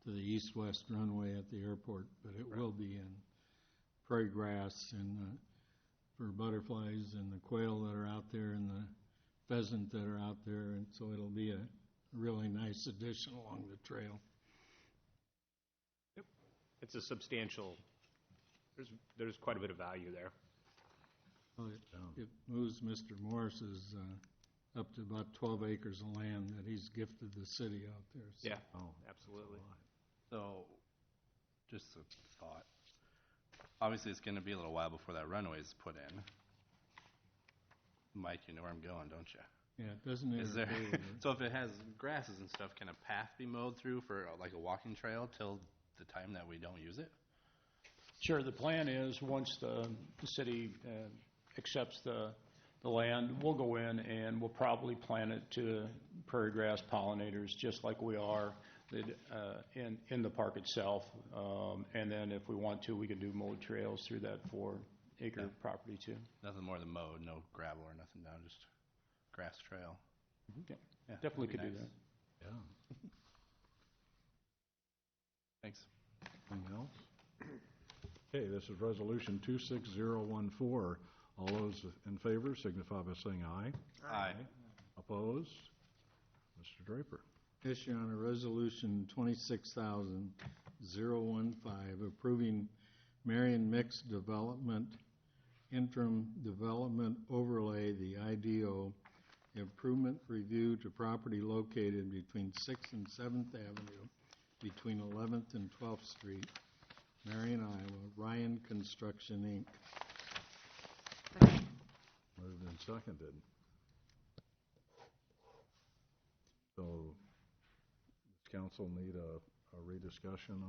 to the east-west runway at the airport, but it will be in prairie grass and for butterflies and the quail that are out there and the pheasant that are out there, and so it'll be a really nice addition along the trail. Yep. It's a substantial. There's quite a bit of value there. Well, it moves Mr. Morris's up to about 12 acres of land that he's gifted the city out there. So. Yeah, absolutely. So, just a thought. Obviously, it's going to be a little while before that runway is put in. Mike, you know where I'm going, don't you? Yeah, doesn't it? Is there? So if it has grasses and stuff, can a path be mowed through for like a walking trail till the time that we don't use it? Sure, the plan is, once the city accepts the land, we'll go in and we'll probably plant it to prairie grass pollinators, just like we are in the park itself. And then if we want to, we can do mowed trails through that 4-acre property too. Nothing more than mowed, no gravel or nothing down, just grass trail. Yeah, definitely could do that. Yeah. Thanks. Anything else? Okay, this is Resolution 26014. All those in favor signify by saying aye. Aye. Opposed? Mr. Draper. Yes, Your Honor, Resolution 26,015, approving Marion Mixed Development Interim Development Overlay, the IDO, improvement review to property located between 6th and 7th Avenue, between 11th and 12th Street, Marion, Iowa, Ryan Construction, Inc. Moved and seconded. So, does council need a rediscussion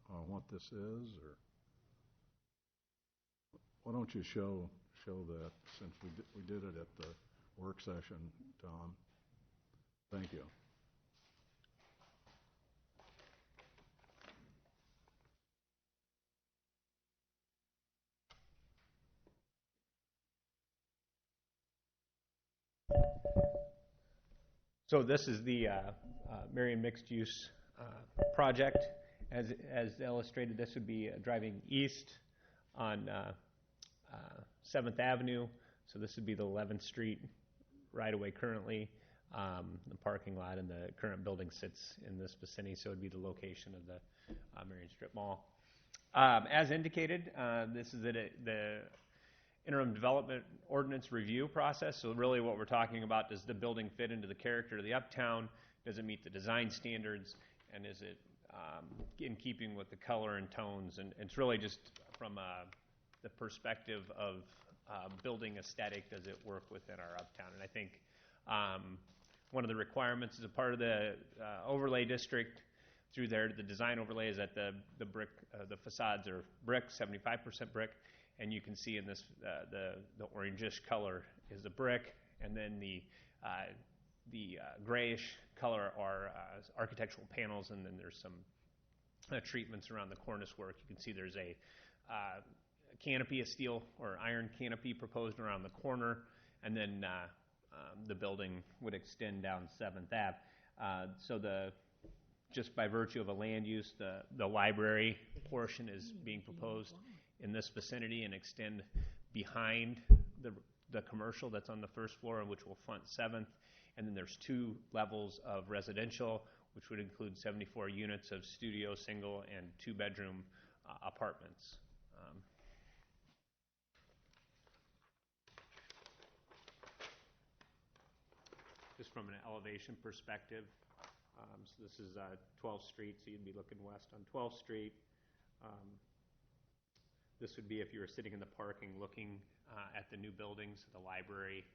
on what this is, or why don't you show that since we did it at the work session, Tom? Thank you. So this is the Marion mixed use project. As illustrated, this would be driving east on 7th Avenue. So this would be the 11th Street right away currently. The parking lot and the current building sits in this vicinity, so it would be the location of the Marion Strip Mall. As indicated, this is the interim development ordinance review process. So really what we're talking about, does the building fit into the character of the uptown? Does it meet the design standards? And is it in keeping with the color and tones? And it's really just from the perspective of building aesthetic, does it work within our uptown? And I think one of the requirements as a part of the overlay district through there, the design overlay is that the brick, the facades are brick, 75% brick. And you can see in this, the orangish color is the brick, and then the grayish color are architectural panels, and then there's some treatments around the cornice work. You can see there's a canopy, a steel or iron canopy proposed around the corner, and then the building would extend down 7th Ave. So just by virtue of a land use, the library portion is being proposed in this vicinity and extend behind the commercial that's on the first floor, and which will front 7th. And then there's 2 levels of residential, which would include 74 units of studio, single, and 2-bedroom apartments. Just from an elevation perspective, so this is 12th Street, so you'd be looking west on 12th Street. This would be if you were sitting in the parking looking at the new buildings. The library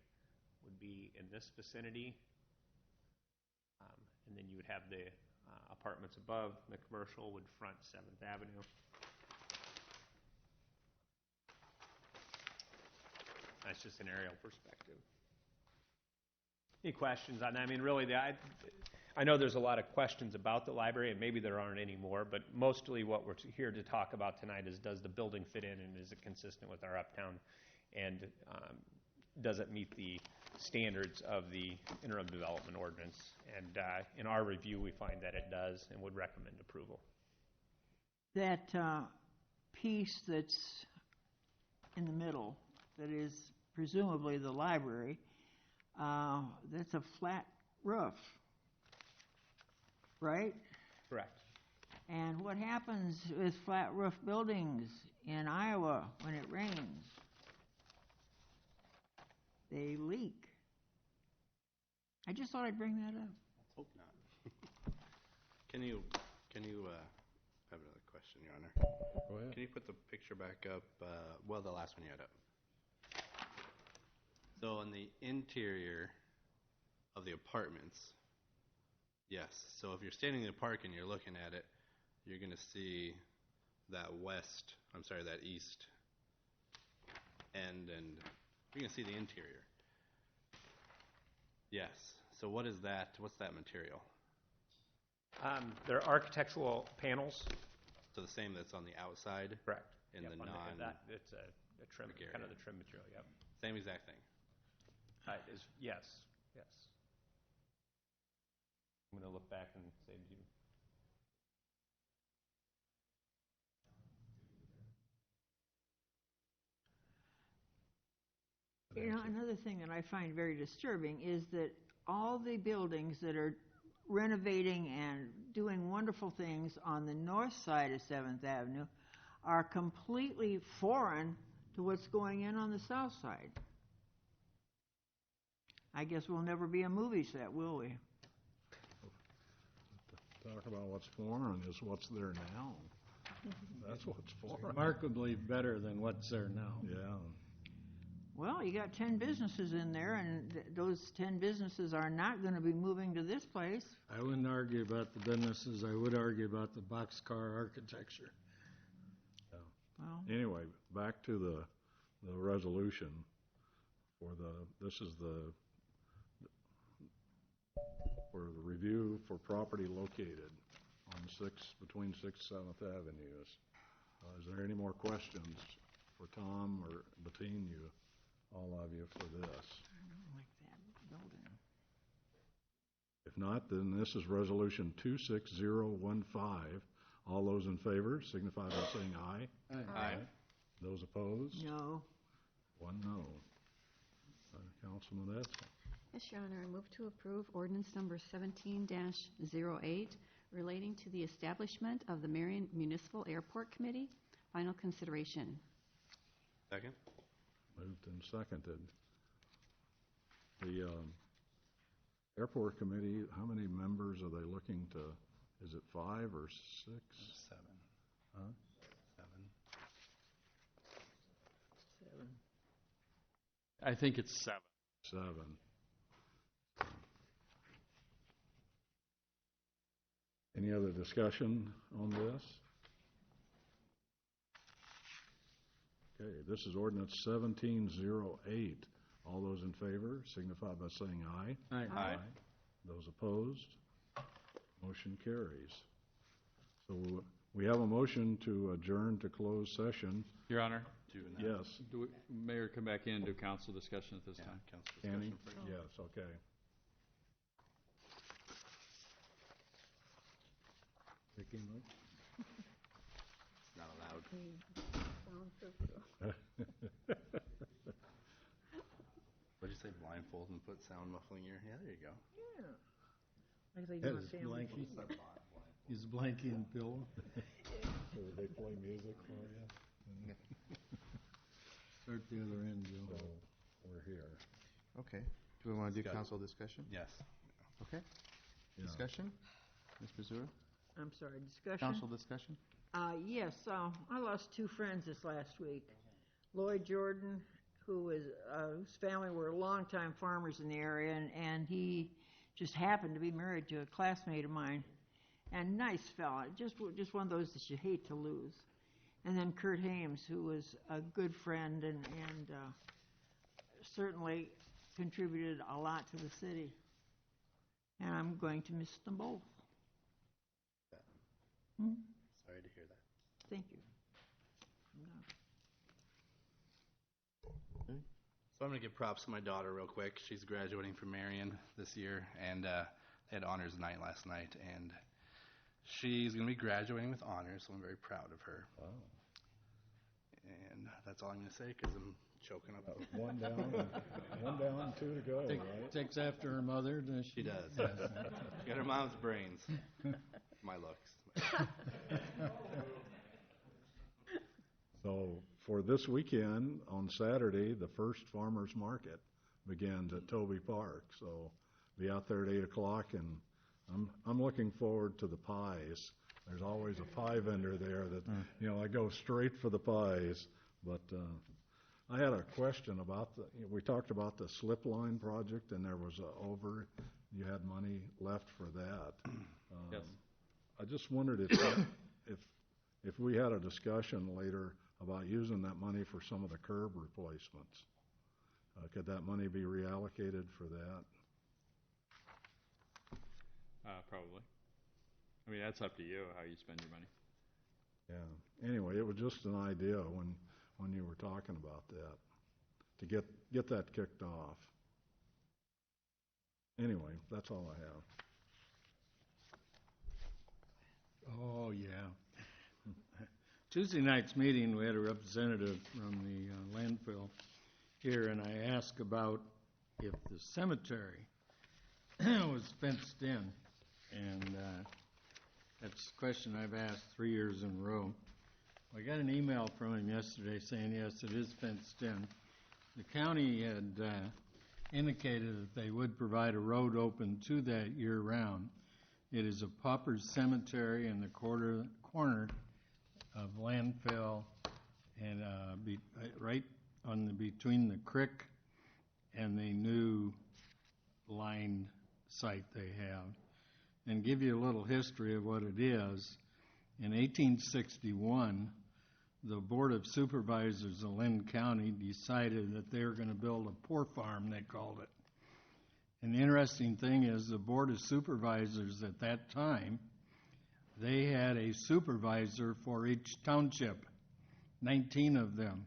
would be in this vicinity. And then you would have the apartments above. The commercial would front 7th Avenue. That's just an aerial perspective. Any questions on that? I mean, really, I know there's a lot of questions about the library, and maybe there aren't any more, but mostly what we're here to talk about tonight is, does the building fit in, and is it consistent with our uptown, and does it meet the standards of the interim development ordinance? And in our review, we find that it does and would recommend approval. That piece that's in the middle, that is presumably the library, that's a flat roof, right? Correct. And what happens with flat roof buildings in Iowa when it rains? They leak. I just thought I'd bring that up. Hope not. Can you I have another question, Your Honor. Go ahead. Can you put the picture back up? Well, the last one you had up. So in the interior of the apartments, yes. So if you're standing in the park and you're looking at it, you're going to see that east end, and you're going to see the interior. Yes. So what is that? What's that material? They're architectural panels. So the same that's on the outside? Correct. In yep, the it's a trim, kind of the trim material, yep. Same exact thing? Yes. I'm going to look back and say to you. You know, another thing that I find very disturbing is that all the buildings that are renovating and doing wonderful things on the north side of 7th Avenue are completely foreign to what's going on the south side. I guess we'll never be a movie set, will we? Talk about what's foreign is what's there now. That's what's foreign. Remarkably better than what's there now. Yeah. Well, you got 10 businesses in there, and those 10 businesses are not going to be moving to this place. I wouldn't argue about the businesses. I would argue about the boxcar architecture. Yeah. Well, anyway, back to the resolution for this is for the review for property located on between 6th and 7th Avenues. Is there any more questions for Tom or between you, all of you, for this? I don't like that building. If not, then this is resolution 26015. All those in favor signify by saying aye. Aye. Those opposed? No. 1 no. Councilman Edsel. Yes, Your Honor, I move to approve ordinance number 17-08 relating to the establishment of the Marion Municipal Airport Committee. Final consideration. Second. Moved and seconded. The airport committee, how many members are they looking to? Is it 5 or 6? 7. Huh? 7. I think it's 7. 7. Any other discussion on this? Okay, this is ordinance 1708. All those in favor signify by saying aye. Aye. Aye. Those opposed? Motion carries. So we have a motion to adjourn to closed session. Your Honor? Yes. Do Mayor come back in and do council discussion at this Yeah, time? council Annie? discussion. Yes, okay. Picking up. It's not allowed. What'd you say, blindfold and put sound muffling ear? Yeah, there you go. Yeah. Actually, That you want is family. blankie. Is blankie and Bill. So they play music for you? Start the other end, Joe. So we're here. Okay. Do we want to do Got it. council discussion? Yes. Okay. Yeah. Discussion? Ms. Brazour? I'm sorry, discussion? Council discussion? Yes, I lost two friends this last week. Lloyd Jordan, whose family were longtime farmers in the area, and he just happened to be married to a classmate of mine. And nice fella, just one of those that you hate to lose. And then Kurt Hames, who was a good friend and certainly contributed a lot to the city. And I'm going to miss them both. Sorry to hear that. Thank you. So I'm going to give props to my daughter real quick. She's graduating from Marion this year, and they had honors night last night, and she's going to be graduating with honors, so I'm very proud of her. Wow. And that's all I'm going to say because I'm choking up. One down, two to go, right? Takes after her mother, does she? She does, yes. She got her mom's brains. My looks. So for this weekend, on Saturday, the first farmer's market begins at Toby Park. So be out there at 8 o'clock, and I'm looking forward to the pies. There's always a pie vendor there that, I go straight for the pies. But I had a question about we talked about the slip line project, and there was you had money left for that. Yes. I just wondered if we had a discussion later about using that money for some of the curb replacements. Could that money be reallocated for that? Probably. I mean, that's up to you how you spend your money. Yeah. Anyway, it was just an idea when you were talking about that, to get that kicked off. Anyway, that's all I have. Oh, yeah. Tuesday night's meeting, we had a representative from the landfill here, and I asked about if the cemetery was fenced in. And that's a question I've asked 3 years in a row. I got an email from him yesterday saying, yes, it is fenced in. The county had indicated that they would provide a road open to that year-round. It is a pauper's cemetery in the corner of landfill and right on between the creek and the new lined site they have. And give you a little history of what it is. In 1861, the Board of Supervisors of Lynn County decided that they were going to build a poor farm, they called it. And the interesting thing is the Board of Supervisors at that time, they had a supervisor for each township, 19 of them.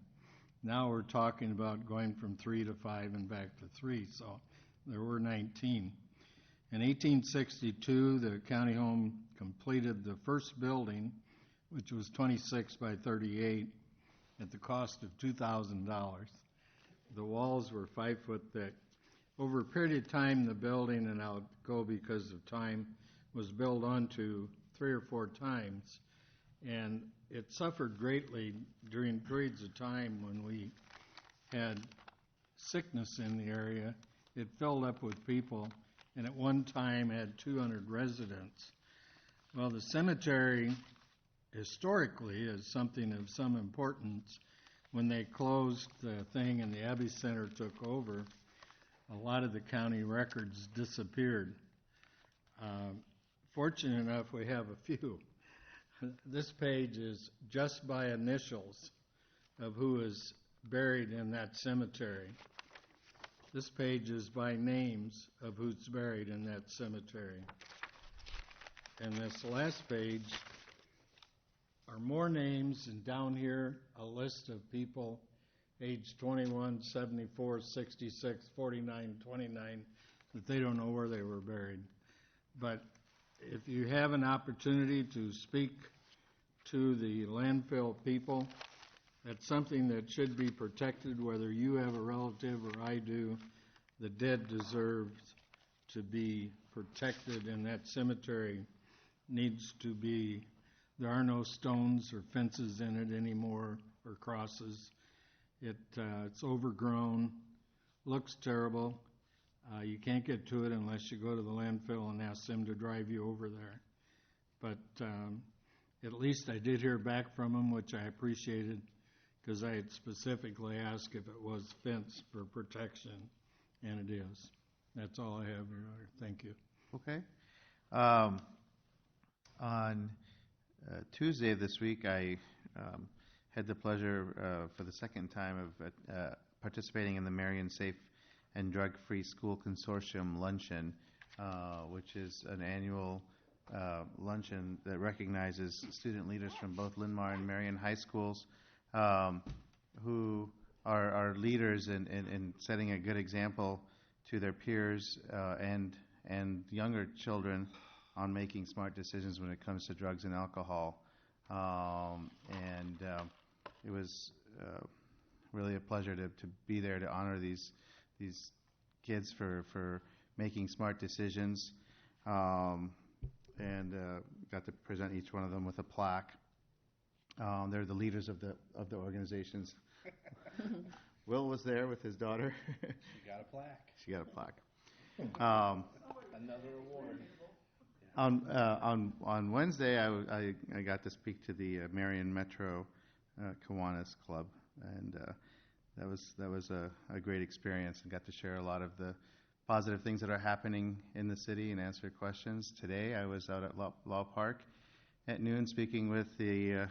Now we're talking about going from 3 to 5 and back to 3, so there were 19. In 1862, the county home completed the first building, which was 26 by 38, at the cost of $2,000. The walls were 5 foot thick. Over a period of time, the building, and I'll go because of time, was built onto 3 or 4 times, and it suffered greatly during periods of time when we had sickness in the area. It filled up with people, and at one time had 200 residents. Well, the cemetery historically is something of some importance. When they closed the thing and the Abbey Center took over, a lot of the county records disappeared. Fortunate enough, we have a few. This page is just by initials of who is buried in that cemetery. This page is by names of who's buried in that cemetery. And this last page are more names, and down here, a list of people age 21, 74, 66, 49, 29, that they don't know where they were buried. But if you have an opportunity to speak to the landfill people, that's something that should be protected, whether you have a relative or I do. The dead deserve to be protected, and that cemetery needs to be, there are no stones or fences in it anymore, or crosses. It's overgrown, looks terrible. You can't get to it unless you go to the landfill and ask them to drive you over there. But at least I did hear back from them, which I appreciated, because I had specifically asked if it was fenced for protection, and it is. That's all I have, Your Honor. Thank you. Okay. On Tuesday of this week, I had the pleasure for the second time of participating in the Marion Safe and Drug-Free School Consortium Luncheon, which is an annual luncheon that recognizes student leaders from both Linn-Mar and Marion high schools who are leaders in setting a good example to their peers and younger children on making smart decisions when it comes to drugs and alcohol. It was really a pleasure to be there to honor these kids for making smart decisions, and got to present each one of them with a plaque. They're the leaders of the organizations. Will was there with his daughter. She got a plaque. She got a plaque. Another award. On Wednesday, I got to speak to the Marion Metro Kiwanis Club, and that was a great experience, and got to share a lot of the positive things that are happening in the city and answer questions. Today, I was out at Law Park at noon speaking with the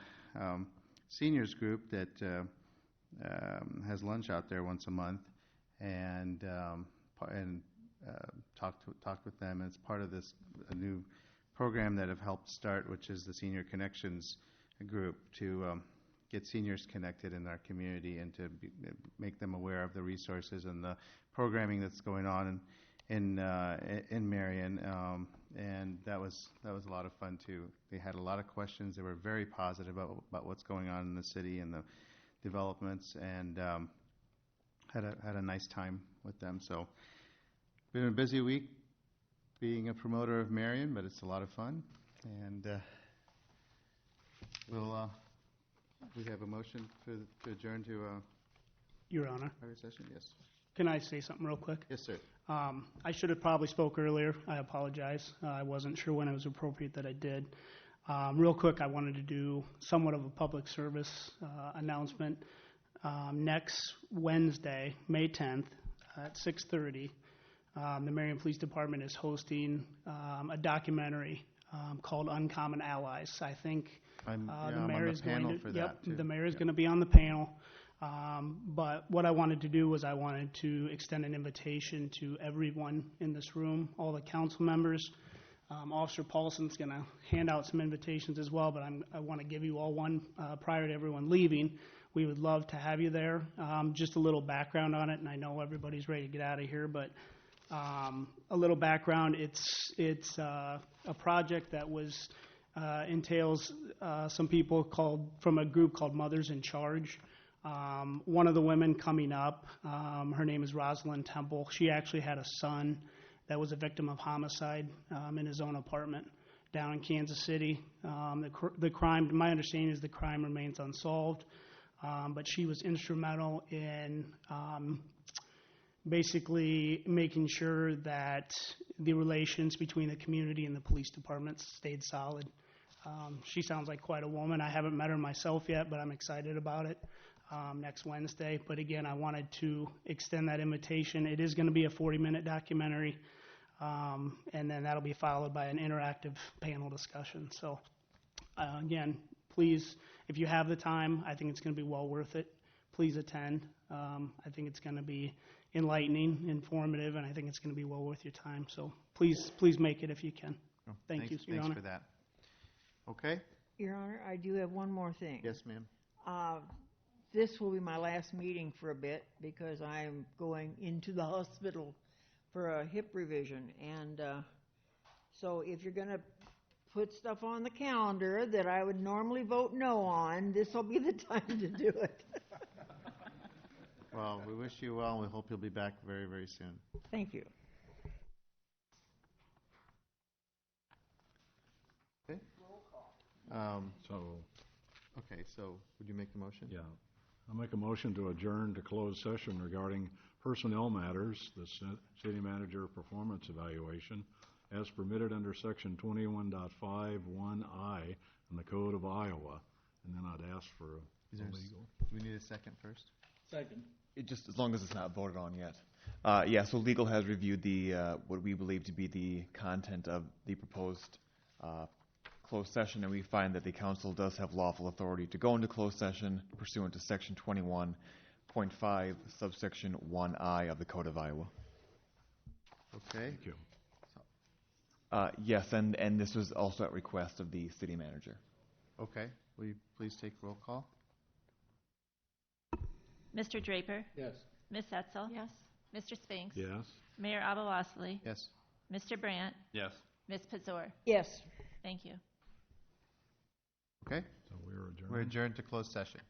seniors group that has lunch out there once a month, and talked with them. And it's part of a new program that have helped start, which is the Senior Connections group, to get seniors connected in our community and to make them aware of the resources and the programming that's going on in Marion. And that was a lot of fun too. They had a lot of questions. They were very positive about what's going on in the city and the developments, and had a nice time with them. So been a busy week being a promoter of Marion, but it's a lot of fun. And we have a motion to adjourn to Your Honor. private session. Yes. Can I say something real quick? Yes, sir. I should have probably spoke earlier. I apologize. I wasn't sure when it was appropriate that I did. Real quick, I wanted to do somewhat of a public service announcement. Next Wednesday, May 10th, at 6:30, the Marion Police Department is hosting a documentary called Uncommon Allies. I think the mayor is going to. The mayor is going to be on the panel. But what I wanted to do was I wanted to extend an invitation to everyone in this room, all the council members. Officer Paulson's going to hand out some invitations as well, but I want to give you all one prior to everyone leaving. We would love to have you there. Just a little background on it, and I know everybody's ready to get out of here, but a little background. It's a project that entails some people from a group called Mothers in Charge. One of the women coming up, her name is Rosalind Temple. She actually had a son that was a victim of homicide in his own apartment down in Kansas City. The crime, my understanding is the crime remains unsolved, but she was instrumental in basically making sure that the relations between the community and the police department stayed solid. She sounds like quite a woman. I haven't met her myself yet, but I'm excited about it. Next Wednesday. But again, I wanted to extend that invitation. It is going to be a 40-minute documentary, and then that'll be followed by an interactive panel discussion. So again, please, if you have the time, I think it's going to be well worth it. Please attend. I think it's going to be enlightening, informative, and I think it's going to be well worth your time. So please make it if you can. Thank you, Your Honor. Thanks for that. Okay. Your Honor, I do have one more thing. Yes, ma'am. This will be my last meeting for a bit because I am going into the hospital for a hip revision. And So if you're gonna put stuff on the calendar that I would normally vote no on, this will be the time to do it. Well, we wish you well, and we hope you'll be back very, very soon. Thank you. Okay. So would you make the motion? Yeah. I'll make a motion to adjourn to closed session regarding personnel matters, the city manager performance evaluation, as permitted under section 21.51I in the Code of Iowa. And then I'd ask for a legal. Do we need a second first? Second. It just, as long as it's not voted on yet. Yeah, so legal has reviewed the, what we believe to be the content of the proposed closed session, and we find that the council does have lawful authority to go into closed session pursuant to section 21.5, subsection 1I of the Code of Iowa. Okay. Thank you. Yes, and this was also at request of the city manager. Okay. Will you please take roll call? Mr. Draper? Yes. Ms. Etzel? Yes. Mr. Spinks? Yes. Mayor Abalosely? Yes. Mr. Brandt? Yes. Ms. Pizzor? Yes. Thank you. Okay. So we're adjourned. We're adjourned to closed session.